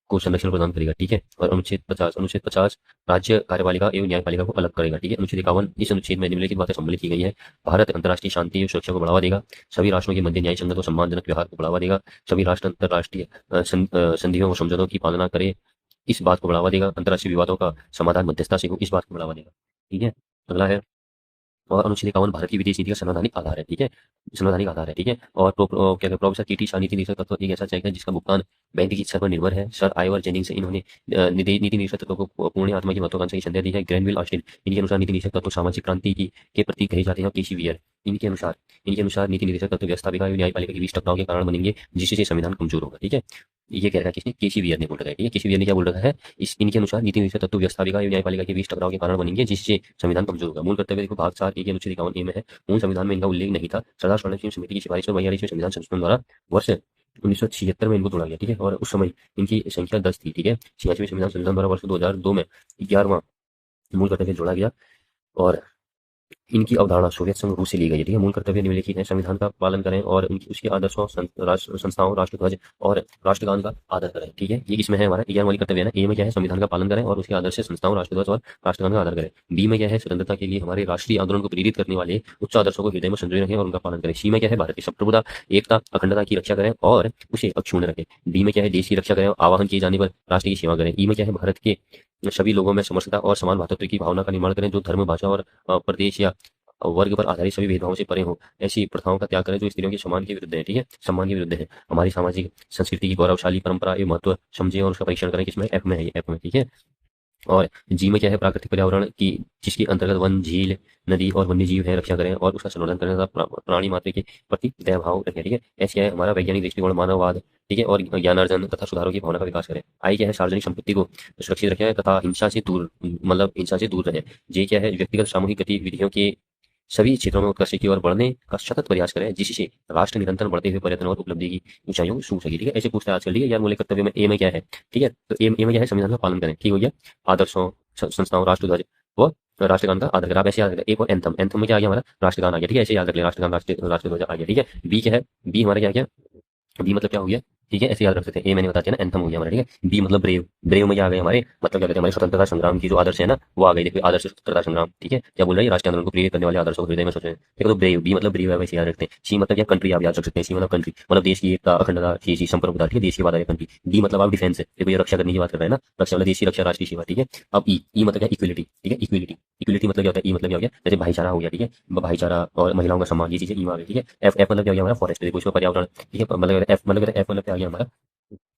को संरक्षण प्रदान करेगा। ठीक है, और अनुच्छेद 50 राज्य कार्यपालिका एवं न्यायपालिका को अलग करेगा। ठीक है, अनुच्छेद 51 इस अनुच्छेद में निम्नलिखित बातें सम्मिलित की गई है। भारत अंतर्राष्ट्रीय शांति एवं सुरक्षा को बढ़ावा देगा। सभी राष्ट्रों के मध्य न्याय संगत और सम्मानजनक व्यवहार को बढ़ावा देगा। सभी राष्ट्र अंतर्राष्ट्रीय संधियों और समझौतों की पालना करे, इस बात को बढ़ावा देगा। अंतर्राष्ट्रीय विवादों का समाधान मध्यस्थता से हो, इस बात को बढ़ावा देगा। ठीक है, अगला है और अनुच्छेद 51 भारत की विदेश नीति का संवैधानिक आधार है। ठीक है, संवैधानिक आधार है। ठीक है, और क्या कहते हैं प्रोफेसर TT शाह नीति निरीक्षक तत्व एक ऐसा चेक है जिसका भुगतान बैंक की इच्छा पर निर्भर है। सर आइवर जेनिंग्स से इन्होंने नीति निरीक्षक तत्व को पूर्ण आत्मा की महत्वाकांक्षा की संज्ञा दी है। ग्रैनविल ऑस्टिन इनके अनुसार नीति निरीक्षक तत्व सामाजिक क्रांति के प्रतीक कहे जाते हैं। केसी वियर इनके अनुसार नीति निरीक्षक तत्व व्यवस्थापिका एवं न्यायपालिका के बीच टकराव के कारण बनेंगे जिससे संविधान कमजोर होगा। ठीक है, ये कह रहा है किसने? केसी वियर ने बोल रखा है। ठीक है, केसी वियर ने क्या बोल रखा है? इनके अनुसार नीति निरीक्षक तत्व व्यवस्थापिका एवं न्यायपालिका के बीच टकराव के कारण बनेंगे जिससे संविधान कमजोर होगा। मूल कर्तव्य देखो भाग 4 के अनुच्छेद 51A में है। मूल संविधान में इनका उल्लेख नहीं था। सरदार सरोवर सिंह समिति की सिफारिश और 42वें संविधान संशोधन द्वारा वर्ष 1976 में इनको तोड़ा गया। ठीक है, और उस समय इनकी संख्या 10 थी। ठीक है, 86वें संविधान संशोधन द्वारा वर्ष 2002 में 11वां मूल कर्तव्य जोड़ा गया और इनकी अवधारणा सोवियत संघ रूस से ली गई है। ठीक है, मूल कर्तव्य निम्नलिखित है। संविधान का पालन करें और उसके आदर्शों, संस्थाओं, राष्ट्रध्वज और राष्ट्रगान का आदर करें। ठीक है, ये इसमें है हमारा ए वाली कर्तव्य है ना। ए में क्या है? संविधान का पालन करें और उसके आदर्श संस्थाओं, राष्ट्रध्वज और राष्ट्रगान का आदर करें। बी में क्या है? स्वतंत्रता के लिए हमारे राष्ट्रीय आंदोलन को प्रेरित करने वाले उच्च आदर्शों को हृदय में संजोए रखें और उनका पालन करें। सी में क्या है? भारत की संप्रभुता, एकता, अखंडता की रक्षा करें और उसे अक्षुण्ण रखें। डी में क्या है? देश की रक्षा करें, आह्वान किए जाने पर राष्ट्र की सेवा करें। ई में क्या है? भारत के सभी लोगों में समरसता और समान भातृत्व की भावना का निर्माण करें जो धर्म, भाषा और प्रदेश या वर्ग पर आधारित सभी भेदभावों से परे हो। ऐसी प्रथाओं का त्याग करें जो स्त्रियों के सम्मान के विरुद्ध है। ठीक है, सम्मान के विरुद्ध है। हमारी सामाजिक संस्कृति की गौरवशाली परंपरा एवं महत्व समझें और उसका परीक्षण करें। किसमें? एफ में है, ये एफ में। ठीक है, और जी में क्या है? प्राकृतिक पर्यावरण की जिसके अंतर्गत वन, झील, नदी और वन्य जीव है, रक्षा करें और उसका संवर्धन करें तथा प्राणी मात्र के प्रति दया भाव रखें। ठीक है, ऐसे क्या है? हमारा वैज्ञानिक दृष्टिकोण, मानववाद, ठीक है, और ज्ञानार्जन तथा सुधारों की भावना का विकास करें। आई क्या है? सार्वजनिक संपत्ति को सुरक्षित रखें तथा हिंसा से दूर रहे। जे क्या है? व्यक्तिगत सामूहिक गतिविधियों के सभी क्षेत्रों में उत्कर्ष की ओर बढ़ने का सतत प्रयास करें जिससे राष्ट्र निरंतर बढ़ते हुए पर्यटन और उपलब्धि की ऊंचाइयों को छू सके। ठीक है, ऐसे पूछता है आजकल। ठीक है, यार मूल कर्तव्य में ए में क्या है? ठीक है, तो ए में क्या है? संविधान का पालन करें। ठीक हो गया, आदर्शों, संस्थाओं, राष्ट्रध्वज व राष्ट्रगान का आदर करें। आप ऐसे याद रखें। एक और एंथम में क्या आ गया हमारा? राष्ट्रगान आ गया। ठीक है, ऐसे याद रख लें। राष्ट्रगान, राष्ट्रध्वज आ गया। ठीक है, बी क्या है? बी हमारा क्या? बी मतलब क्या हो गया? ठीक है, ऐसे याद रख सकते हैं। ए मैंने बता दिया ना, एंथम हो गया हमारा। ठीक है, बी मतलब ब्रेव। ब्रेव में क्या आ गए हमारे? मतलब क्या कहते हैं? हमारे स्वतंत्रता संग्राम की जो आदर्श है ना, वो आ गई। देखो, आदर्श स्वतंत्रता संग्राम। ठीक है, क्या बोल रहा है? राष्ट्रीय आंदोलन को प्रेरित करने वाले आदर्शों को हृदय में सोचें। ठीक है, तो ब्रेव, बी मतलब ब्रेव है, वैसे याद रखते हैं। सी मतलब क्या? कंट्री, आप याद रख सकते हैं। सी मतलब कंट्री, मतलब देश की एकता, अखंडता, देश की संप्रभुता। ठीक है, देश की बात है कंट्री। डी मतलब आप डिफेंस है, देखो ये रक्षा करने की बात कर रहे हैं ना, रक्षा मतलब देश की रक्षा, राष्ट्रीय सेवा। ठीक है, अब ई मतलब क्या? इक्वलिटी। ठीक है, इक्वलिटी मतलब क्या होता है? ई मतलब क्या हो गया? जैसे भाईचारा हो गया। ठीक है, भाईचारा और महिलाओं का सम्मान, ये चीजें ई में आ गई। ठीक है, एफ मतलब क्या हो गया हमारा? फॉरेस्ट। देखो इसमें पर्यावरण। ठीक है, मतलब एफ मतलब क्या आ गया हमारा?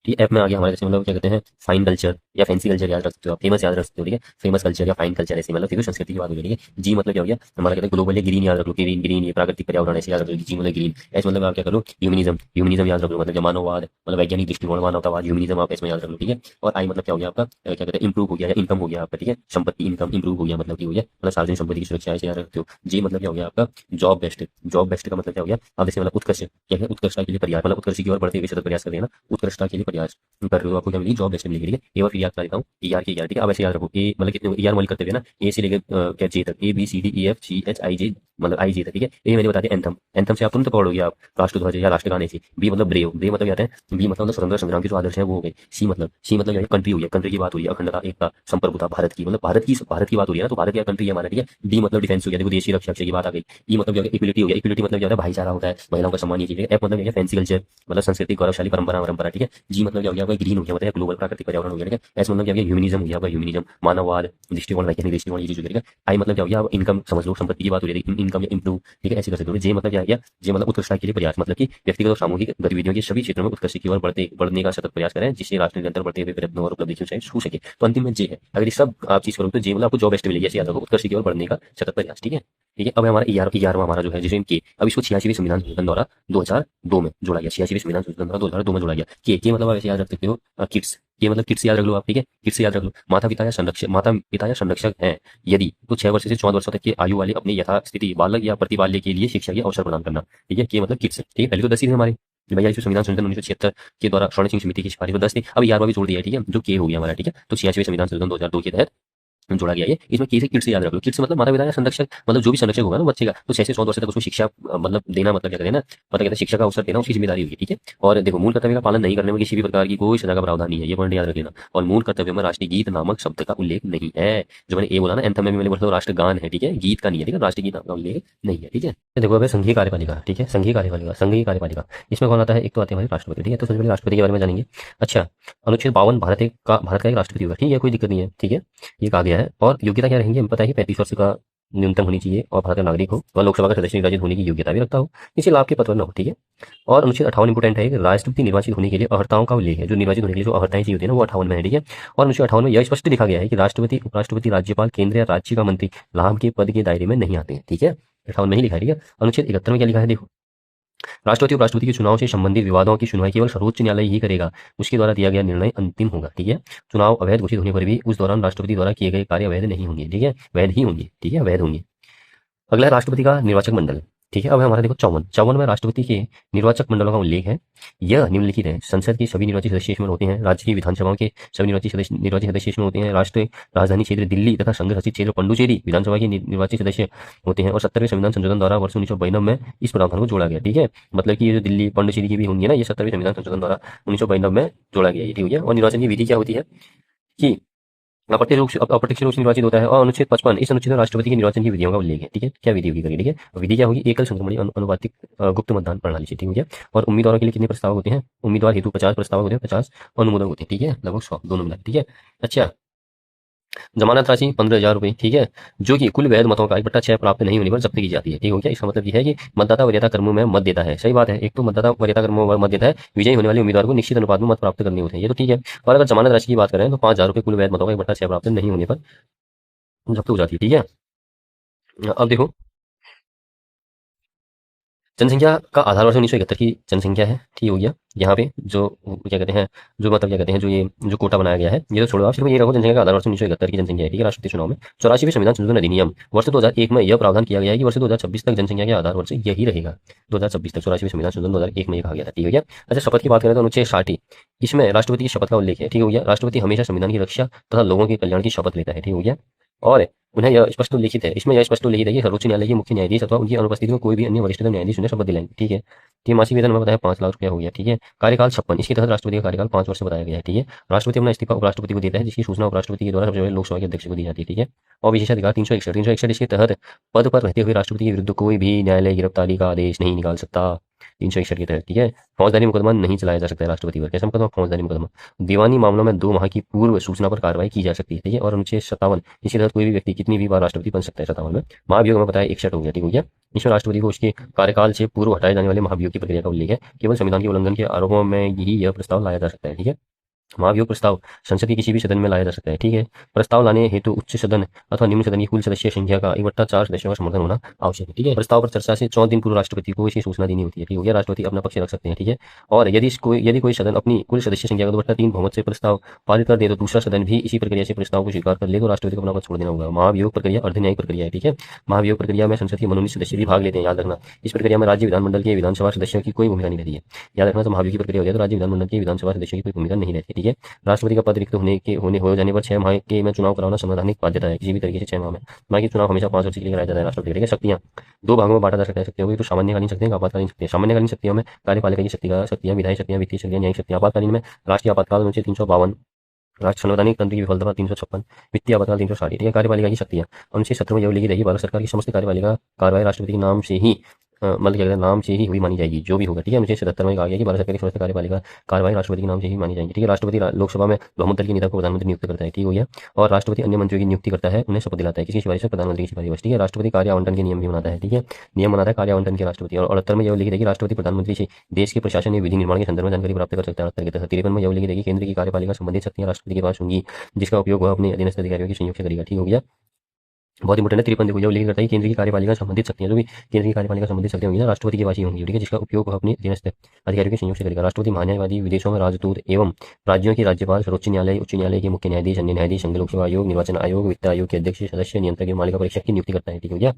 ठीक है, ऐप में आ गया हमारे, जैसे मतलब क्या कहते हैं? फाइन कल्चर या फैंसी कल्चर याद रख सकते हो आप, फेमस याद रख सकते हो। ठीक है, फेमस कल्चर या फाइन कल्चर, ऐसे मतलब फिर संस्कृति की बात हो गई। ठीक है, जी मतलब क्या हो गया हमारा? कहते हैं ग्लोबल या ग्रीन याद रख लो। ग्रीन ये प्राकृतिक पर्यावरण, ऐसे याद रख लो। जी मतलब ग्रीन, ऐसे मतलब आप क्या करो? ह्यूमनिज्म याद रख लो, मतलब मानववाद, मतलब वैज्ञानिक दृष्टिकोण, मानवतावाद, ह्यूमनिज्म आप इसमें याद रख लो। ठीक है, और आई मतलब क्या हो गया आपका? क्या कहते हैं? इंप्रूव हो गया या इनकम हो गया आपका। ठीक है, संपत्ति, इनकम इंप्रूव हो गया, मतलब की हो गया, मतलब सार्वजनिक संपत्ति की सुरक्षा, ऐसे याद रखते हो। जी मतलब क्या हो गया आपका? Job best. जॉब बेस्ट का मतलब क्या हो गया? अब जैसे मतलब उत्कर्ष, क्या है? उत्कर्षता के लिए प्रयास, मतलब उत्कर्ष की ओर बढ़ते हुए सतत प्रयास कर रहे हैं ना, उत्कर्षता के लिए प्रयास कर रहे हो, आपको क्या मिलेगी? जॉब बेस्ट मिलेगी। ठीक है, ए और फिर याद कर देता हूँ, ए आर की यार। ठीक है, अब ऐसे याद रखो। ए मतलब कितने यार वाली करते हुए ना, ए से लेकर क्या जे तक, A B C D E F G H I J मतलब आई जी था, ठीक है। ये मैंने बता दिया एंथम, एंथम से आप तुरंत पकड़ोगे आप राष्ट्रध्वज या राष्ट्रगान ऐसी। बी मतलब ब्रेव, ब्रेव मतलब क्या है, बी मतलब स्वतंत्रता संग्राम के जो आदर्श है वो हो गए। सी मतलब क्या है, कंट्री हुई है, कंट्री की बात हुई है, अखंडता, एकता, संप्रभुता, भारत की, मतलब भारत की बात हो रही है ना, तो भारत की कंट्री है हमारा, ठीक है। डी मतलब डिफेंस हो गया, देखो देशी रक्षा की बात आ गई। ई मतलब क्या है, इक्विलिटी हो गया, इक्विलिटी मतलब क्या होता है, भाईचारा होता है, महिलाओं का सम्मान, ये चीजें। एफ मतलब क्या है, फैंसी कल्चर, मतलब संस्कृति, गौरवशाली परंपरा, परंपरा, ठीक है। जी मतलब क्या हो गया आपका, ग्रीन हो गया, मतलब ग्लोबल प्राकृतिक पर्यावरण हो गया, ठीक है। एस मतलब क्या हो गया, ह्यूमनिज्म हो गया आपका, ह्यूमनिज्म, मानववाद, दृष्टिकोण, वैज्ञानिक दृष्टिकोण, ये चीज हो गया, ठीक है। आई मतलब क्या हो गया, आप इनकम समझ लो, संपत्ति की बात हो रही है, इनकम या इंप्रूव, ठीक है, ऐसे कर सकते हो। जे मतलब क्या है, जे मतलब उत्कृष्टता के लिए प्रयास, मतलब कि व्यक्तिगत और सामूहिक गतिविधियों के सभी क्षेत्रों में उत्कृष्ट की ओर बढ़ने का सतत प्रयास करें, जिससे राष्ट्र निरंतर बढ़ते हुए प्रयत्नों और उपलब्धियों से छू सके। तो अंतिम में जे है, अगर ये सब आप चीज करोगे तो जे मतलब आपको जॉब बेस्ट मिलेगी, ऐसे याद रखो, उत्कृष्ट की ओर बढ़ने का सतत प्रयास, ठीक है। ठीक है, अब हमारा 11वां हमारा जो है, जिसे के, अब इसको 86वें संविधान संशोधन द्वारा 2002 में जोड़ा गया, 86वें संविधान संशोधन द्वारा 2002 में जोड़ा गया। के मतलब आप ऐसे याद रख सकते हो, किड्स, ये मतलब किड्स याद रख लो आप, ठीक है, किड्स याद रख लो। माता पिता या संरक्षक हैं यदि, तो 6 वर्ष से 14 वर्षों तक के आयु वाले अपने यथास्थिति बालक या प्रतिबाल्य के लिए शिक्षा के अवसर प्रदान करना, ठीक है। ये मतलब किड्स, ठीक है। पहले तो 10 ही थे हमारे भैया, इस संविधान संशोधन 1976 के द्वारा स्वर्ण सिंह समिति की सिफारिश पर 10 थे, अब 11वां भी जोड़ दिया है, ठीक है, जो के हो गया हमारा, ठीक है। तो 86वें संविधान संशोधन 2002 के तहत जोड़ा गया है। इसमें किसी किड से याद रख लो, किड से मतलब माता पिता या संरक्षक, मतलब जो भी संरक्षक होगा ना बच्चे का, तो 6 से 14 वर्ष तक उसको शिक्षा मतलब देना, मतलब क्या करें ना, मतलब कहते हैं शिक्षा का अवसर देना उसकी जिम्मेदारी होगी, ठीक है। और देखो, मूल कर्तव्य का पालन नहीं करने में किसी भी प्रकार की कोई सजा का प्रावधान नहीं है, ये पॉइंट याद रख लेना। और मूल कर्तव्य में राष्ट्रीय गीत नामक शब्द का उल्लेख नहीं है, जो मैंने ये बोला ना, एंथम में भी मैंने बोला राष्ट्रगान है, ठीक है, गीत का नहीं है, ठीक है, राष्ट्रीय गीत का उल्लेख नहीं है, ठीक है। देखो अब संघीय कार्यपालिका, ठीक है, संघीय कार्यपालिका, संघीय कार्यपालिका, इसमें कौन आता है, एक तो आते हैं हमारे राष्ट्रपति, ठीक है। तो सबसे पहले राष्ट्रपति के बारे में जानेंगे। अच्छा, अनुच्छेद 52 भारत का एक राष्ट्रपति होगा, ठीक है, कोई दिक्कत नहीं है, ठीक है, ये कहा गया है। और योग्यता क्या रहेंगी, हमें पता है कि 35 वर्ष का न्यूनतम होनी चाहिए, और भारत का नागरिक हो, और लोकसभा का सदस्य निर्वाचित होने की योग्यता भी रखता हो, किसी लाभ के पत्र न हो, ठीक है। और अनुच्छेद 58 इंपोर्टेंट है कि राष्ट्रपति निर्वाचित होने के लिए अर्हताओं का उल्लेख है, जो निर्वाचित होने के लिए जो अर्हताएं चाहिए होती है ना, वो 58 में है, ठीक है। और अनुच्छेद 58 में यह स्पष्ट लिखा गया है कि राष्ट्रपति, उपराष्ट्रपति, राज्यपाल, केंद्र या राज्य का मंत्री लाभ के पद के दायरे में नहीं आते हैं, ठीक है, 58 में ही लिखा है, ठीक है। अनुच्छेद 71 में क्या लिखा है, देखो, राष्ट्रपति उपराष्ट्रपति के चुनाव से संबंधित विवादों की सुनवाई केवल सर्वोच्च न्यायालय ही करेगा, उसके द्वारा दिया गया निर्णय अंतिम होगा, ठीक है। चुनाव अवैध घोषित होने पर भी उस दौरान राष्ट्रपति द्वारा किए गए कार्य अवैध नहीं होंगे, ठीक है, वैध ही होंगे, ठीक है, वैध होंगे। अगला है राष्ट्रपति का निर्वाचक मंडल, ठीक है। अब हमारा देखो 54 में राष्ट्रपति के निर्वाचक मंडलों का उल्लेख है। यह निम्नलिखित है, संसद के सभी निर्वाचित सदस्य इसमें होते हैं, राज्य की विधानसभाओं के सभी निर्वाचित सदस्य इसमें होते हैं, राष्ट्रीय राजधानी क्षेत्र दिल्ली तथा संघ शासित क्षेत्र पुडुचेरी विधानसभा के निर्वाचित सदस्य होते हैं। और 70वें संविधान संशोधन द्वारा वर्ष 1992 में इस प्रावधान को जोड़ा गया, ठीक है। मतलब कि ये जो दिल्ली पुडुचेरी की भी होंगी ना, ये 70वें संविधान संशोधन द्वारा 1992 में जोड़ा गया, ये ठीक है। और निर्वाचन की विधि क्या होती है कि अप्रत्यक्ष रूप से निर्वाचित होता है। और अनुच्छेद 55, इस अनुच्छेद में राष्ट्रपति के निर्वाचन की विधियों का उल्लेख है, ठीक है, क्या विधि होगी करिए, ठीक है। विधि क्या होगी, एकल संक्रमणीय अनुपातिक गुप्त मतदान प्रणाली से, ठीक हो गया। और उम्मीदवारों के लिए कितने प्रस्ताव होते हैं, उम्मीदवार हेतु 50 प्रस्ताव होते हैं, 50 अनुमोदक होते हैं, ठीक है, लगभग 100 दोनों मिला, ठीक है। अच्छा, जमानत राशि 15,000 रुपये, ठीक है, जो कि कुल वैध मतों का 1/6 प्राप्त नहीं होने पर जब्त की जाती है, ठीक हो गया। इसका मतलब यह है कि मतदाता वरीयता क्रमों में मत देता है, सही बात है, एक तो मतदाता वरीयता क्रमों में मत देता है, विजयी होने वाले उम्मीदवार को निश्चित अनुपात में मत प्राप्त करने होते हैं, ये तो ठीक है। और अगर जमानत राशि की बात करें तो 5,000 रुपये कुल वैध मतों का 1/6 प्राप्त नहीं होने पर जब्त हो जाती है, ठीक है। अब देखो, जनसंख्या का आधार वर्ष 1971 की जनसंख्या है, ठीक हो गया। यहाँ पे जो क्या कहते हैं, जो मतलब क्या कहते हैं, जो ये जो कोटा बनाया गया है, ये तो छोड़ो आप, सिर्फ ये रखो जनसंख्या का आधार वर्ष 1971 की जनसंख्या है, ठीक है। राष्ट्रपति चुनाव में 84वें संविधान संशोधन अधिनियम वर्ष 2001 में यह प्रावधान किया गया है कि वर्ष 2026 तक जनसंख्या के आधार वर्ष यही रहेगा, 2026 तक। 84वें संविधान संशोधन 2001 में यह कहा गया था, ठीक हो गया। अच्छा, शपथ की बात करें तो अनुच्छेद 60, इसमें राष्ट्रपति की शपथ का उल्लेख है, ठीक हो गया। राष्ट्रपति हमेशा संविधान की रक्षा तथा लोगों के कल्याण की शपथ लेता है, ठीक हो गया। और उन्हें यह स्पष्ट उल्लिखित है, इसमें यह स्पष्ट उल्लिखित है कि सर्वोच्च न्यायालय के मुख्य न्यायाधीश अथवा उनकी अनुपस्थिति में कोई भी अन्य वरिष्ठतम न्यायाधीश उन्हें शपथ दिलाएंगे, ठीक है। ये मासिक वेतन में बताया 5 लाख रुपया हो गया, ठीक है। कार्यकाल 56, इसके तहत राष्ट्रपति का कार्यकाल 5 वर्ष बताया गया है, ठीक है। राष्ट्रपति अपना इस्तीफा उपराष्ट्रपति को देता है, जिसकी सूचना उपराष्ट्रपति के द्वारा सबसे पहले लोकसभा के अध्यक्ष को दी जाती है, ठीक है। और विशेषाधिकार 361, इसके तहत पद पर रहते हुए राष्ट्रपति के विरुद्ध कोई भी न्यायालय गिरफ्तारी का आदेश नहीं निकाल सकता, 361 के तहत, ठीक है। फौजदारी मुकदमा नहीं चलाया जा सकता है राष्ट्रपति पर, कैसा मुकदमा, फौजदारी मुकदमा। दीवानी मामलों में 2 माह की पूर्व सूचना पर कार्रवाई की जा सकती है, ठीक है। और अनुच्छेद 57, इसके तहत कोई भी व्यक्ति कितनी भी बार राष्ट्रपति बन सकता है, 57 में। महाभियोग में बताया 61 हो गया, ठीक हो गया। इसमें राष्ट्रपति को उसके कार्यकाल से पूर्व हटाए जाने वाले महाभियोग की प्रक्रिया का उल्लेख है, केवल संविधान के उल्लंघन के आरोपों में ही यह प्रस्ताव लाया जा सकता है, ठीक है। महाभियोग प्रस्ताव संसद के किसी भी सदन में लाया जा सकता है, ठीक है। प्रस्ताव लाने हेतु उच्च सदन अथवा निम्न सदन की कुल सदस्य संख्या का 1/4 सदस्यों का समर्थन होना आवश्यक है, ठीक है। प्रस्ताव पर चर्चा से 14 दिन पूर्व राष्ट्रपति को इसकी सूचना देनी होती है, ठीक हो गया। राष्ट्रपति अपना पक्ष रख सकते हैं, ठीक है। और यदि कोई सदन अपनी कुल सदस्य संख्या का 2/3 बहुमत से प्रस्ताव पारित कर दे तो दूसरा सदन भी इसी प्रक्रिया से प्रस्ताव को स्वीकार कर ले तो राष्ट्रपति को अपना पद छोड़ देना होगा। महाभियोग प्रक्रिया अर्धन्यायिक प्रक्रिया है, ठीक है। महाभियोग प्रक्रिया में संसद के मनोनीत सदस्य भी भाग लेते हैं, याद रखना। इस प्रक्रिया में राज्य विधानमंडल के विधानसभा सदस्यों की कोई भूमिका नहीं रहती है, याद रखना। तो महाभियोग की प्रक्रिया हो गया तो राज्य विधानमंडल के विधानसभा सदस्यों की कोई भूमिका नहीं रहती है, ठीक है। ठीक है। राष्ट्रपति का पद रिक्त होने हो जाने पर 6 माह के में चुनाव कराना संवैधानिक बाध्यता है, किसी भी तरीके से 6 माह में। बाकी चुनाव हमेशा 5 वर्ष के लिए कराया जाता है राष्ट्रपति, ठीक है। शक्तियां 2 भागों में बांटा जा सकता है शक्तियों को, तो सामान्यकालीन शक्तियां, आपातकालीन शक्तियां। सामान्यकालीन शक्तियों में कार्यपालिका की शक्तियां, विधायी शक्तियां, वित्तीय शक्तियां, न्यायिक शक्तियां। आपातकालीन में राष्ट्रीय आपातकाल अनुच्छेद 352, राष्ट्र संवैधानिक तंत्र की विफलता 356, वित्तीय आपातकाल 360, ठीक है। कार्यपालिका की शक्तियां अनुच्छेद 17 में यह उल्लेखित रहेगी, भारत सरकार की समस्त कार्यपालिका कार्रवाई राष्ट्रपति के नाम से ही मतलब क्या कहते हैं, नाम से ही हुई मानी जाएगी, जो भी होगा, ठीक है। अनुच्छेद 77 में कहा गया कि भारत सरकार की समस्त कार्यपालिका कार्रवाई राष्ट्रपति के नाम से ही मानी जाएंगी, ठीक है। राष्ट्रपति लोकसभा में बहुमत दल के नेता को प्रधानमंत्री नियुक्त करता है, ठीक हो गया। और राष्ट्रपति अन्य मंत्रियों की नियुक्ति करता है, उन्हें शपथ दिलाता है, किसकी सिफारिश पर? प्रधानमंत्री की सिफारिश, ठीक है। राष्ट्रपति कार्य आवंटन के नियम भी बनाता है, ठीक है। नियम बनाता है कार्य आवंटन के राष्ट्रपति। और 78 में यह उल्लेखित है कि राष्ट्रपति प्रधानमंत्री से देश के प्रशासन या विधि निर्माण के संदर्भ में जानकारी प्राप्त कर सकता है। 53 में यह उल्लेखित है कि केंद्र की कार्यपालिका संबंधित शक्तियां राष्ट्रपति के पास होंगी, जिसका उपयोग वह अपने अधीनस्थ अधिकारियों के संयोग से करेगा, ठीक हो गया। बहुत इंपॉर्टेंट है। 53 देखो, यह उल्लेख करता है कि केंद्र की कार्यपालिका संबंधित शक्तियां, जो भी केंद्र की कार्यपालिका संबंधित शक्तियां होंगी ना, राष्ट्रपति के पास ही होंगी, ठीक है, जिसका उपयोग वह अपने अधीनस्थ अधिकारियों के संयोग से करेगा। राष्ट्रपति महान्यायवादी, विदेशों में राजदूत एवं राज्यों के राज्यपाल, सर्वोच्च न्यायालय, उच्च न्यायालय के मुख्य न्यायाधीश, अन्य न्यायाधीश, संघ लोक सेवा आयोग, निर्वाचन आयोग, वित्त आयोग के अध्यक्ष, सदस्य, नियंत्रक एवं मालिका परीक्षक की नियुक्ति करता है, ठीक हो गया।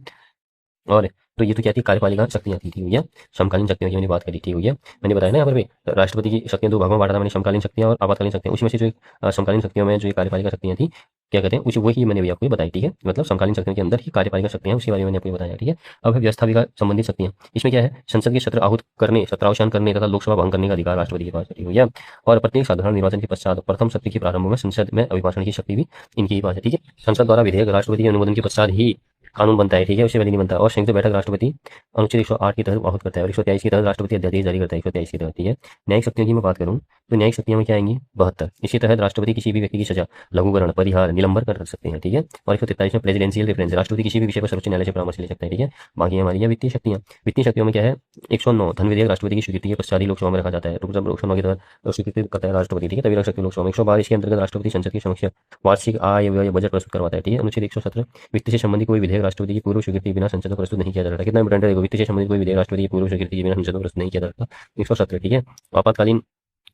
और तो ये तो क्या थी? कार्यपालिका शक्तियां थी, ठीक हो गया। समकालीन शक्तियों की मैंने बात करी, ठीक हो गया। मैंने बताया ना यहाँ पर भी राष्ट्रपति की शक्तियां 2 भागों में बांटा था मैंने, समकालीन शक्तियां और आपातकालीन शक्तियां। उसमें से जो समकालीन शक्तियों में जो कार्यपालिका शक्तियां थी, क्या कहते हैं, उसी वही मैंने भी आपको बताई, ठीक है। मतलब समकालीन शक्तियों के अंदर ही कार्यपालिका शक्तियां, उसके बारे में मैंने आपको बताया, ठीक है। अब है व्यवस्थापिका संबंधित शक्तियां। इसमें क्या है? संसद के सत्र आहूत करने, सत्रावसान करने तथा लोकसभा भंग करने का अधिकार राष्ट्रपति के पास है, ठीक हो गया। और प्रत्येक साधारण निर्वाचन के पश्चात प्रथम सत्र के प्रारंभ में संसद में अभिभाषण की शक्ति भी इनके ही पास है, ठीक है। संसद द्वारा विधेयक राष्ट्रपति के अनुमोदन के पश्चात ही कानून बनता है, ठीक है, उससे पहले नहीं बनता। और संयुक्त बैठक राष्ट्रपति अनुच्छेद 108 के तहत आहूत करता है, और 123 के तहत राष्ट्रपति अध्यादेश जारी करता है, 123 के तहत, ठीक है। न्यायिक शक्तियों की मैं बात करूं तो न्यायिक शक्तियों में क्या आएंगी? 72। इसके तहत राष्ट्रपति किसी भी व्यक्ति की सजा, लघुकरण, परिहार, निलंबन कर सकते हैं, ठीक है। और 143 में प्रेसिडेंशियल रेफरेंस, राष्ट्रपति किसी भी विषय पर सर्वोच्च न्यायालय से परामर्श ले सकता है, ठीक है। बाकी हमारी ये वित्तीय शक्तियां। वित्तीय शक्तियों में क्या है? 109 धन विधेयक राष्ट्रपति की स्वीकृति के पश्चात ही लोकसभा में रखा जाता है, तो जब लोकसभा के तहत स्वीकृति करता है राष्ट्रपति, ठीक है, तभी रख सकते हैं लोकसभा में। 112 इसके अंतर्गत राष्ट्रपति संसद के समक्ष वार्षिक आय व्यय बजट प्रस्तुत करवाता है, ठीक है। अनुच्छेद 117 वित्त से संबंधित कोई विधेयक राष्ट्रपति की पूर्व स्वीकृति के बिना संसद में प्रस्तुत नहीं किया जा सकता। कितना इंपॉर्टेंट है देखो, वित्त से संबंधित कोई विधेयक राष्ट्रपति की पूर्व स्वीकृति के बिना संसद में प्रस्तुत नहीं किया जा सकता। 117, ठीक है। आपातकालीन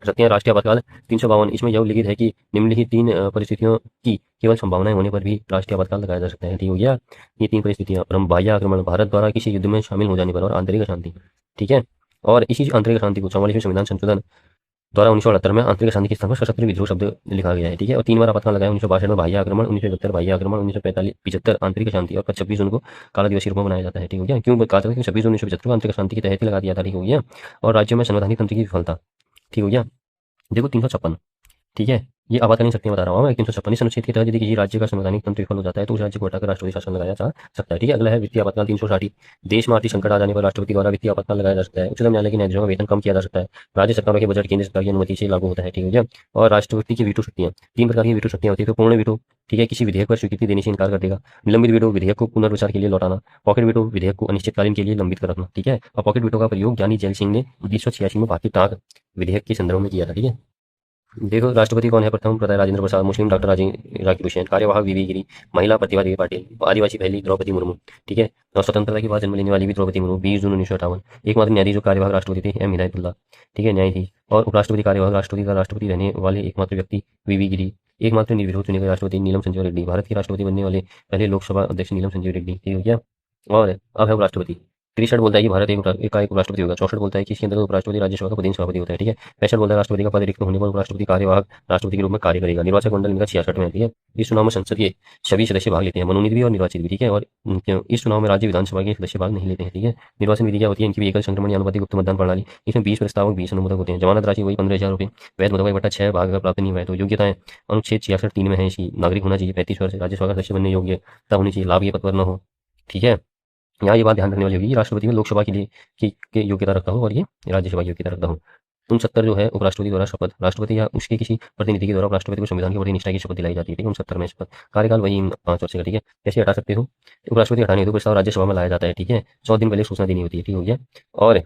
शक्तियां, राष्ट्रीय आपातकाल 352, इसमें यह उल्लेखित है कि निम्नलिखित 3 परिस्थितियों की केवल संभावनाएं होने पर भी राष्ट्रीय आपातकाल लगाया जा सकता है, ठीक हो गया। ये 3 परिस्थितियां: बाह्य आक्रमण, भारत द्वारा किसी युद्ध में शामिल हो जाने पर, और आंतरिक अशांति, ठीक है। और इसी आंतरिक अशांति को 44वें संविधान संशोधन द्वारा 1978 में आंतरिक अशांति के स्थान पर सशस्त्र विद्रोह शब्द लिखा गया है, ठीक है। और 3 बार आपातकाल लगाया: 1962 में बाह्य आक्रमण, 1971 बाह्य आक्रमण, 1975 आंतरिक अशांति, और 26 जून को काला दिवस के रूप में मनाया जाता है, ठीक हो गया। क्यों कहा जाता है? 26 जून 1975 को आंतरिक अशांति के तहत ही लगा दिया था, ठीक हो गया। और राज्यों में संवैधानिक तंत्र की विफलता, ठीक हो गया। देखो 356, ठीक है, ये आपातकालीन शक्तियां बता रहा हूँ मैं। 356 इस अनुच्छेद के तहत यदि किसी राज्य का संवैधानिक तंत्र विफल हो जाता है तो उस राज्य को हटाकर राष्ट्रपति शासन लगाया जा सकता है, ठीक है। अगला है वित्तीय आपातकाल 360, देश में आर्थिक संकट आ जाने पर राष्ट्रपति द्वारा वित्तीय आपातकाल लगाया जा सकता है। उच्चतम न्यायालय के न्यायाधीशों का वेतन कम किया जा सकता है। राज्य सरकारों के बजट केंद्र सरकार की अनुमति से लागू होता है, ठीक हो गया। और राष्ट्रपति की वीटो शक्तियां, 3 प्रकार की वीटो शक्तियां होती है। तो पूर्ण वीटो, ठीक है, किसी विधेयक पर स्वीकृति देने से इनकार कर देगा। निलंबित वीटो, विधेयक को पुनर्विचार के लिए लौटाना। पॉकेट वीटो, विधेयक को अनिश्चितकालीन के लिए लंबित कर रखना, ठीक है। और पॉकेट वीटो का प्रयोग ज्ञानी जैल सिंह ने 1986 में भारतीय टाक विधेयक के संदर्भ में किया था, ठीक है। देखो राष्ट्रपति कौन है? प्रथम पता है राजेंद्र प्रसाद, मुस्लिम डॉक्टर राकीब हुसैन, कार्यवाहक वीवी गिरी, महिला प्रतिभा देवी पाटिल, आदिवासी पहली द्रौपदी मुर्मू, ठीक है। और स्वतंत्रता के बाद जन्म लेने वाली भी द्रौपदी मुर्मू, 20 जून 1958। एकमात्र न्यायाधीश जो कार्यवाहक राष्ट्रपति थे एम हिदायतुल्लाह, ठीक है, न्याय थी। और उपराष्ट्रपति कार्यवाहक राष्ट्रपति का राष्ट्रपति रहने वाले एकमात्र व्यक्ति वीवी गिरी। एकमात्र निर्विरोध चुने गए राष्ट्रपति नीलम संजीव रेड्डी, भारत के राष्ट्रपति बनने वाले पहले लोकसभा अध्यक्ष नीलम संजीव रेड्डी, ठीक है क्या। और अब है उपराष्ट्रपति। 63 बोलता है कि भारत एक उपराष्ट्रपति होगा। 64 बोलता है कि इसके अंतर्गत उपराष्ट्रपति राज्यसभा का पदेन सभापति होता है, ठीक है। 65 बोलता है राष्ट्रपति का पद रिक्त होने पर उपराष्ट्रपति कार्यवाहक राष्ट्रपति के रूप में कार्य करेगा। निर्वाचक मंडल इनका 66 में, ठीक है। इस चुनाव में संसद के सभी सदस्य भाग लेते हैं, मनोनीत भी और निर्वाचित भी, ठीक है। और इस चुनाव में राज्य विधानसभा के सदस्य भाग नहीं लेते हैं, ठीक है। निर्वाचन विधि क्या होती है? इनकी एकल संक्रमण अनुपातिक गुप्त मतदान प्रणाली। इसमें 20 प्रस्तावक, 20 अनुमोदक होते हैं। जमानत राशि वही 15,000 रुपये। वैध मुद्दा बटा 6 भाग अगर प्राप्त नहीं हुआ है तो योग्यताएं अनुच्छेद 66(3) में है इसकी। नागरिक होना चाहिए, 35 वर्ष, राज्यसभा का सदस्य बनने योग्यता होनी चाहिए, लाभ ये पद पर न हो, ठीक है। यहाँ ये बात ध्यान रखने वाली होगी, राष्ट्रपति में लोकसभा के लिए की योग्यता रखता हो और ये राज्यसभा की योग्यता रखता हो। 69 जो है उपराष्ट्रपति द्वारा शपथ, राष्ट्रपति या उसके किसी प्रतिनिधि के द्वारा राष्ट्रपति को संविधान के प्रति निष्ठा की शपथ दिलाई जाती है, ठीक है। 69 में शपथ, कार्यकाल वही 5 वर्ष का, ठीक है। कैसे हटा सकते हो? उपराष्ट्रपति हटाने हेतु प्रस्ताव राज्यसभा में लाया जाता है, ठीक है। 100 दिन पहले सूचना देनी होती है, ठीक हो गया। और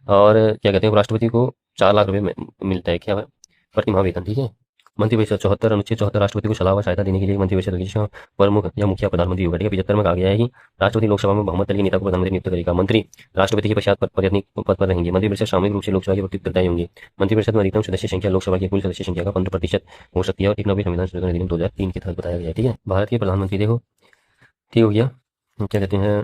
क्या कहते हैं, उपराष्ट्रपति को 4 लाख रुपये मिलता है, क्या प्रति माह वेतन, ठीक है। मंत्रिपरिषद 74 अनुच्छेद 74 राष्ट्रपति को सलाह व सहायता देने के लिए मंत्रिपरिषद की प्रमुख या मुखिया प्रधानमंत्री होगा, ठीक है। 75 में कहा गया है कि राष्ट्रपति लोकसभा में बहुमत दल के नेता को प्रधानमंत्री नियुक्त करेगा। मंत्री राष्ट्रपति के पश्चात पद पर रहेंगे। मंत्रिपरिषद सामूहिक रूप से लोकसभा के प्रतिनिधित्व होंगे। मंत्रिपरिषद में अधिकतम सदस्य संख्या लोकसभा की कुल सदस्य संख्या का 15% हो सकती है और 91 संविधान संशोधन अधिनियम 2003 के तहत बताया गया है, ठीक है। भारत के प्रधानमंत्री देखो, ठीक हो गया, क्या कहते हैं,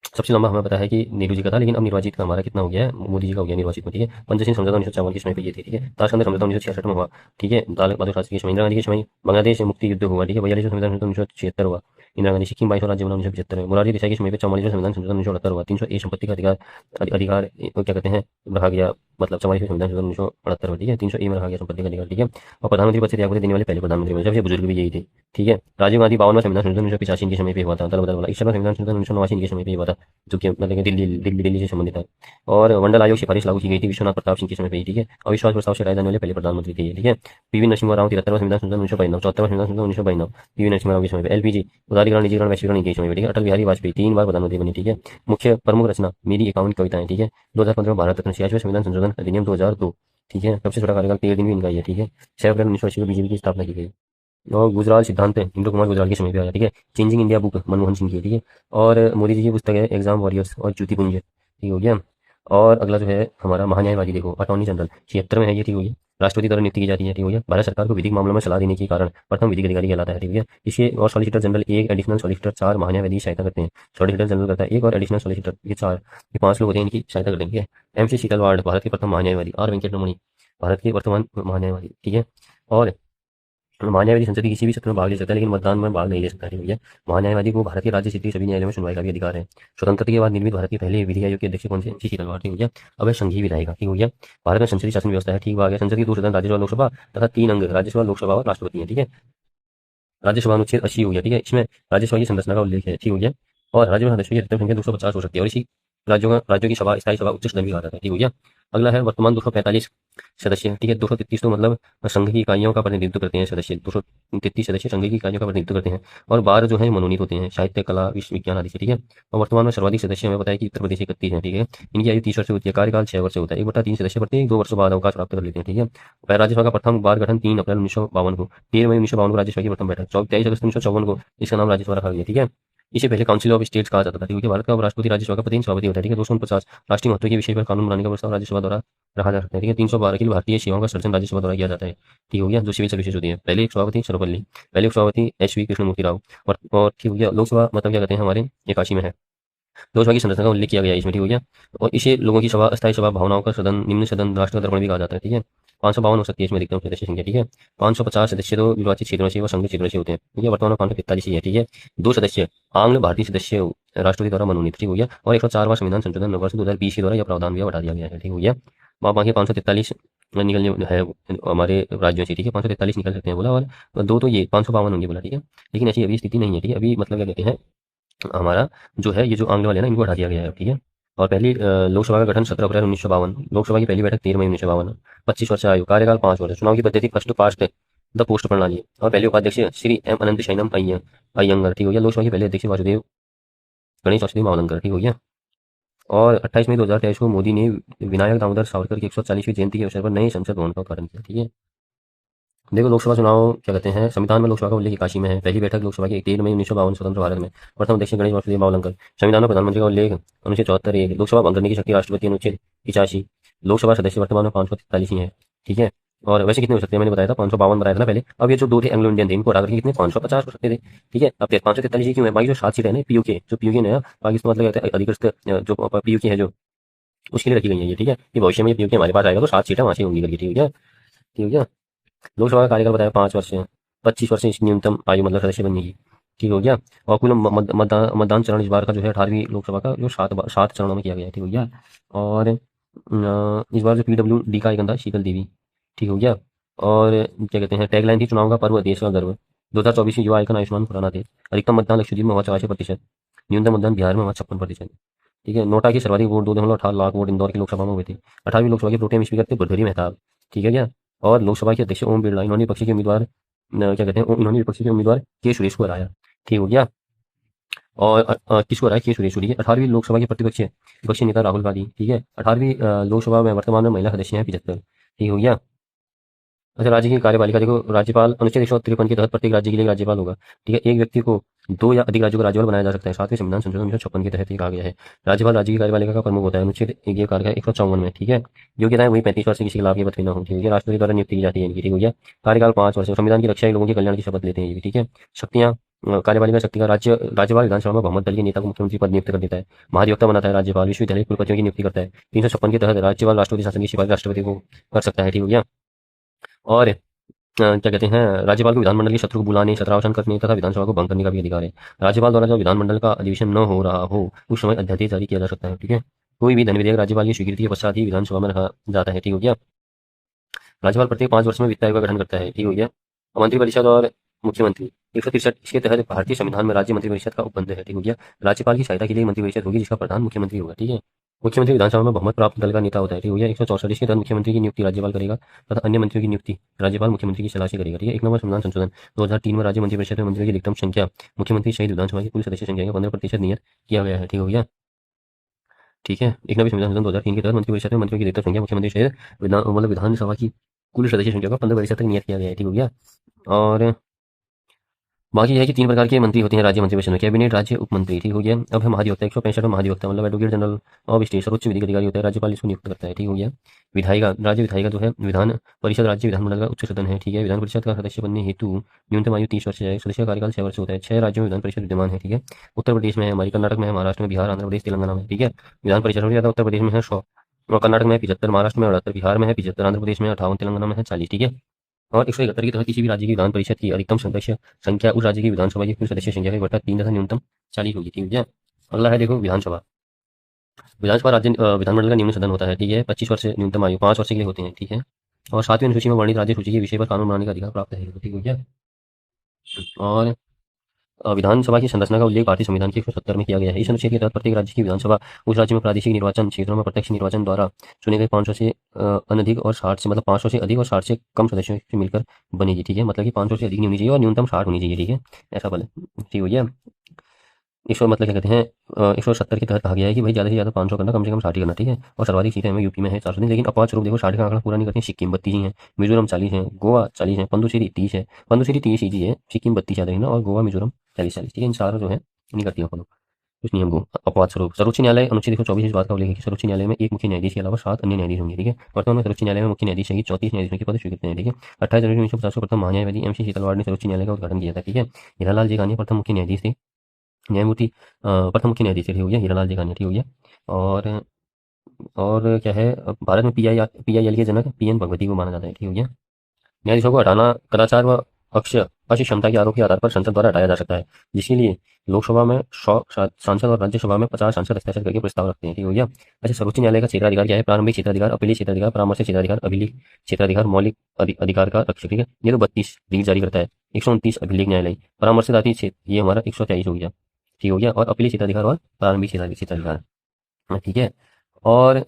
सबसे लंबा हमें पता है कि नेहरू जी का था, लेकिन अब निर्वाचित का हमारा कितना हो गया है, मोदी जी का हो गया निर्वाचित में, ठीक है। पंचशील समझौता 1954 के समय पे ये थी, ठीक है। ताशकंद समझौता 1966 में हुआ, ठीक है। लाल बहादुर शास्त्री के समय, इंदिरा गांधी के समय बांग्लादेश मुक्ति युद्ध हुआ, ठीक है। 42 संविधान संशोधन 1976 हुआ, इंदिरा गांधी सिक्किम 22 राज्य बना 1975 में। मोरारजी देसाई के समय पे 44 संविधान संशोधन 1978 हुआ, 300 संपत्ति का अधिकार अधिकार क्या कहते हैं रखा गया, मतलब 44 संविधान संशोधन 1978 में, ठीक है। 300 में रखा गया संपत्ति का अधिकार, ठीक है। और प्रधानमंत्री पद से त्यागपत्र देने वाले पहले प्रधानमंत्री बने, सबसे बुजुर्ग भी यही थे, ठीक है। राजीव गांधी 52वां संविधान संशोधन 1985 के समय पे हुआ था, दल बदल वाला। ईश्वर संविधान संशोधन 1989 के समय पे हुआ था, जो कि मतलब कि दिल्ली से संबंधित है। और मंडल आयोग सिफारिश लागू की गई थी विश्वनाथ प्रताप सिंह के समय पे ही, ठीक है। अविश्वास प्रस्ताव से हटाए जाने वाले पहले प्रधानमंत्री थे ये, ठीक है। पीवी नरसिम्हा राव 73वां संविधान संशोधन 1992, 74वां संविधान संशोधन 1992 पीवी नरसिम्हा राव के समय पे। एलपीजी उदारीकरण निजीकरण वैश्वीकरण इनके समय पे, ठीक है। अटल बिहारी वाजपेयी 3 बार प्रधानमंत्री बने, ठीक है। मुख्य प्रमुख रचना मेरी 51 कविताएं, ठीक है। 2015 में भारत रत्न 86वें संविधान संशोधन अधिनियम 2002, ठीक है। सबसे छोटा कार्यकाल 13 दिन भी इनका ही है, ठीक है। 6 अप्रैल 1980 को बीजेपी की स्थापना की गई। और गुजराल सिद्धांत इंदु कुमार गुजराल के समय पे आया, ठीक है। Changing India book Manmohan Singh की है, ठीक है। और मोदी जी की पुस्तक है एग्जाम वॉरियर्स और ज्योति पुंज, ठीक हो गया। और अगला जो है हमारा महान्यायवादी, देखो अटॉर्नी जनरल 76 में है ये, ठीक हो गया। राष्ट्रपति द्वारा नियुक्ति की जाती है, ठीक हो गया। भारत सरकार को विधिक मामलों में सलाह देने के कारण प्रथम विधिक अधिकारी कहलाता है, ठीक है। इसके और सॉलिसिटर जनरल 1, एडिशनल सॉलिसिटर 4 महान्यायवादी की सहायता करते हैं। सॉलिसिटर जनरल करता है 1 और एडिशनल सॉलिसिटर ये 4, ये 5 लोग होते हैं इनकी सहायता करते हैं, ठीक है। MC शीतलवाड़ भारत के प्रथम महान्यायवादी। R वेंकट रमणी भारत के वर्तमान महान्यायवादी, ठीक है। और महान्यायवादी संसद के किसी भी सत्र में भाग ले सकता है, लेकिन मतदान में भाग नहीं ले सकता है, ठीक है। महान्यायवादी को भारत के राज्य क्षेत्रीय सभी न्यायालयों में सुनवाई का भी अधिकार है। स्वतंत्रता के बाद निर्मित भारत के पहले विधि आयोग के अध्यक्ष कौन से? MC शीतलवाड़, ठीक हो गया। अब है संघीय विधायिका, ठीक हो गया। भारत में संसदीय शासन व्यवस्था है, ठीक हो गया। संसद की 2 सदन राज्यसभा लोकसभा तथा 3 अंग राज्यसभा लोकसभा और राष्ट्रपति है, ठीक है। राज्यसभा अनुच्छेद 80 हो गया, ठीक है। इसमें राज्यसभा की संरचना का उल्लेख है, ठीक हो गया। और राज्यसभा सदस्यों की अधिकतम संख्या 250 हो सकती है, और इसी राज्यों की सभा स्थायी सभा उच्च सदन भी कहा जाता है, ठीक हो गया। अगला है वर्तमान 245 सदस्य, ठीक है। 233 तो मतलब संघ की इकाइयों का प्रतिनिधित्व करते हैं सदस्य, 233 सदस्य संघ की इकाइयों का प्रतिनिधित्व करते हैं। और 12 जो है मनोनीत होते हैं, साहित्य कला विज्ञान आदि से, ठीक है। और वर्तमान में सर्वाधिक सदस्य हमें पता है कि उत्तर प्रदेश 31 है, ठीक है। इनकी आयु 30 वर्ष होती है, कार्यकाल 6 वर्ष होता है। 1/3 सदस्य प्रत्येक 2 वर्षों बाद अवकाश प्राप्त कर लेते हैं, ठीक है। राज्यसभा का प्रथम बार गठन 3 अप्रैल 1952 को, 13 मई 1952 को राज्यसभा की प्रथम बैठक, 23 अगस्त 1954 को इसका नाम राज्यसभा रखा गया, ठीक है। इसे पहले काउंसिल ऑफ स्टेट्स कहा जाता था, क्योंकि भारत का राष्ट्रपति राज्यसभा का प्रतिनिधि सभापति होता है, ठीक है। 249 राष्ट्रीय महत्व के विषय पर कानून बनाने का प्रस्ताव राज्यसभा द्वारा रखा जा सकता है, ठीक है। 312 अखिल भारतीय सेवाओं का सर्जन राज्यसभा द्वारा किया जाता है, ठीक हो गया। जो सिविल सर्विसेज होती है, पहले एक सभापति सर्वपल्ली, पहले एक सभापति HV कृष्णमूर्ति राव। और ठीक हो गया। लोकसभा मतलब क्या कहते हैं हमारे 81 में है। लोकसभा की संरचना का उल्लेख किया गया है इसमें, ठीक हो गया। और इसे लोगों की सभा, अस्थायी सभा, भावनाओं का सदन, निम्न सदन, राष्ट्र का दर्पण भी कहा जाता है, ठीक है। 552 हो सकती है इसमें अधिकतम सदस्य संख्या, ठीक है। 550 सदस्य तो निर्वाचित क्षेत्रों से व संघ क्षेत्रों से होते हैं, ठीक है। वर्तमान में 543 ही है, ठीक है। 2 सदस्य आंग्ल भारतीय सदस्य राष्ट्रपति द्वारा मनोनीत, ठीक हो गया। और 104वां संविधान संशोधन वर्ष 2020 के द्वारा यह प्रावधान भी हटा दिया गया है, ठीक हो गया। बाकी 543 निकलने है हमारे राज्यों से, ठीक है। 543 निकल सकते हैं बोला, और 2 तो ये 552 होंगे बोला, ठीक है। लेकिन ऐसी अभी स्थिति नहीं है, ठीक है। अभी मतलब क्या कहते हैं हमारा जो है ये जो आंग्ल वाले ना इनको हटा दिया गया है, ठीक है। और पहली लोकसभा का गठन 17 अप्रैल 1952, लोकसभा की पहली बैठक 13 मई 1952, 25 वर्ष आयु, कार्यकाल 5 वर्ष, चुनाव की पद्धति फर्स्ट पास्ट द पोस्ट प्रणाली। और पहले उपाध्यक्ष श्री M अनंत शैनम अय्यंगर, ठीक हो गया। लोकसभा के पहले अध्यक्ष वासुदेव गणेश वासुदेव मावलंकर, ठीक हो गया। और 28 मई 2023 को मोदी ने विनायक दामोदर सावरकर की 140वीं जयंती के अवसर पर नए संसद भवन का उद्घाटन किया, ठीक है। देखो लोकसभा चुनाव क्या कहते हैं, संविधान में लोकसभा का उल्लेख 81 में है। पहली बैठक लोकसभा की 13 मई 1952 स्वतंत्र भारत में, प्रथम अध्यक्ष गणेश वासुदेव मावलंकर। संविधान में प्रधानमंत्री का उल्लेख अनुच्छेद 74 लोकसभा भंग करने की शक्ति राष्ट्रपति अनुच्छेद 85। लोकसभा सदस्य वर्तमान में 543 ही है, ठीक है। और वैसे कितने हो सकते हैं मैंने बताया था 552 बताया था ना पहले। अब ये जो 2 थे एंग्लो इंडियन थे इनको हटा करके कितने 550 हो सकते थे, ठीक है। अब 543 ही क्यों है, बाकी जो 7 सीटें हैं PUK जो PUK ने पाकिस्तान मतलब कहते हैं अधिकृत जो PUK है जो उसके लिए रखी गई है ये, ठीक है। कि भविष्य में ये PUK हमारे पास आएगा तो 7 सीटें वहां से होंगी करके, ठीक है। ठीक है क्या। लोकसभा का कार्यकाल बताया 5 वर्ष है, 25 वर्ष इसकी न्यूनतम आयु मतलब सदस्य बनने की, ठीक हो गया। और कुल मतदान चरण इस बार का जो है 18वीं लोकसभा का जो 7 चरणों में किया गया है, ठीक हो गया। और इस बार जो PWD का आइकन था शीतल देवी, ठीक हो गया। और क्या कहते हैं टैगलाइन थी चुनाव का पर्व देश का गर्व। 2024 की युवा आइकन आयुष्मान खुराना थे। अधिकतम मतदान लक्षद्वीप में हुआ 84%, न्यूनतम मतदान बिहार में हुआ 56%, ठीक है। नोटा की सर्वाधिक वोट 2.18 लाख वोट इंदौर की लोकसभा में हुए थे। 18वीं लोकसभा के प्रोटेम स्पीकर थे भर्तृहरि मेहताब, ठीक है क्या। और लोकसभा के अध्यक्ष ओम बिरला, इन्होंने विपक्षी के उम्मीदवार क्या कहते हैं इन्होंने विपक्षी के उम्मीदवार के सुरेश को हराया, ठीक हो गया। और किसको हराया, के सुरेश को, ठीक है। 18वीं लोकसभा के प्रतिपक्ष विपक्षी नेता राहुल गांधी, ठीक है। 18वीं लोकसभा में वर्तमान में महिला सदस्य हैं 75, ठीक हो गया। अच्छा राज्य की कार्यपालिका देखो, राज्यपाल अनुच्छेद 153 के तहत प्रत्येक राज्य के लिए राज्यपाल होगा, ठीक है। एक व्यक्ति को दो या अधिक राज्यों को राज्यपाल बनाया जा सकता है। 7वें संविधान संशोधन 1956 के तहत ये कहा गया है। राज्यपाल राज्य की कार्यपालिका का प्रमुख होता है। अनुच्छेद ये कारक 154 में, ठीक है। योग्यता है वही 35 वर्ष से किसी के लाभ की पद न हो, ठीक है। राष्ट्रपति द्वारा नियुक्ति की जाती है इनकी, ठीक हो गया। कार्यकाल 5 वर्ष, संविधान की रक्षा लोगों के कल्याण की शपथ लेते हैं ये भी, ठीक है। शक्तियां, कार्यपालिका शक्ति का राज्यपाल विधानसभा में बहुमत दल के नेता को मुख्यमंत्री पद नियुक्त कर देता है। महाधिवक्ता बनाता है राज्यपाल। विश्वविद्यालय कुलपतियों की नियुक्ति करता है। 356 के तहत राज्यपाल राष्ट्रपति शासन की सिफारिश राष्ट्रपति को कर सकता है, ठीक हो गया। और क्या कहते हैं, राज्यपाल को विधानमंडल के शत्रु को बुलाने, शत्रावसान करने तथा विधानसभा को भंग करने का भी अधिकार है। राज्यपाल द्वारा जब विधानमंडल का अधिवेशन न हो रहा हो उस समय अध्यादेश जारी किया जा सकता है, ठीक है। कोई भी धन विधेयक राज्यपाल की स्वीकृति के पश्चात ही विधानसभा में रखा जाता है, ठीक हो गया। राज्यपाल प्रत्येक 5 वर्ष में वित्त आयोग का गठन करता है, ठीक हो गया। मंत्रिपरिषद और मुख्यमंत्री 163 इसके तहत भारतीय संविधान में राज्य मंत्रिपरिषद का उपबंध है, ठीक हो गया। राज्यपाल की सहायता के लिए मंत्रिपरिषद होगी जिसका प्रधान मुख्यमंत्री होगा, ठीक है। मुख्यमंत्री विधानसभा में बहुमत प्राप्त दल का नेता होता है, ठीक हो गया। 164 इसके तहत मुख्यमंत्री की नियुक्ति राज्यपाल करेगा तथा अन्य मंत्रियों की नियुक्ति राज्यपाल मुख्यमंत्री की सलाह से करेगा, ठीक है। 1 नंबर संविधान संशोधन 2003 में राज्य मंत्रिपरिषद में मंत्रियों की अधिकतम संख्या मुख्यमंत्री सहित विधानसभा की कुल सदस्य संख्या का 15% नियत किया गया है, ठीक हो गया। ठीक है। 1 नंबर संविधान संशोधन 2003 के तहत मंत्रिपरिषद में मंत्रियों की अधिकतम संख्या मुख्यमंत्री सहित विधानसभा की कुल सदस्य संख्या का 15% तक नियत किया गया है, ठीक हो गया। और बाकी यह है कि 3 प्रकार के मंत्री होते हैं राज्य मंत्रिपरिषद में, कैबिनेट, राज्य उप मंत्री, ठीक हो गया। अब है महाधिवक्ता, 165 महाधिवक्ता मतलब एडवोकेट जनरल ऑफ स्टेट, सर्वोच्च विधिक अधिकारी होता है, राज्यपाल इसको नियुक्त करता है, ठीक हो गया। विधायिका, राज्य विधायिका जो है विधान परिषद राज्य विधानमंडल का उच्च सदन है, ठीक है। विधान परिषद का सदस्य बनने हेतु न्यूनतम आयु 30 वर्ष है। सदस्य का कार्यकाल 6 वर्ष होता है। 6 राज्यों में विधान परिषद विद्यमान है, ठीक है। उत्तर प्रदेश में है हमारी, कर्नाटक में है, महाराष्ट्र में, बिहार, आंध्र प्रदेश, तेलंगाना में, ठीक है। विधान परिषद सबसे ज्यादा उत्तर प्रदेश में है 100, और कर्नाटक में 75, महाराष्ट्र में 78, बिहार में है 75, आंध्र प्रदेश में 58, तेलंगाना में है 40, ठीक है। और 171 के तहत किसी भी राज्य की विधान परिषद की अधिकतम सदस्य संख्या उस राज्य की विधानसभा की कुल सदस्य संख्या के बटा 3 तथा न्यूनतम 40 होगी, ठीक है। अगला है देखो विधानसभा। विधानसभा राज्य विधानमंडल का निम्न सदन होता है, ठीक है। 25 वर्ष न्यूनतम आयु 5 वर्ष के लिए होते हैं, ठीक है। और 7वीं अनुसूची में वर्णित राज्य सूची के विषय पर कानून बनाने का अधिकार प्राप्त है, ठीक है क्या। और विधानसभा की संरचना का उल्लेख भारतीय संविधान के 170 में किया गया है। इस अनुच्छेद के तहत प्रत्येक राज्य की विधानसभा उस राज्य में प्रादेशिक निर्वाचन क्षेत्रों में प्रत्यक्ष निर्वाचन द्वारा चुने गए 500 से अनधिक और 60 से मतलब 500 से अधिक और 60 से कम सदस्यों से मिलकर बनेगी, ठीक है। मतलब कि 500 से अधिक नहीं होनी चाहिए और न्यूनतम 60 होनी चाहिए, ठीक है। ऐसा बल, ठीक हो गया। 100 मतलब क्या कहते हैं 170 के तहत कहा गया है कि भाई ज़्यादा से ज़्यादा 500 करना, कम से कम 60 ही करना, ठीक है। और सर्वाधिक सीटें हमें यूपी में है 400, लेकिन अपवाद स्वरूप देखो 60 का आंकड़ा पूरा नहीं करते हैं। सिक्किम 32 ही है, मिजोरम 40 है, गोवा 40 है, पुडुचेरी 30 है, पुडुचेरी 30 ही है, सिक्किम 32 याद रखना, और गोवा मिजोरम 40, ठीक है। इन सारा जो है नहीं करती है फॉलो कुछ नियम को। अपवाद स्वरूप सर्वोच्च न्यायालय अनुच्छेद 124 इस बात का उल्लेख है कि सर्वोच्च न्यायालय में एक मुख्य न्यायाधीश के अलावा 7 अन्य न्यायाधीश होंगे, ठीक है। वर्तमान में सर्वोच्च न्यायालय में मुख्य न्यायाधीश सहित 34 न्यायाधीशों के पद स्वीकृत हैं, ठीक है। 28 जनवरी 1950 को प्रथम महान्यायवादी MC शीतलवाड़ ने सर्वोच्च न्यायालय का उद्घाटन किया था, ठीक है। हीरालाल जेगानी प्रथम मुख्य न्यायाधीश थे, न्यायमूर्ति प्रथम मुख्य न्यायाधीश थे, ठीक हो गया, हीरालाल जेगानी, ठीक हो गया। और क्या है, भारत में PIL के जनक PN भगवती को माना जाता है, ठीक हो गया। न्यायाधीशों को हटाना कदाचार व अक्षमता के आरोप के आधार पर संसद द्वारा हटाया जा सकता है, जिसके लिए लोकसभा में 100 सांसद और राज्यसभा में 50 सांसद हस्ताक्षर करके प्रस्ताव रखते हैं, ठीक हो गया। अच्छा, सर्वोच्च न्यायालय का क्षेत्राधिकार क्या है? प्रारंभिक क्षेत्राधिकार, अपीलीय क्षेत्राधिकार, परामर्श क्षेत्राधिकार, अभिलेख क्षेत्राधिकार, मौलिक अधिकार का रक्षक, ठीक है। ये तो 32 रीट जारी करता है। 129 अभिलेख न्यायालय, परामर्शदाती क्षेत्र ये हमारा 123 हो गया, ठीक हो गया। और अपीलीय क्षेत्राधिकार और प्रारंभिक क्षेत्राधिकार, ठीक है। और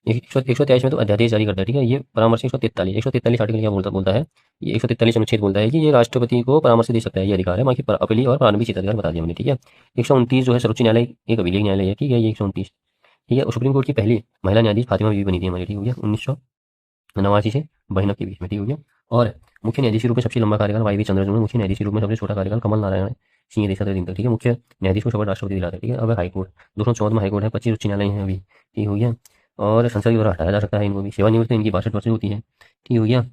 123 में तो अध्यादेश जारी करता है, ठीक है। ये परामर्श 143 आर्टिकल क्या बोलता है, ये 143 अनुच्छेद बोलता है कि ये राष्ट्रपति को परामर्श दे सकता है, ये अधिकार है। बाकी अपीलीय और प्रारंभिक क्षेत्राधिकार बता दिया हमने, ठीक है। 129 जो है सर्वोच्च न्यायालय एक अभिलेख न्यायालय है, ठीक है। ये 129, ठीक है। सुप्रीम कोर्ट की पहली महिला न्यायाधीश फातिमा बीबी बनी थी हमारी, ठीक हो गया, 1989 से 92 के बीच में, ठीक हो गया। और मुख्य न्यायाधीश के रूप में सबसे लंबा कार्यकाल YV चंद्रचूड़, मुख्य न्यायाधीश के रूप में सबसे छोटा कार्यकाल कमल नारायण सिंह देशा दिन तक, ठीक है। मुख्य न्यायाधीश को शपथ राष्ट्रपति दिलाता है, ठीक है। अब हाईकोर्ट 214 हाईकोर्ट है, 25 उच्च न्यायालय है अभी, ठीक हो गया। और संसद के द्वारा हटाया जा सकता है इनको भी। सेवानिवृत्ति इनकी 62 वर्ष होती है, ठीक हो गया।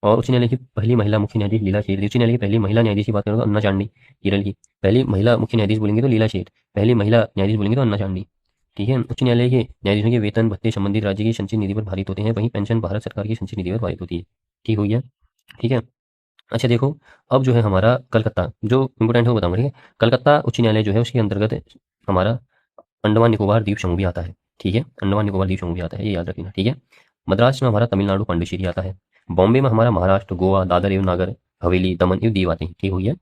और उच्च न्यायालय की पहली महिला मुख्य न्यायाधीश लीला शेठ, उच्च न्यायालय की पहली महिला न्यायाधीश की बात करें तो अन्ना चांडी केरल की, पहली महिला मुख्य न्यायाधीश बोलेंगे तो लीला शेठ, पहली महिला न्यायाधीश बोलेंगे तो अन्ना चांडी, ठीक है। उच्च न्यायालय के न्यायाधीशों के वेतन भत्ते संबंधित राज्य की संचित निधि पर भारित होते हैं, वहीं पेंशन भारत सरकार की संचित निधि पर भारित होती है, ठीक हो गया, ठीक है। अच्छा देखो, अब जो है हमारा कलकत्ता जो इंपोर्टेंट है वो बताऊंगा, ठीक है। कलकत्ता उच्च न्यायालय जो है उसके अंतर्गत हमारा अंडमान निकोबार द्वीप समूह भी आता है, ठीक है। अंडमान निकोबार द्वीप समूह भी आता है, ये याद रखना, ठीक है। मद्रास में हमारा तमिलनाडु पांडिचेरी आता है। बॉम्बे में हमारा महाराष्ट्र, गोवा, दादर एवं नागर हवेली, दमन एवं दीव आते हैं, ठीक हो गया,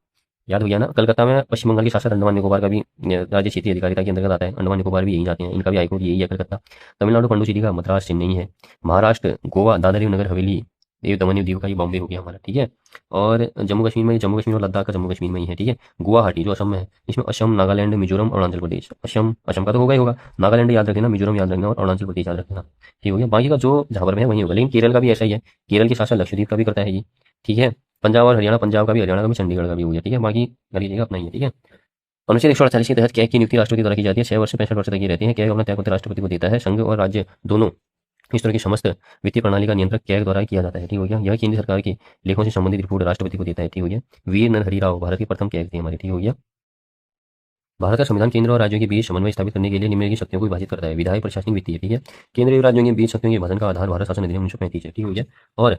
याद हो गया ना। कलकत्ता में पश्चिम बंगाल के शासक अंडमान निकोबार का भी राज्य क्षेत्रीय अधिकारिता के अंतर्गत आता है। अंडमान निकोबार भी यही जाते हैं, इनका भी हाईकोर्ट यही है कलकत्ता। तमिलनाडु पांडुचेरी का मद्रास चेन्नई है। महाराष्ट्र, गोवा, दादर एवं नगर हवेली ये दमन द्वीप का ये बॉम्बे हो गया हमारा, ठीक है। और जम्मू कश्मीर और लद्दाख का जम्मू कश्मीर में ही है, ठीक है। गुवाहाटी जो असम में है, इसमें असम, नागालैंड, मिजोरम और अरुणाचल प्रदेश। असम असम का तो होगा ही होगा, नागालैंड याद रखना, मिजोरम याद रखना और अरुणाचल प्रदेश याद रखना, ठीक हो गया। बाकी का जो जहाँ पर है वही होगा, लेकिन केरल का भी ऐसा ही है, केरल के साथ साथ लक्षद्वीप का भी करता है ये, ठीक है। पंजाब और हरियाणा, पंजाब का भी, हरियाणा का भी, चंडीगढ़ का भी हो गया, ठीक है। बाकी कर लीजिएगा अपना ही है, ठीक है। अनुच्छेद 148 के तहत कैग की नियुक्ति राष्ट्रपति द्वारा की जाती है, 6 वर्ष से 65 वर्ष तक की रहती है। कैग अपना त्यागपत्र राष्ट्रपति को देता है। संघ और राज्य दोनों इस तरह की समस्त वित्तीय प्रणाली का नियंत्रण कैग द्वारा किया जाता है, ठीक हो गया। यह केंद्र सरकार की लेखों से संबंधित रिपोर्ट राष्ट्रपति को देता है, ठीक हो गया। वीर नरहरि राव भारत के प्रथम कैग थे हमारे, ठीक हो गया। भारत का संविधान केंद्र और राज्यों के बीच समन्वय स्थापित करने के लिए निम्नलिखित शक्तियों को विभाजित करता है, विधायी, प्रशासनिक, वित्तीय, ठीक है। केंद्रीय राज्यों के बीच शक्तियों के विभाजन का आधार भारत शासन अधिनियम 1935 है, ठीक हो गया। और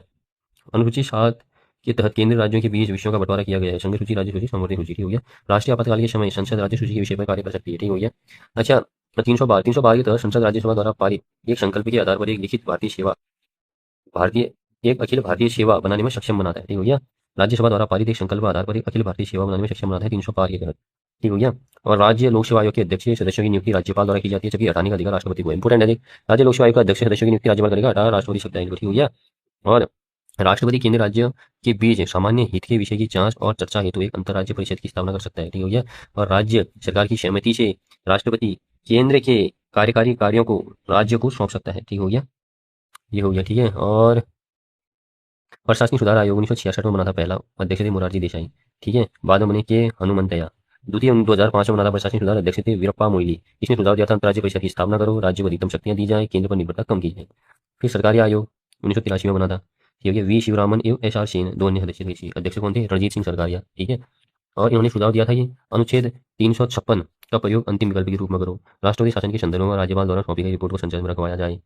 अनुसूची 7 के तहत केंद्रीय राज्यों के बीच विषयों का बंटवारा किया गया है, संघ सूची, राज्य सूची, संवर्धित सूची, ठीक हो गया। राष्ट्रीय आपातकाल के समय संसद राज्य सूची के विषय पर कार्य कर सकती है, ठीक हो गया। अच्छा, 312 के तहत संसद राज्यसभा द्वारा पारित एक संकल्प के आधार पर एक लिखित भारतीय एक अखिल भारतीय सेवा बनाने में सक्षम बनाता है, ठीक हो गया। राज्यसभा द्वारा पारित एक संकल्प आधार पर एक अखिल भारतीय सेवा बनाने में सक्षम बनाता है, 305 के तहत, ठीक हो गया। और राज्य लोक सेवा आयोग के अध्यक्ष सदस्यों की नियुक्ति राज्यपाल द्वारा की जाती है, जबकि हटाने का अधिकार राष्ट्रपति को है। इंपोर्टेंट है, राज्य लोक सेवा आयोग का अध्यक्ष सदस्यों की नियुक्ति राज्यपाल करेगा, हटा राष्ट्रपति सकता है, ठीक हो गया। और राष्ट्रपति केंद्र राज्य के बीच सामान्य हित के विषय की जांच और चर्चा हेतु एक अंतर्राज्य परिषद की स्थापना कर सकता है, ठीक हो गया। और राज्य सरकार की सहमति से राष्ट्रपति केंद्र के कार्यकारी कार्यों को राज्य को सौंप सकता है, ठीक हो गया। ये हो गया, ठीक है। और प्रशासनिक सुधार आयोग 1966 में बना था, पहला अध्यक्ष थे मोरारजी देसाई, ठीक है। बाद में बने के हनुमंतया। द्वितीय 2005 में बना था प्रशासनिक सुधार, अध्यक्ष थे वीरप्पा मोइली। इसने सुझाव दिया था अंतर्राज्य परिषद की स्थापना करो, राज्य को अधिकतम शक्तियां दी जाए, केंद्र पर निर्भरता कम की जाए। फिर सरकारी आयोग 1983 में बना था, ठीक है। वी शिवरामन एवं एस आर सेन दो अन्य सदस्य थे। अध्यक्ष कौन थे? रणजीत सिंह सरकारिया, ठीक है। और इन्होंने सुझाव दिया था ये अनुच्छेद 356 का प्रयोग अंतिम विकल्प के रूप में करो, राष्ट्रपति शासन के संदर्भ में राज्यपाल द्वारा सौंपी गई रिपोर्ट को संसद में रखवाया जाए,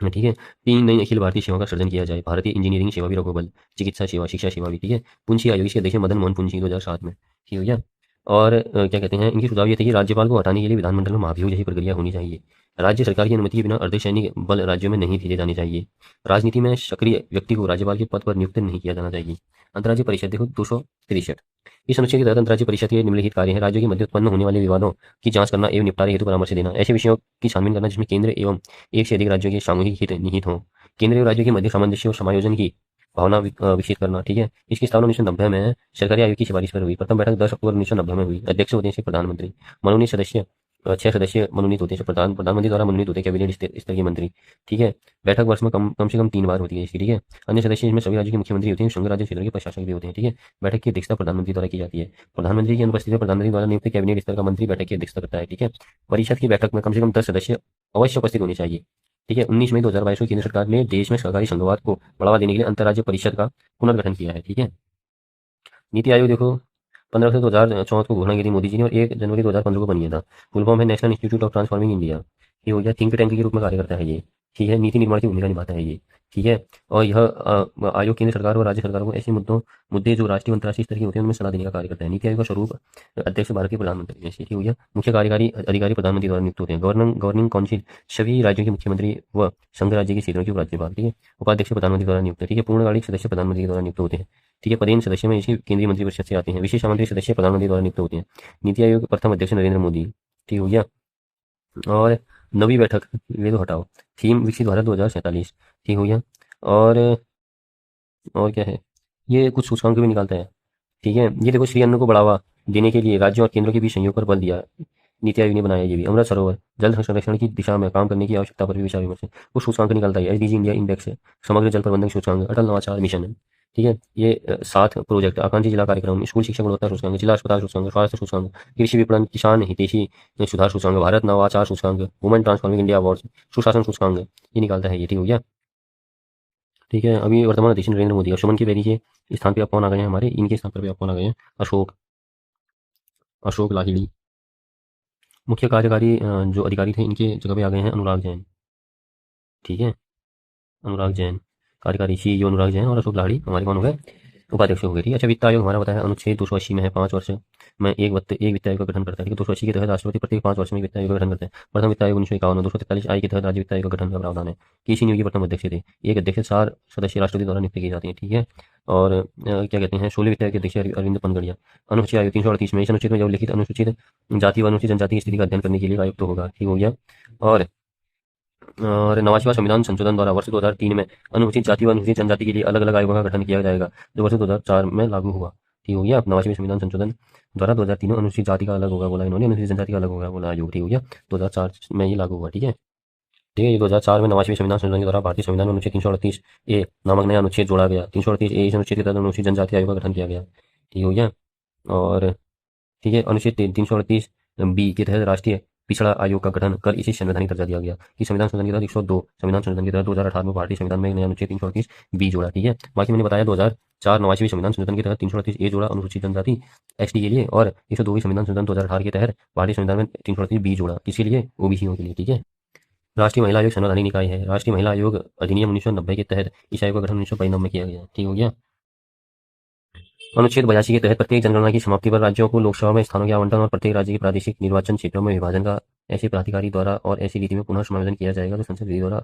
ठीक है। 3 नई अखिल भारतीय सेवा का सृजन किया जाए, भारतीय इंजीनियरिंग सेवा भी रखो बल, चिकित्सा सेवा, शिक्षा सेवा भी, ठीक है। पुंछी आयोग, इसके अध्यक्ष मदन मोहन पुंछी 2007 में, ठीक हो गया। और क्या कहते हैं, इनके सुझाव ये थे कि राज्यपाल को हटाने के लिए विधानमंडल में महाभियोग जैसी प्रक्रिया होनी चाहिए, राज्य सरकार की अनुमति के बिना अर्धसैनिक बल राज्यों में नहीं भेजे जाने चाहिए, राजनीति में सक्रिय व्यक्ति को राज्यपाल के पद पर नियुक्त नहीं किया जाना चाहिए। अंतर्राज्यीय परिषद देखो 263। इस अनुच्छेद के तहत अंतर्राज्यीय परिषद के निम्नलिखित कार्य है, राज्यों के मध्य उत्पन्न होने वाले विवादों की जांच करना एवं निपटारे हेतु परामर्श देना, ऐसे विषयों की छानबीन करना जिसमें केंद्र एवं एक से अधिक राज्यों के सामूहिक हित निहित हों, केंद्रीय राज्यों के मध्य सामंजस्य और समायोजन की भावना विकसित करना, ठीक है। इसकी स्थापना 1990 में सरकारी आयोग की सिफारिश पर हुई। प्रथम बैठक 10 अक्टूबर 1990 में हुई। अध्यक्ष होते हैं प्रधानमंत्री, मनोनीत सदस्य 6 सदस्य मनोनीत होते हैं, प्रधानमंत्री द्वारा मनोनीत होते हैं, कैबिनेट स्तर के मंत्री, ठीक है। बैठक वर्ष में कम से कम 3 बार होती है इसकी, ठीक है। अन्य सदस्य इसमें सभी राज्यों के मुख्यमंत्री होते हैं, संघ राज्य क्षेत्र के प्रशासक भी होते हैं, ठीक है। बैठक की अध्यक्षता प्रधानमंत्री द्वारा की जाती है। प्रधानमंत्री की अनुपस्थिति में प्रधानमंत्री द्वारा नियुक्त कैबिनेट स्तर का मंत्री बैठक की अध्यक्षता करता है, ठीक है। परिषद की बैठक में कम से कम 10 सदस्य अवश्य उपस्थित होने चाहिए, ठीक है। 19 मई 2022 को केंद्र सरकार ने देश में सहकारी संघवाद को बढ़ावा देने के लिए अंतर्राज्यीय परिषद का पुनर्गठन किया है, ठीक है। नीति आयोग देखो 15 अगस्त 2014 को घोषणा की थी मोदी जी ने, और 1 जनवरी 2015 को बन गया था। फुल फॉर्म है national institute of transforming India, ये हो गया। थिंक टैंक के रूप में कार्य करता है ये, ठीक है। नीति निर्माण की भूमिका निभाता है ये, ठीक है। और यह आयोग केंद्र सरकार और राज्य सरकारों को ऐसे मुद्दे जो राष्ट्रीय अंतर्राष्ट्रीय स्तर के होते हैं उनमें सलाह देने का कार्य करता है। नीति आयोग का स्वरूप अध्यक्ष भारत के प्रधानमंत्री है, ठीक हो गया। मुख्य कार्यकारी अधिकारी प्रधानमंत्री द्वारा नियुक्त होते हैं। गवर्निंग काउंसिल सभी राज्यों के मुख्यमंत्री व संघ राज्य के क्षेत्रों के राज्यपाल, ठीक है। उपाध्यक्ष प्रधानमंत्री द्वारा नियुक्त है, ठीक है। पूर्णकालिक सदस्य प्रधानमंत्री द्वारा नियुक्त होते हैं, ठीक है। पदेन सदस्य में इसी केंद्रीय मंत्रिपरिषद से आते हैं। विशेष आमंत्रित सदस्य प्रधानमंत्री द्वारा नियुक्त होते हैं। नीति आयोग के प्रथम अध्यक्ष नरेंद्र मोदी, ठीक हो गया। और नवी बैठक ये तो हटाओ, थीम विकसित भारत 2047, ठीक हो गया। और क्या है, ये कुछ सूचकांक भी निकालता है, ठीक है। ये देखो, श्री अन्न को बढ़ावा देने के लिए राज्यों और केंद्रों के बीच सहयोग पर बल दिया, नीति आयोग ने बनाया। ये भी अमृत सरोवर जल संरक्षण की दिशा में काम करने की आवश्यकता पर भी विचार विमर्श है। कुछ सूचकांक निकलता है, एसडीजी इंडिया इंडेक्स है, समग्र जल प्रबंधन सूचकांक, अटल नवाचार मिशन है, ठीक है। ये 7 प्रोजेक्ट, आकांक्षी जिला कार्यक्रम, स्कूल शिक्षा गुणवत्ता सूचकांक, जिला अस्पताल सूचकांक, स्वास्थ्य सूचकांक, कृषि विपणन, किसान हितैषी सुधार सूचकांक, भारत नवाचार सूचकांक, वुमेन ट्रांसफॉर्मिंग इंडिया अवार्ड, सुशासन सूचकांक, ये निकालता है ये, ठीक हो गया। ठीक है, अभी वर्तमान अध्यक्ष नरेंद्र मोदी और सुमन के बेरी के स्थान पे अब कौन आ गए हैं हमारे, इनके स्थान पर भी अब कौन आ गए हैं, अशोक अशोक लाहिड़ी। मुख्य कार्यकारी जो अधिकारी थे इनके जगह पे आ गए हैं अनुराग जैन, ठीक है। अनुराग जैन कार्यकारी सीईओ अनुराग जैन, और अशोक लाहिड़ी हमारे कौन हो गए, उपाध्यक्ष हो गए, ठीक है। अच्छा, वित्त आयोग हमारा बताया अनुच्छेद 280 में है, 5 वर्ष में एक वित्त आयोग का गठन करता है, ठीक है। 280 के तहत राष्ट्रपति प्रत्येक 5 वर्ष में वित्त आयोग का गठन करते हैं। प्रथम वित्त आयोग 1951, 243 आई के तहत राज्य वित्त आयोग का गठन का प्रावधान है। केसी न्यू के प्रथम अध्यक्ष थे। एक अध्यक्ष 4 सदस्य राष्ट्रपति द्वारा नियुक्त किए जाते हैं, ठीक है। और क्या कहते हैं, 16 वित्त आयोग के अध्यक्ष अरविंद पनगड़िया। अनुसूचित आयोग 338 में, इस अनुच्छेद में जब लिखित अनुसूचित जाति व अनुसूचित जनजाति की स्थिति का अध्ययन करने के लिए आयुक्त होगा, ठीक हो गया। और और 89वां संविधान संशोधन द्वारा वर्ष 2003 में अनुसूचित जाति व अनुसूचित जनजाति के लिए अलग अलग आयोगों का गठन किया जाएगा, जो वर्ष 2004 में लागू हुआ। ठीक हो गया। अब 89वें संविधान संशोधन द्वारा 2003 में अनुसूचित जाति का अलग होगा बोला इन्होंने, अनुसूचित जनजाति का अलग होगा बोला आयोग। ठीक हो गया। 2004 में ये लागू हुआ। ठीक है। ठीक है। ये 2004 में 89वें संविधान संशोधन के द्वारा भारतीय संविधान में अनुच्छेद 338 ए नामक नया अनुच्छेद जोड़ा गया। 338 ए इस अनुच्छेद के तहत अनुसूचित जनजाति आयोग का गठन किया गया। ठीक हो गया। और ठीक है, अनुच्छेद 338 बी के तहत राष्ट्रीय पिछड़ा आयोग का गठन कर इसे संवैधानिक दर्जा दिया गया। कि संविधान संशोधन के तहत 102 संविधान संशोधन के तहत 2018 में भारतीय संविधान में एक नया अनुच्छेद 338 बी जोड़ा। ठीक है। बाकी मैंने बताया 2004 89वें संविधान संशोधन के तहत 338 ए जोड़ा अनुसूचित जनजाति एसटी के लिए, और 102 संविधान संशोधन 2018 के तहत भारतीय संविधान में 338 बी जोड़ा किसके लिए, ओबीसीओ के लिए। ठीक है। राष्ट्रीय महिला आयोग संवैधानिक निकाय है। राष्ट्रीय महिला आयोग अधिनियम 1990 के तहत इस आयोग का गठन 1992 में किया गया। ठीक हो गया। अनुच्छेद 82 के तहत प्रत्येक जनगणना की समाप्ति पर राज्यों को लोकसभा में स्थानों के आवंटन और प्रत्येक राज्य के प्रादेशिक निर्वाचन क्षेत्रों में विभाजन का ऐसे प्राधिकारी द्वारा और ऐसी रीति में पुनः समायोजन किया जाएगा जो संसद विधि द्वारा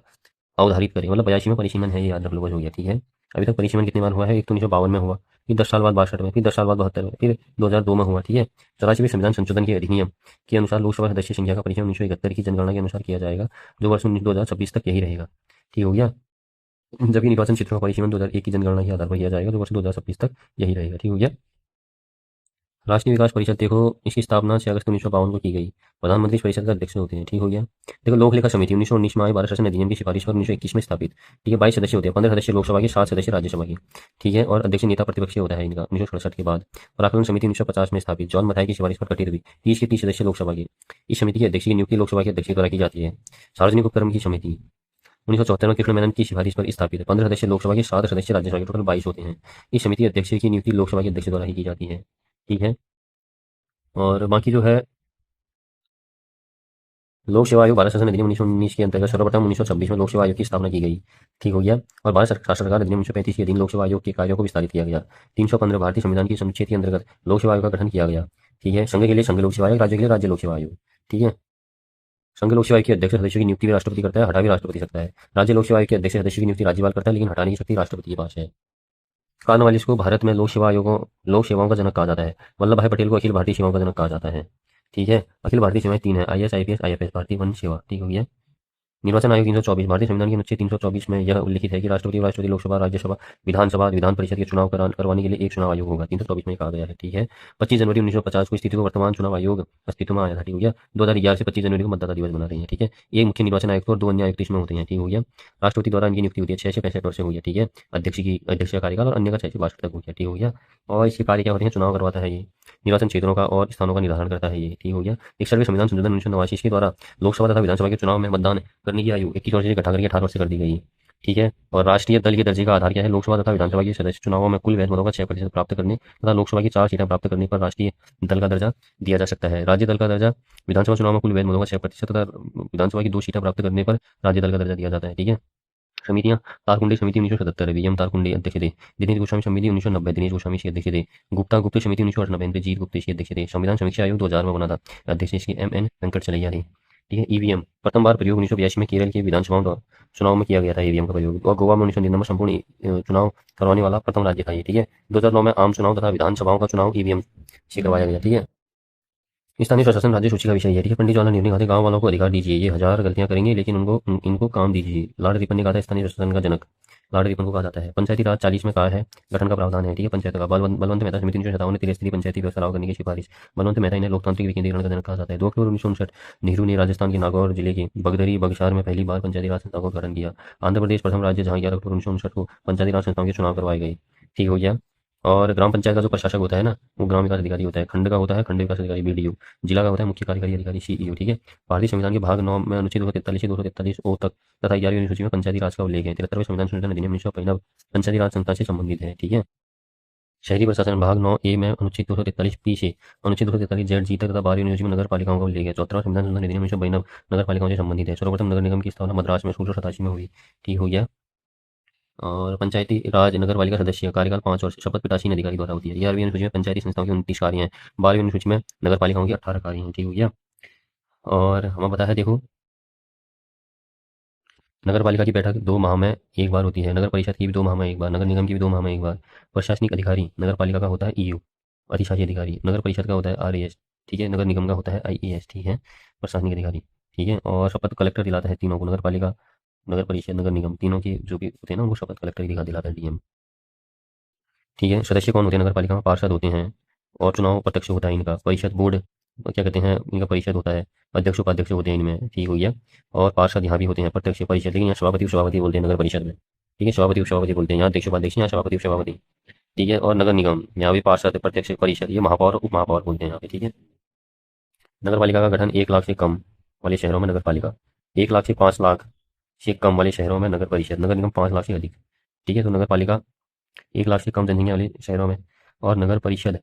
अवधारित करे। मतलब 82 में परिसीमन है, ये याद रख लो, बस हो गया। ठीक है। अभी तक परिसीमन कितनी बार हुआ है? एक तो 1952 में हुआ, फिर 10 साल बाद 62 में, फिर 10 साल बाद 72 में, फिर 2002 में हुआ। ठीक है। 84वें संविधान संशोधन के अधिनियम के अनुसार लोकसभा सदस्य संख्या का परिसीमन 1971 की जनगणना के अनुसार किया जाएगा, जो वर्ष 2026 तक यही रहेगा। ठीक हो गया। जबकि निर्वाचन क्षेत्रों का परिसीमन 2001 की जनगणना के आधार पर किया जाएगा, जो वर्ष 2026 तक यही रहेगा। ठीक हो गया। राष्ट्रीय विकास परिषद देखो, इसकी स्थापना 6 अगस्त 1952 को की गई। प्रधानमंत्री इस परिषद का अध्यक्ष होते हैं। ठीक हो गया। देखो, लोक लेखा समिति 1919 में आई भारत शासन अधिनियम की सिफारिश पर 1921 में स्थापित। ठीक है। 22 सदस्य होते हैं, 15 सदस्य लोकसभा के, 7 सदस्य राज्यसभा के। ठीक है। और अध्यक्ष नेता प्रतिपक्ष होता है इनका 1967 के बाद। और आकलन समिति 1950 में स्थापित, जॉन मथाई की सिफारिश पर गठित हुई। 30 के 30 सदस्य लोकसभा के। इस समिति के अध्यक्ष की नियुक्ति लोकसभा के अध्यक्ष द्वारा की जाती है। सार्वजनिक उपक्रम की समिति 1974 में कृष्ण मेनन की सिफारिश पर स्थापित है। 15 सदस्य लोकसभा के, 7 सदस्य राज्यसभा के, टोटल 22 होते हैं। इस समिति के अध्यक्ष की नियुक्ति लोकसभा के अध्यक्ष द्वारा ही की जाती है। ठीक है। और बाकी जो है, लोक सेवा आयोग भारत शासन अधिनियम 1919 के अंतर्गत सर्वप्रथम 1926 में लोक सेवा आयोग की स्थापना की गई। ठीक हो गया। और भारत सरकार अधिनियम 1935 के अधीन लोक सेवा आयोग के कार्यों को विस्तारित किया गया। 315 भारतीय संविधान की अनुच्छेद के अंतर्गत लोक सेवा आयोग का गठन किया गया। ठीक है। संघ के लिए संघ लोक सेवा आयोग, राज्य के लिए राज्य लोक सेवा आयोग। ठीक है। संघ लोक सेवा आयोग के अध्यक्ष सदस्यों की नियुक्ति भी राष्ट्रपति करता है, हटा भी राष्ट्रपति सकता है। राज्य लोक सेवा आयोग के अध्यक्ष सदस्यों की नियुक्ति राज्यपाल करता है, लेकिन हटाने की शक्ति राष्ट्रपति के पास है। कार्नवालिस को भारत में लोक सेवाओं का जनक कहा जाता है। वल्लभ भाई पटेल को अखिल भारतीय सेवाओं का जनक कहा जाता है। ठीक है। अखिल भारतीय सेवाएं 3 है, आईएएस, आईपीएस, आईएफएस, भारतीय वन सेवा। ठीक हो गया। निर्वाचन आयोग 324 भारतीय संविधान के अनुच्छेद 324 में यह उल्लिखित है कि राष्ट्रपति, उपराष्ट्रपति, लोकसभा, राज्यसभा, विधानसभा, विधान परिषद के चुनाव करवाने के लिए एक चुनाव आयोग होगा। 324 में कहा गया है। ठीक है। 25 जनवरी 1950 को स्थिति को वर्तमान चुनाव आयोग अस्तित्व में आया था। ठीक हो गया। 2011 से 25 जनवरी को मतदाता दिवस बना रही है। ठीक है। एक मुख्य निर्वाचन आयुक्त और 2 अन्य आयुक्त इसमें होते हैं। ठीक हो गया। राष्ट्रपति द्वारा इनकी नियुक्ति होती है, 6 से 65 वर्ष से हुई है। ठीक है। अध्यक्ष का कार्यकाल और अन्य का 6 से 62 तक हो गया। ठीक हो गया। और इसके कार्य क्या होते हैं? चुनाव करवाता है ये, निर्वाचन क्षेत्रों का और स्थानों का निर्धारण करता है ये। ठीक हो गया। 61वें संविधान संशोधन 1989 के द्वारा लोकसभा तथा विधानसभा के चुनाव में मतदान करने की आयु 21 वर्ष से घटा करके 18 वर्ष से कर दी गई। ठीक है। और राष्ट्रीय दल के दर्जे का आधार क्या है? लोकसभा तथा विधानसभा के सदस्य चुनावों में कुल वैध मतों का 6% प्राप्त करने तथा लोकसभा की 4 सीटें प्राप्त करने पर राष्ट्रीय दल का दर्जा दिया जा सकता है। राज्य दल का दर्जा विधानसभा चुनाव में कुल वैध मतों का 6% तथा विधानसभा की 2 सीटें प्राप्त करने पर राज्य दल का दर्जा दिया जाता है। ठीक है। समितियां, तारकुंडे समिति 1977 वीएम तारकुंडे अध्यक्ष थे। दिनेश गोस्वामी समिति 1990 दिनेश गोस्वामी इसके अध्यक्ष थे। गुप्ता गुप्त समिति 1998 इंद्रजीत गुप्ता इसके अध्यक्ष थे। संविधान समीक्षा आयोग 2000 में बना था, अध्यक्ष इसके एमएन वेंकट चलैया थे। ठीक है। ईवीएम प्रथम बार प्रयोग 1982 में केरल के विधानसभाओं चुनाव में किया गया था ईवीएम का प्रयोग, और गोवा में 1999 में संपूर्ण चुनाव करवाने वाला प्रथम राज्य था ये। ठीक है। 2009 में आम चुनाव तथा विधानसभाओं का चुनाव ईवीएम से करवाया गया। ठीक है। स्थानीय प्रशासन राज्य सूची का विषय है। ठीक है। पंडित जवाहरलाल नेहरू ने कहा था, गांव वालों को अधिकार दीजिए, ये 1000 गलतियां करेंगे लेकिन इनको काम दीजिए। लॉर्ड रिपन ने कहा था, स्थानीय प्रशासन का जनक लॉर्ड रिपन को कहा जाता है। पंचायती राज 40 में कहा है गठन का प्रावधान है। ठीक है। पंचायत का बलवंत मेहता समिति 1957 ने त्रिस्तरीय पंचायती व्यवस्था लागू करने की सिफारिश। बलवंत मेहता इन्हें लोकतांत्रिक विकेंद्रीकरण का जनक कहा जाता है। 2 अक्टूबर 1959 नेहरू ने राजस्थान के नागौर जिले के बगदरी बगशार में पहली बार पंचायती राज संस्था का उद्घाटन किया। आंध्र प्रदेश प्रथम राज्य जहां 11 अक्टूबर 1959 को पंचायती राज संस्थाओं के चुनाव करवाए गए। ठीक हो गया। और ग्राम पंचायत का जो प्रशासक होता है ना, वो ग्राम विकास अधिकारी होता है। खंड का होता है खंड विकास अधिकारी बीडीओ। जिला का होता है मुख्य कार्यकारी अधिकारी सीईओ। ठीक है। भारतीय संविधान के भाग 9 में अनुच्छेद 243 से 243 ओ तक तथा 11वीं अनुसूची में पंचायती राज का उल्लेख है। 73वें संविधान संशोधन अधिनियम 1995 पंचायती राज संस्था से संबंधित है। ठीक है। शहरी प्रशासन भाग 9 ए में अनुच्छेद 243 पी से अनुच्छेद 243 जेड जी तक तथा 12वीं अनुसूची में नगर पालिकाओं का उल्लेख है। 74वां संविधान संशोधन अधिनियम 1992 नगर पालिकाओं से संबंधित है। सर्वप्रथम नगर निगम की स्थापना मद्रास में 1687 में हुई। ठीक हो गया। और पंचायती राज नगर पालिका सदस्य कार्यकाल 5 वर्ष, शपथ पीठासीन अधिकारी द्वारा होती है। 11वीं अनुसूची में पंचायती संस्थाओं की 29 कार्य हैं। 12वीं अनुसूची में नगर पालिकाओं की 18 कार्य हैं। ठीक हो गया। और हमें पता है, देखो, नगर पालिका की बैठक 2 माह में एक बार होती है। नगर परिषद की भी 2 माह में एक बार, नगर निगम की भी 2 माह में एक बार। प्रशासनिक अधिकारी नगर पालिका का होता है ईयू अधिशासी अधिकारी, नगर परिषद का होता है आरएएस। ठीक है। नगर निगम का होता है आईएएस। ठीक है। प्रशासनिक अधिकारी। ठीक है। और शपथ कलेक्टर दिलाता है तीनों को, नगर पालिका, नगर परिषद, नगर निगम, तीनों के जो भी होते हैं ना उनको शपथ कलेक्टर ही दिलाता है, डीएम। ठीक है। सदस्य कौन होते हैं नगर पालिका में? पार्षद होते हैं और चुनाव प्रत्यक्ष होता है इनका। परिषद बोर्ड क्या कहते हैं, इनका परिषद होता है, अध्यक्ष उपाध्यक्ष होते हैं इनमें, ठीक हो गया। और पार्षद यहाँ भी होते हैं प्रत्यक्ष परिषद, लेकिन यहाँ सभापति उपसभापति बोलते हैं नगर परिषद में, ठीक है। सभापति उपसभापति बोलते हैं, यहाँ अध्यक्ष उपाध्यक्ष, यहाँ सभापति उपसभापति, ठीक है। और नगर निगम यहाँ भी पार्षद प्रत्यक्ष परिषद, ये महापौर उप महापौर बोलते हैं यहाँ पे, ठीक है। नगर पालिका का गठन 1 लाख से कम वाले शहरों में नगर पालिका, 1 लाख से 5 लाख से कम वाले शहरों में नगर परिषद, नगर निगम 5 लाख से अधिक, ठीक है। तो नगर पालिका 1 लाख से कम जनसंख्या वाले शहरों में, और नगर परिषद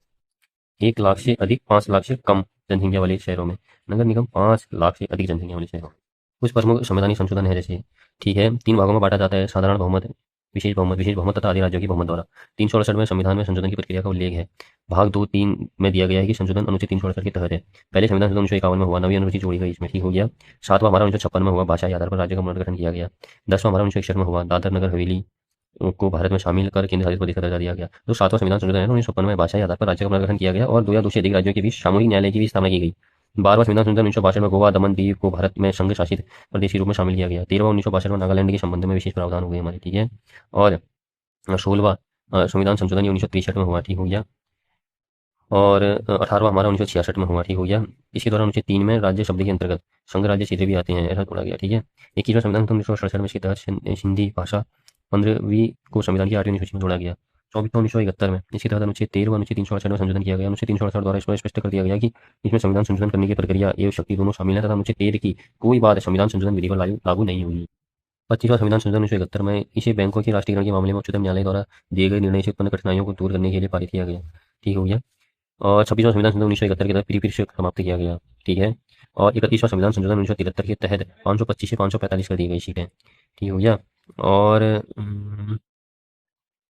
1 लाख से अधिक 5 लाख से कम जनसंख्या वाले शहरों में, नगर निगम 5 लाख से अधिक जनसंख्या वाले शहरों में। कुछ प्रमुख संवैधानिक संशोधन है जैसे, ठीक है, 3 भागों में बांटा जाता है, साधारण बहुमत, विशेष बहुमत तथा आदि राज्यों की बहुमत द्वारा। 368 में संविधान में संशोधन की प्रक्रिया का उल्लेख है। भाग 2(3) में दिया गया है कि संशोधन अनुच्छेद 368 के तहत है। पहले संविधान संशोधन 1951 में हुआ, नवी अनुसूची जोड़ी गई इसमें, ठीक हो गया। 7वां हमारा 1956 में हुआ, भाषा के आधार पर राज्य का पुनर्गठन किया गया। 10वां हमारा 1961 में हुआ, दादर नगर हवेली को भारत में शामिल कर केंद्र शासित प्रदेश का दर्जा दिया गया। जो 7वां संविधान संशोधन है 1956 में भाषा के आधार पर राज्य का पुनर्गठन किया गया और 2 या 2 से अधिक राज्यों के बीच सामूहिक न्यायालय की भी स्थापना की गई। 12वां संविधान संशोधन 1962 में गोवा, दमन, दीव को भारत में संघ शासित प्रदेश के रूप में शामिल किया गया। 13वां 1962 में नागालैंड के संबंध में विशेष प्रावधान हुए हमारे, ठीक है। और 16वां संविधान संशोधन 1963 में हुआ, ठीक हो गया। और 18वां हमारा 1966 में हुआ, ठीक हो गया। इसके दौरान 1903 में राज्य शब्द के अंतर्गत संघ राज्य क्षेत्र भी आते हैं, ऐसा तोड़ा गया, ठीक है। 21वां संविधान 1967 में इसके तहत हिंदी भाषा 15वीं को संविधान की 8वीं अनुसूची में जोड़ा गया। 24वां 1971 में इसके तहत अनुच्छेद 13 अनुच्छेद 368 में संशोधन किया गया। अनुच्छेद 368 द्वारा इसमें स्पष्ट कर दिया गया कि इसमें संविधान संशोधन करने की प्रक्रिया एवं शक्ति दोनों शामिल है तथा अनुच्छेद 13 की कोई बात संविधान संशोधन विधि पर लागू नहीं होगी। 25वां संविधान संशोधन 1971 में इसे बैंकों के राष्ट्रीयकरण के मामले में उच्चतम न्यायालय द्वारा दिए गए निर्णय से उत्पन्न कठिनाइयों को दूर करने के लिए पारित किया गया, ठीक हो गया। और 26वां संविधान संशोधन 1971 के तहत प्री समाप्त किया गया, ठीक है। और 31वां संविधान संशोधन 1973 के तहत 525 से 545 कर दी गई सीटें, ठीक हो गया। और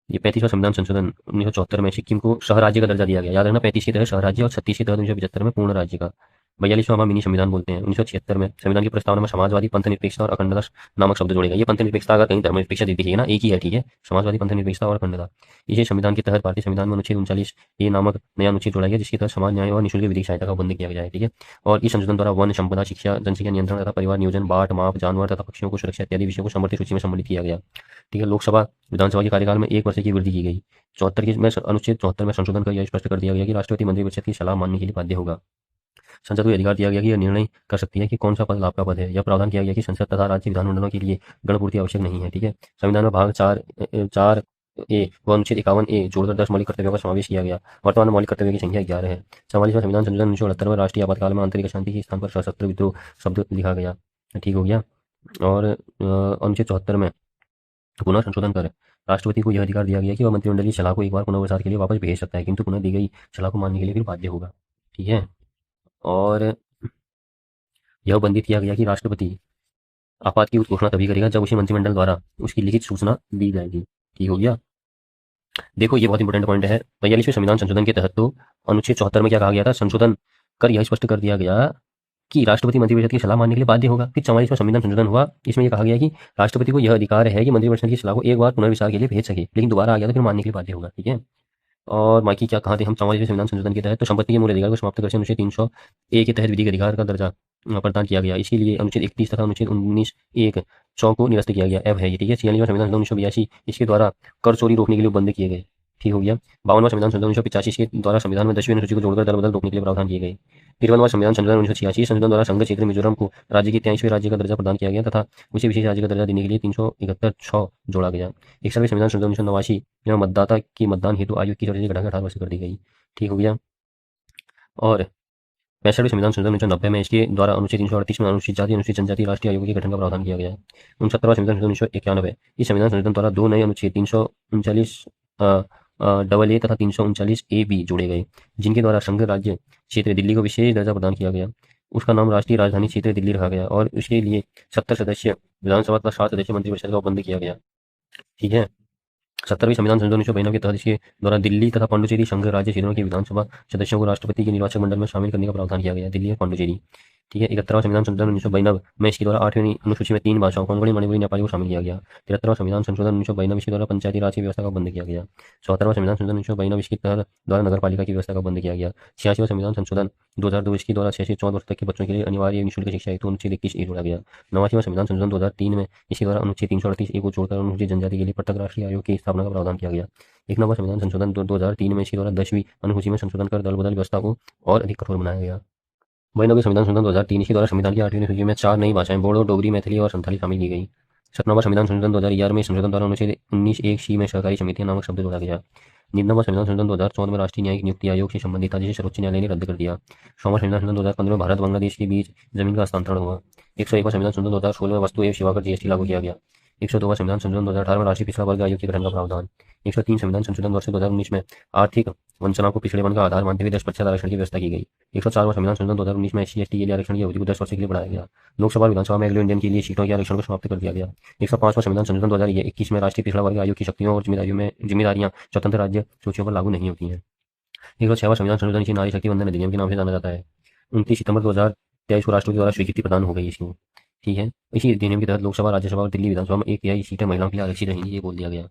ये 35वां संविधान संशोधन 1974 में सिक्किम को शहर राज्य का दर्जा दिया गया, याद रखना, 35 के तहत शहर राज्य और 36 के तहत 1975 में पूर्ण राज्य का। 42वां हम मिनी संविधान बोलते हैं। 1976 में संविधान की प्रस्तावना में समाजवादी, पंथ निरपेक्षता और अखंडता नामक शब्द जोड़े गए। ये पंथ निरपेक्षता अगर कहीं धर्मनिरपेक्षता दिखेगी ना, एक ही है, ठीक है, समाजवादी, पंथ निरपेक्षता और अखंडता। इसे संविधान के तहत भारतीय संविधान में अनुच्छेद 39A नामक नया अनुच्छेद जोड़ा गया, जिसके तहत समाज न्याय और निःशुल्क विधिक सहायता का बंद किया गया है, ठीक है। और इस संशोधन द्वारा वन संपदा, शिक्षा, जनसंख्या नियंत्रण तथा परिवार नियोजन, बाट माप, जानवर तथा पक्षियों को सुरक्षा इत्यादि विषयों को समर्थित सूची में सम्मिलित किया गया, ठीक है। लोकसभा विधानसभा के कार्यकाल में 1 वर्ष की वृद्धि की गई। 74 में अनुच्छेद 74 में संशोधन कर यह स्पष्ट कर दिया गया कि राष्ट्रपति मंत्रिपरिषद की सलाह मानने के लिए बाध्य होगा। संसद को अधिकार दिया गया कि यह निर्णय कर सकती है कि कौन सा पद लाभ का पद है। यह प्रावधान किया गया कि संसद तथा राज्य विधानमंडलों के लिए गणपूर्ति आवश्यक नहीं है, ठीक है। संविधान में भाग 4(a) व अनुच्छेद 51(a) जोड़कर 10 मौलिक कर्तव्यों का समावेश किया गया। वर्तमान में मौलिक कर्तव्यों की संख्या 11 है। 44वां संविधान संशोधन 1968 में राष्ट्रीय आपातकाल में आंतरिक अशांति के स्थान पर सशस्त्र विद्रोह शब्द लिखा गया, ठीक हो गया। और अनुच्छेद 74 में पुनः संशोधन कर राष्ट्रपति को यह अधिकार दिया गया कि वह मंत्रिमंडल की सलाह को एक बार पुनर्विचार के लिए वापस भेज सकता है, किंतु पुनः दी गई सलाह को मानने के लिए फिर बाध्य होगा, ठीक है। और यह बंदित किया गया कि राष्ट्रपति आपात की घोषणा तभी करेगा जब उसे मंत्रिमंडल द्वारा उसकी लिखित सूचना दी जाएगी, ठीक हो गया। देखो ये बहुत इंपॉर्टेंट पॉइंट है। 42वें संविधान संशोधन के तहत तो अनुच्छेद 74 में क्या कहा गया था, संशोधन कर यह स्पष्ट कर दिया गया कि राष्ट्रपति मंत्रिपरिषद की सलाह मानने के लिए बाध्य होगा। फिर 44वां संविधान संशोधन हुआ, इसमें यह कहा गया कि राष्ट्रपति को यह अधिकार है कि मंत्रिपरिषद की सलाह को एक बार पुनर्विचार के लिए भेज सके, लेकिन दोबारा आ गया तो फिर मानने के लिए बाध्य होगा, ठीक है। और बाकी क्या कहा थे हम 44वें संविधान संशोधन के तहत, तो संपत्ति के मूल अधिकार को समाप्त करके अनुच्छेद 300A के तहत विधिक अधिकार का दर्जा प्रदान किया गया। इसके लिए अनुच्छेद 31 तथा अनुच्छेद 19(1)(100) को निरस्त किया गया। अब है ये, ठीक है। 46वां संविधान संशोधन 1982 इसके द्वारा कर चोरी रोकने के लिए बंद किए गए, ठीक हो गया। 52वां संविधान संशोधन 1985 के द्वारा संविधान में 10वीं अनुसूची को जोड़कर दल बदल रोकने के लिए प्रावधान किए गए। 53वां संविधान संशोधन 1986 संशोधन द्वारा संघ क्षेत्र मिजोरम को राज्य के 83वें राज्य का दर्जा प्रदान किया गया तथा उसे विशेष राज्य का दर्जा देने के लिए 371(6) जोड़ा गया। 61वें संविधान संशोधन 1989 में मतदाता की मतदान हेतु आयु की वजह घटाकर 18 वर्ष कर दी गई, ठीक हो गया। और 65वें संविधान संशोधन 1990 में इसके द्वारा अनुच्छेद 338 में अनुसूचित जाति, अनुसूचित जनजाति राष्ट्रीय आयोग के गठन का प्रावधान किया गया। 69वां संविधान संशोधन 1991 इस संविधान संशोधन द्वारा 2 नए अनुच्छेद 339 AA तथा 339AB जोड़े गए, जिनके द्वारा संघ राज्य क्षेत्र दिल्ली को विशेष दर्जा प्रदान किया गया। उसका नाम राष्ट्रीय राजधानी क्षेत्र दिल्ली रखा गया और उसके लिए 70 सदस्य विधानसभा तथा 7 सदस्य मंत्रिपरिषद का बंद किया गया, ठीक है। 70वीं संविधान संशोधन 1992 के तहत इसके द्वारा दिल्ली तथा पांडुचेरी संघ राज्य क्षेत्रों के विधानसभा सदस्यों को राष्ट्रपति के निर्वाचक मंडल में शामिल करने का प्रावधान किया गया, दिल्ली और पांडुचेरी, ठीक है। 71वां संविधान संशोधन 1992 में इसके द्वारा 8वीं अनुसूची में 3 भाषाओं कोंकणी, मणिपुरी, नेपाली को शामिल किया गया। 73वां संविधान संशोधन 1992 इसके द्वारा पंचायती राज की व्यवस्था को बंद किया गया। 74वां संविधान संशोधन 1992 इसके तहत द्वारा नगर पालिका की व्यवस्था को बंद किया गया। 86वां संविधान संशोधन 2002 इसके द्वारा 6 से 14 वर्ष तक के बच्चों के लिए अनिवार्य निःशुल्क शिक्षा हेतु अनुच्छेद 21 ए जोड़ा गया। 89वां संविधान संशोधन 2003 में इसके द्वारा अनुच्छेद 338 ए को जोड़कर अनुसूचित जनजाति के लिए पृथक राष्ट्रीय आयोग की स्थापना का प्रावधान किया गया। 91वां संविधान संशोधन 2003 में इसके द्वारा 10वीं अनुसूची में संशोधन कर दल बदल व्यवस्था को और अधिक कठोर बनाया गया। 92वें संविधान संशोधन 2003 के द्वारा संविधान की 8वीं अनुसूची में 4 नई भाषाएं बोडो, डोगरी, मैथिली और संथाली शामिल की गई। 57वां संविधान संशोधन 2011 में संशोधन द्वारा अनुच्छेद 19(1) सी में सहकारी समितियां नामक शब्द जोड़ा गया। 99वां संविधान संशोधन 2014 में राष्ट्रीय न्यायिक नियुक्ति आयोग से संबंधित था, जिसे सर्वोच्च न्यायालय ने रद्द कर दिया। 100वां संविधान संशोधन 2015 में भारत बांग्लादेश के बीच जमीन का हस्तांतरण हुआ। 101वां संविधान संशोधन 2016 में वस्तु एवं सेवा कर जीएसटी लागू किया गया। 102वां संविधान संशोधन 2018 में राष्ट्रीय पिछड़ा वर्ग आयोग के गठन का प्रावधान। 103 संविधान संशोधन वर्ष 2019 में आर्थिक वंचना को पिछड़ेपन का आधार मानते हुए 10% आरक्षण की व्यवस्था की गई। 104वां संविधान संशोधन 2019 में SC/ST के लिए आरक्षण की अवधि को 10 वर्ष के लिए बढ़ाया गया। लोकसभा और विधानसभा में एंग्लो इंडियन के लिए सीटों के आरक्षण को समाप्त कर दिया गया। 105वां संविधान संशोधन 2021 में राष्ट्रीय पिछड़ा वर्ग आयोग की शक्तियों और जिम्मेदारियां स्वतंत्र राज्य सूचियों पर लागू नहीं होती हैं। 106वां संविधान संशोधन इसे नारी शक्ति वंदन अधिनियम के नाम से जाना जाता है। 29 सितंबर 2023 को राष्ट्रपति द्वारा स्वीकृति प्रदान हो गई इसको। ठीक है। इसी अधिनियम के तहत लोकसभा, राज्यसभा और दिल्ली विधानसभा में 1 तिहाई सीटें महिलाओं के लिए आरक्षित रहेंगी, ये बोल दिया गया।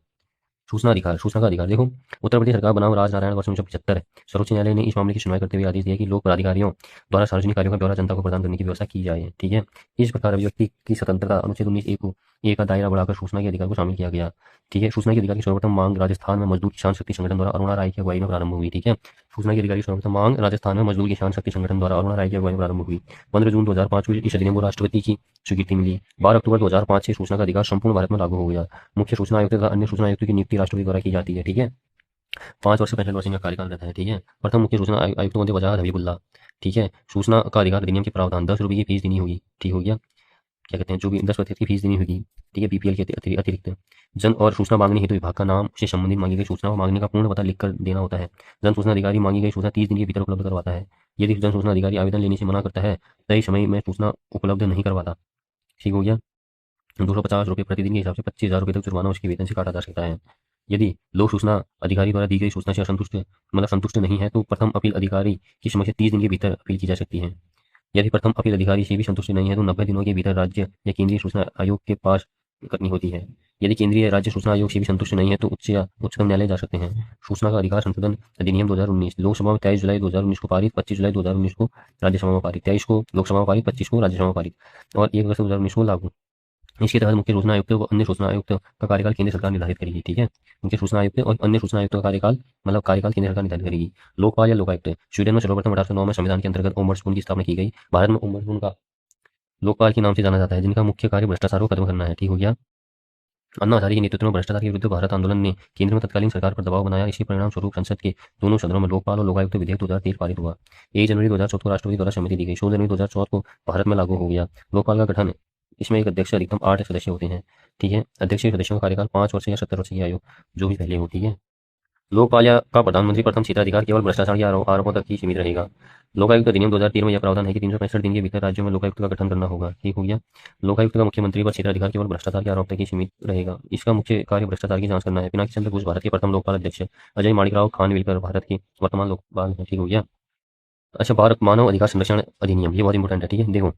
सूचना अधिकार, सूचना का अधिकार देखो, उत्तर प्रदेश सरकार बनाम राजनारायण वर्ष 1975 सर्वोच्च न्यायालय ने इस मामले की सुनवाई करते हुए आदेश दिया कि लोक प्राधिकारियों द्वारा सार्वजनिक कार्यों का ब्यौरा जनता को प्रदान करने की व्यवस्था की जाए। ठीक है। इस प्रकार अभिव्यक्ति की स्वतंत्रता अनुच्छेद 19(1) का दायरा बढ़ाकर सूचना के अधिकार को शामिल किया गया। ठीक है। सूचना के अधिकार की सर्वप्रथम मांग राजस्थान में मजदूर किसान शक्ति संगठन द्वारा अरुणा राय की अगुवाई में प्रारंभ हुई। ठीक है। सूचना के अधिकार की सर्वप्रथम मांग राजस्थान में मजदूर किसान शक्ति संगठन द्वारा अरुणा राय की अगुवाई में प्रारंभ हुई। 15 जून 2005 को इस अधिनियम को राष्ट्रपति की स्वीकृति मिली। 12 अक्टूबर 2005 से सूचना का अधिकार संपूर्ण भारत में लागू हो गया। मुख्य सूचना आयुक्त तथा अन्य सूचना आयुक्त की नियुक्ति राष्ट्रपति द्वारा की जाती है। ठीक है। 5 वर्ष से 65 वर्ष का कार्यकाल रहता है। ठीक है। प्रथम मुख्य सूचना आयुक्त होते वजाहत हबीबुल्लाह। ठीक है। सूचना का अधिकार अधिनियम के प्रावधान 10 रुपये की फीस देनी होगी। ठीक हो गया। क्या कहते हैं, जो भी 10% की फीस देनी होगी। ठीक है। BPL के अतिरिक्त जन और सूचना मांगने हेतु विभाग का नाम से संबंधित मांगी गई सूचना और मांगने का पूर्ण पता लिखकर देना होता है। जन सूचना अधिकारी मांगी गई सूचना 30 दिन के भीतर उपलब्ध करवाता है। यदि जन सूचना अधिकारी आवेदन लेने से मना करता है, तय समय में सूचना उपलब्ध नहीं करवाता। ठीक हो गया। 250 रुपये प्रतिदिन के हिसाब से 25,000 रुपये तक जुर्माना उसके वेतन से काटा जा सकता है। यदि लोक सूचना अधिकारी द्वारा दी गई सूचना से संतुष्ट नहीं है, तो प्रथम अपील अधिकारी की समक्ष 30 दिन के भीतर अपील की जा सकती है। यदि प्रथम अपील अधिकारी से भी संतुष्ट नहीं है, तो 90 दिनों के भीतर राज्य या केंद्रीय सूचना आयोग के पास करनी होती है। यदि केंद्रीय राज्य सूचना आयोग से भी संतुष्ट नहीं है, तो उच्चतम न्यायालय जा सकते हैं। सूचना का अधिकार संशोधन अधिनियम 2019 लोकसभा में 23 जुलाई 2019 को पारित, 25 जुलाई 2019 को राज्यसभा में पारित, 23 को लोकसभा में पारित, 25 को राज्यसभा में पारित और 1 अगस्त 2019 को लागू। इसके तहत मुख्य सूचना आयुक्त व अन्य सूचना आयुक्त का कार्यकाल केंद्र सरकार निर्धारित करेगी। ठीक है। मुख्य सूचना आयुक्त और अन्य सूचना आयुक्त का कार्यकाल केंद्र सरकार निर्धारित करेगी। लोकपाल या लोकायुक्त, स्वीडन में सर्वप्रथम 1809 में संविधान के अंतर्गत ओम्बड्समैन की स्थापना की गई। भारत में ओम्बड्समैन का लोकपाल के नाम से जाना जाता है, जिनका मुख्य कार्य भ्रष्टाचार को खत्म करना है। ठीक हो गया। अन्ना हजारे के नेतृत्व में भ्रष्टाचार के विरुद्ध भारत आंदोलन ने केंद्र में तत्कालीन सरकार पर दबाव बनाया। इसी परिणाम स्वरूप संसद के दोनों सदनों में लोकपाल और लोकायुक्त विधेयक 2013 पारित हुआ। 1 जनवरी 2014 को राष्ट्रपति द्वारा सहमति दी गई। 16 जनवरी 2014 को भारत में लागू हो गया। लोकपाल का गठन, इसमें एक अध्यक्ष अधिकतम 8 सदस्य होते हैं। ठीक है। अध्यक्ष सदस्यों का कार्यकाल 5 वर्ष या 70 वर्ष की आयु जो भी पहले हो। ठीक है। लोकपाल या का प्रधानमंत्री प्रथम क्षेत्राधिकार केवल भ्रष्टाचार के आरोपों तक ही सीमित रहेगा। लोकायुक्त अधिनियम 2013 में यह प्रावधान है कि 365 दिन के भीतर राज्यों में लोकायुक्त का गठन करना होगा। ठीक हो गया। लोकायुक्त का मुख्यमंत्री पर क्षेत्राधिकार केवल भ्रष्टाचार के आरोप तक ही सीमित रहेगा। इसका मुख्य कार्य भ्रष्टाचार की जांच करना है। पिनाकी चंद्र घोष भारत के प्रथम लोकपाल अध्यक्ष, अजय माणिकराव खानविलकर भारत के वर्तमान लोकपाल है। ठीक हो गया। अच्छा, भारत मानव अधिकार संरक्षण अधिनियम, ये बहुत इंपॉर्टेंट है। ठीक है। देखो,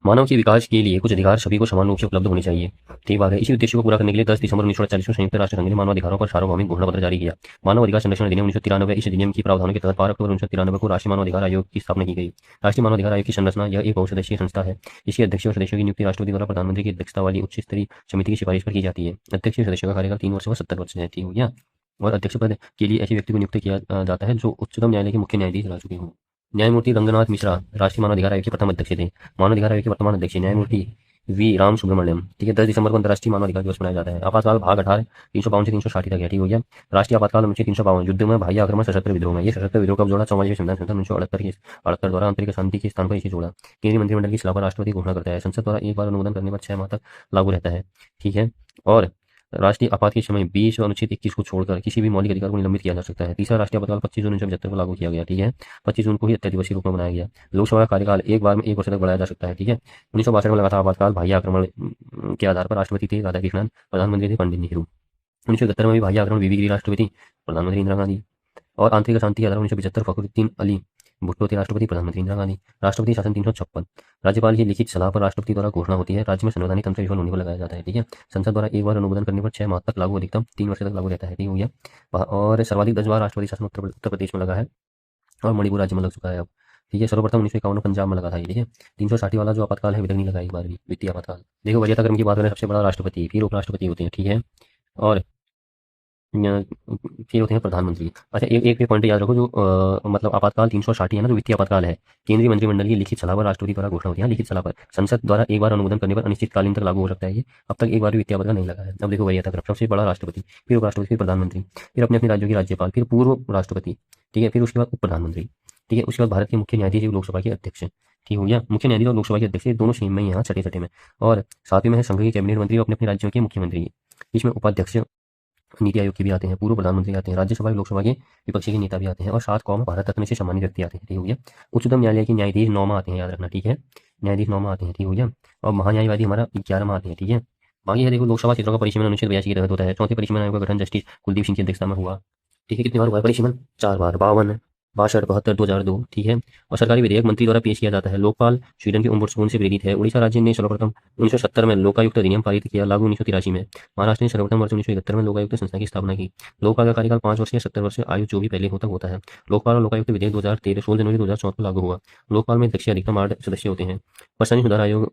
मानव के विकास के लिए कुछ अधिकार सभी को समान रूप से उपलब्ध होनी चाहिए। ठीक बात है। इसी उद्देश्य को पूरा करने के लिए 10 दिसंबर 1948 को संयुक्त राष्ट्र संघ ने मानव अधिकारों पर सार्वभौमिक घोषणा पत्र जारी किया। मानव अधिकार संरक्षण अधिनियम 1993। इस अधिनियम की प्रावधानों के तहत 12 अक्टूबर 1993 को राष्ट्रीय मानव अधिकार आयोग की स्थापना की गई। राष्ट्रीय मानव अधिकार आयोग की संरचना, यह एक बहुसदस्यीय संस्था है। इसके अध्यक्ष और सदस्यों की नियुक्ति राष्ट्रपति द्वारा प्रधानमंत्री की अध्यक्षता वाली उच्च स्तरीय समिति की सिफारिश पर की जाती है। अध्यक्ष सदस्यों का कार्यकाल 3 वर्ष व 70 वर्ष है। ठीक हो गया। और अध्यक्ष पद के लिए ऐसे व्यक्ति को नियुक्त किया जाता है जो उच्चतम न्यायालय के मुख्य न्यायाधीश रह चुके हों। न्यायमूर्ति रंगनाथ मिश्रा राष्ट्रीय मानव अधिकार आयोग के प्रथम अध्यक्ष थे। मानव अधिकार आयोग के वर्तमान अध्यक्ष न्यायमूर्ति वी राम सुब्रमण्यम। ठीक है। 10 दिसंबर को अंतर्राष्ट्रीय मानव अधिकार दिवस मनाया जाता है। आपातकाल भाग 18 352 से 360 तक है। ठीक हो गया। राष्ट्रीय आपातकाल अनुच्छेद 352 युद्ध में बाह्य आक्रमण सशस्त्र विद्रोह में, ये सशस्त्र विद्रोह कब जोड़ा? 44वें संविधान संशोधन 1978 द्वारा आंतरिक शांति के स्थान पर इसे जोड़ा। केंद्रीय मंत्रिमंडल की सलाह पर राष्ट्रपति घोषणा करता है। संसद द्वारा एक बार अनुमोदन करने पर 6 माह तक लागू रहता है। ठीक है। और राष्ट्रीय आपात के समय 20 और अनुच्छेद 21 को छोड़कर किसी भी मौलिक अधिकार को निलंबित किया जा सकता है। तीसरा राष्ट्रीय आपातकाल 25 जून 1975 को लागू किया गया। ठीक है। 25 जून को ही हत्या दिवस के रूप में मनाया गया। लोकसभा का कार्यकाल एक बार में 1 वर्ष तक बढ़ाया जा सकता है। ठीक है। 1962 में लगा था आपातकाल। बाह्य आक्रमण के आधार पर राष्ट्रपति थे राधाकृष्णन, प्रधानमंत्री थे पंडित नेहरू। 1971 में भी बाह्य आक्रमण बीबी गिरी राष्ट्रपति, प्रधानमंत्री इंदिरा गांधी। और आंतरिक शांति के आधार 1975 फखरुद्दीन अली भुट्टो थे राष्ट्रपति, प्रधानमंत्री इंदिरा गांधी। राष्ट्रपति शासन 356। राज्यपाल की लिखित सलाह पर राष्ट्रपति द्वारा घोषणा होती है। राज्य में संवैधानिक तंत्र विफल होने पर लगाया जाता है, ठीक है। संसद द्वारा एक बार अनुमोदन करने पर 6 माह तक लागू, अधिकतम 3 वर्ष तक लागू रहता है, ठीक हो गया। और सर्वाधिक 10 बार राष्ट्रपति शासन उत्तर प्रदेश में लगा है और मणिपुर राज्य में लग चुका है अब, ठीक है। सर्वप्रथम 1951 में पंजाब में लगा था ये, ठीक है। 360 वाला जो आपातकाल है अभी तक नहीं लगा एक बार भी, वित्तीय आपातकाल। देखो वरीयता क्रम की बात करें, सबसे बड़ा राष्ट्रपति, फिर उपराष्ट्रपति होते हैं, ठीक है। और फिर होते हैं प्रधानमंत्री। अच्छा, एक एक पॉइंट याद रखो, जो मतलब आपातकाल 360 है ना, जो वित्तीय आपातकाल है, केंद्रीय मंत्रिमंडल की लिखित सलाह पर राष्ट्रपति द्वारा घोषणा होती है, लिखित सलाह पर। संसद द्वारा एक बार अनुमोदन करने पर अनिश्चितकालीन तक लागू हो सकता है ये। अब तक एक बार भी वित्तीय आपातकाल नहीं लगा है। अब देखो वरीयता क्रम, सबसे बड़ा राष्ट्रपति, फिर उपराष्ट्रपति, फिर प्रधानमंत्री, फिर अपने अपने राज्यों के राज्यपाल, फिर पूर्व राष्ट्रपति, ठीक है, फिर उसके बाद उप प्रधानमंत्री, ठीक है। उसके बाद भारत के मुख्य न्यायाधीश, लोकसभा के अध्यक्ष, ठीक हो गया। मुख्य न्यायाधीश और लोकसभा के अध्यक्ष दोनों सेम में यहाँ छठे छठे में। और सातवें में है संघ के कैबिनेट मंत्री और अपने अपने राज्यों के मुख्यमंत्री। इसमें उपाध्यक्ष नीति आयोग के भी आते हैं, पूर्व प्रधानमंत्री आते हैं, राज्यसभा लोकसभा के विपक्षी के नेता भी आते हैं, और 7 कौम भारत रत्न से सम्मानित व्यक्ति आते हैं, ठीक हो गया। उच्चतम न्यायालय के न्यायाधीश 9 आते हैं, याद रखना, ठीक है। न्यायाधीश 9 आते हैं, ठीक हो गया। और महान्यायवादी हमारा 11 आते हैं, ठीक है। बाकी है देखो, लोकसभा क्षेत्रों का परिसीमन अनुच्छेद 82 के तहत होता है। चौथे परिसीमन आयोग का गठन जस्टिस कुलदीप सिंह की अध्यक्षता में हुआ, ठीक है। कितनी बार हुआ है परिसीमन? 4 बार, 52, 62, 72, 2002, ठीक है। और सरकारी विधेयक मंत्री द्वारा पेश किया जाता है। लोकपाल स्वीडन के ओम्बुड्समैन से प्रेरित है। उड़ीसा राज्य ने सर्वप्रथम 1970 में लोकायुक्त अधिनियम पारित किया, लागू 1983 में। महाराष्ट्र ने सर्वप्रथम वर्ष 1971 में लोकायुक्त संस्था की स्थापना की। लोकपाल का कार्यकाल 5 वर्ष या 70 वर्ष आयु जो भी पहले होता होता है। लोकपाल और लोकायुक्त विधेयक 2013 16 जनवरी 2014 को लागू हुआ। लोकपाल में अध्यक्ष अधिकतम 8 सदस्य होते हैं। प्रशासनिक सुधार आयोग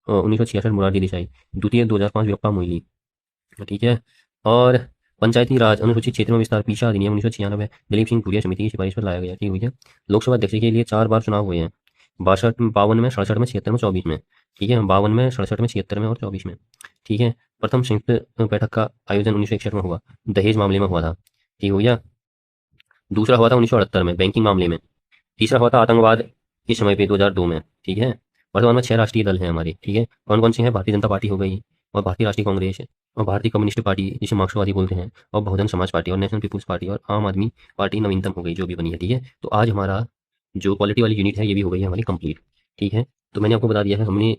1966 मोरारजी देसाई, द्वितीय 2005 वीरप्पा मोइली, ठीक है। और पंचायती राज अनुसूचित क्षेत्र में विस्तार पीछा अधिनियम 1996 दिलीप सिंह भूरिया समिति की सिफारिश पर लाया गया, ठीक हुई है। लोकसभा अध्यक्ष के लिए 4 बार चुनाव हुए हैं, 62, 52 में, 67 में, 76 में, 24 में, ठीक है। 52 में, 67 में, 76 में और 24 में, ठीक है। प्रथम संयुक्त बैठक का आयोजन 1961 में हुआ, दहेज मामले में हुआ था, ठीक हो गया। दूसरा हुआ था 1978 में बैंकिंग मामले में। तीसरा हुआ था आतंकवाद के समय पे 2002 में, ठीक है। वर्तमान में 6 राष्ट्रीय दल हैं हमारे, ठीक है। कौन कौन से हैं? भारतीय जनता पार्टी हो गई, और भारतीय राष्ट्रीय कांग्रेस, और भारतीय कम्युनिस्ट पार्टी जिसे मार्क्सवादी बोलते हैं, और बहुजन समाज पार्टी, और नेशनल पीपुल्स पार्टी, और आम आदमी पार्टी नवीनतम हो गई जो भी बनी है, ठीक है। तो आज हमारा जो पॉलिटी वाली यूनिट है ये भी हो गई है हमारी कंप्लीट, ठीक है। तो मैंने आपको बता दिया है, हमने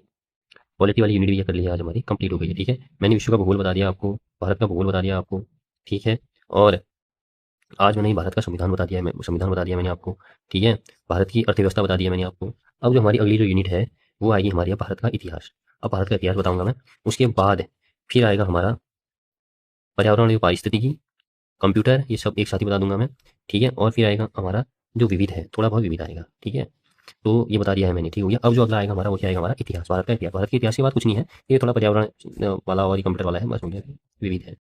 पॉलिटी वाली यूनिट भी ये कर लिया, आज हमारी कंप्लीट हो गई है, ठीक है। मैंने विश्व का भूगोल बता दिया आपको, भारत का भूगोल बता दिया आपको, ठीक है। और आज मैंने भारत का संविधान बता दिया है, संविधान बता दिया मैंने आपको, ठीक है। भारत की अर्थव्यवस्था बता दिया मैंने आपको। अब जो हमारी अगली जो यूनिट है वो आएगी हमारी अब भारत का इतिहास। अब भारत का इतिहास बताऊंगा मैं, उसके बाद फिर आएगा हमारा पर्यावरण और पारिस्थितिकी, कंप्यूटर, ये सब एक साथ ही बता दूंगा मैं, ठीक है। और फिर आएगा हमारा जो विविध है, थोड़ा बहुत विविध आएगा, ठीक है। तो ये बता दिया है मैंने, ठीक हो गया। अब जो अगला आएगा हमारा वो क्या आएगा? हमारा इतिहास, भारत का इतिहास। भारत के इतिहास की बात कुछ नहीं है, ये थोड़ा पर्यावरण वाला और कंप्यूटर वाला है, बस हो गया, विविध है।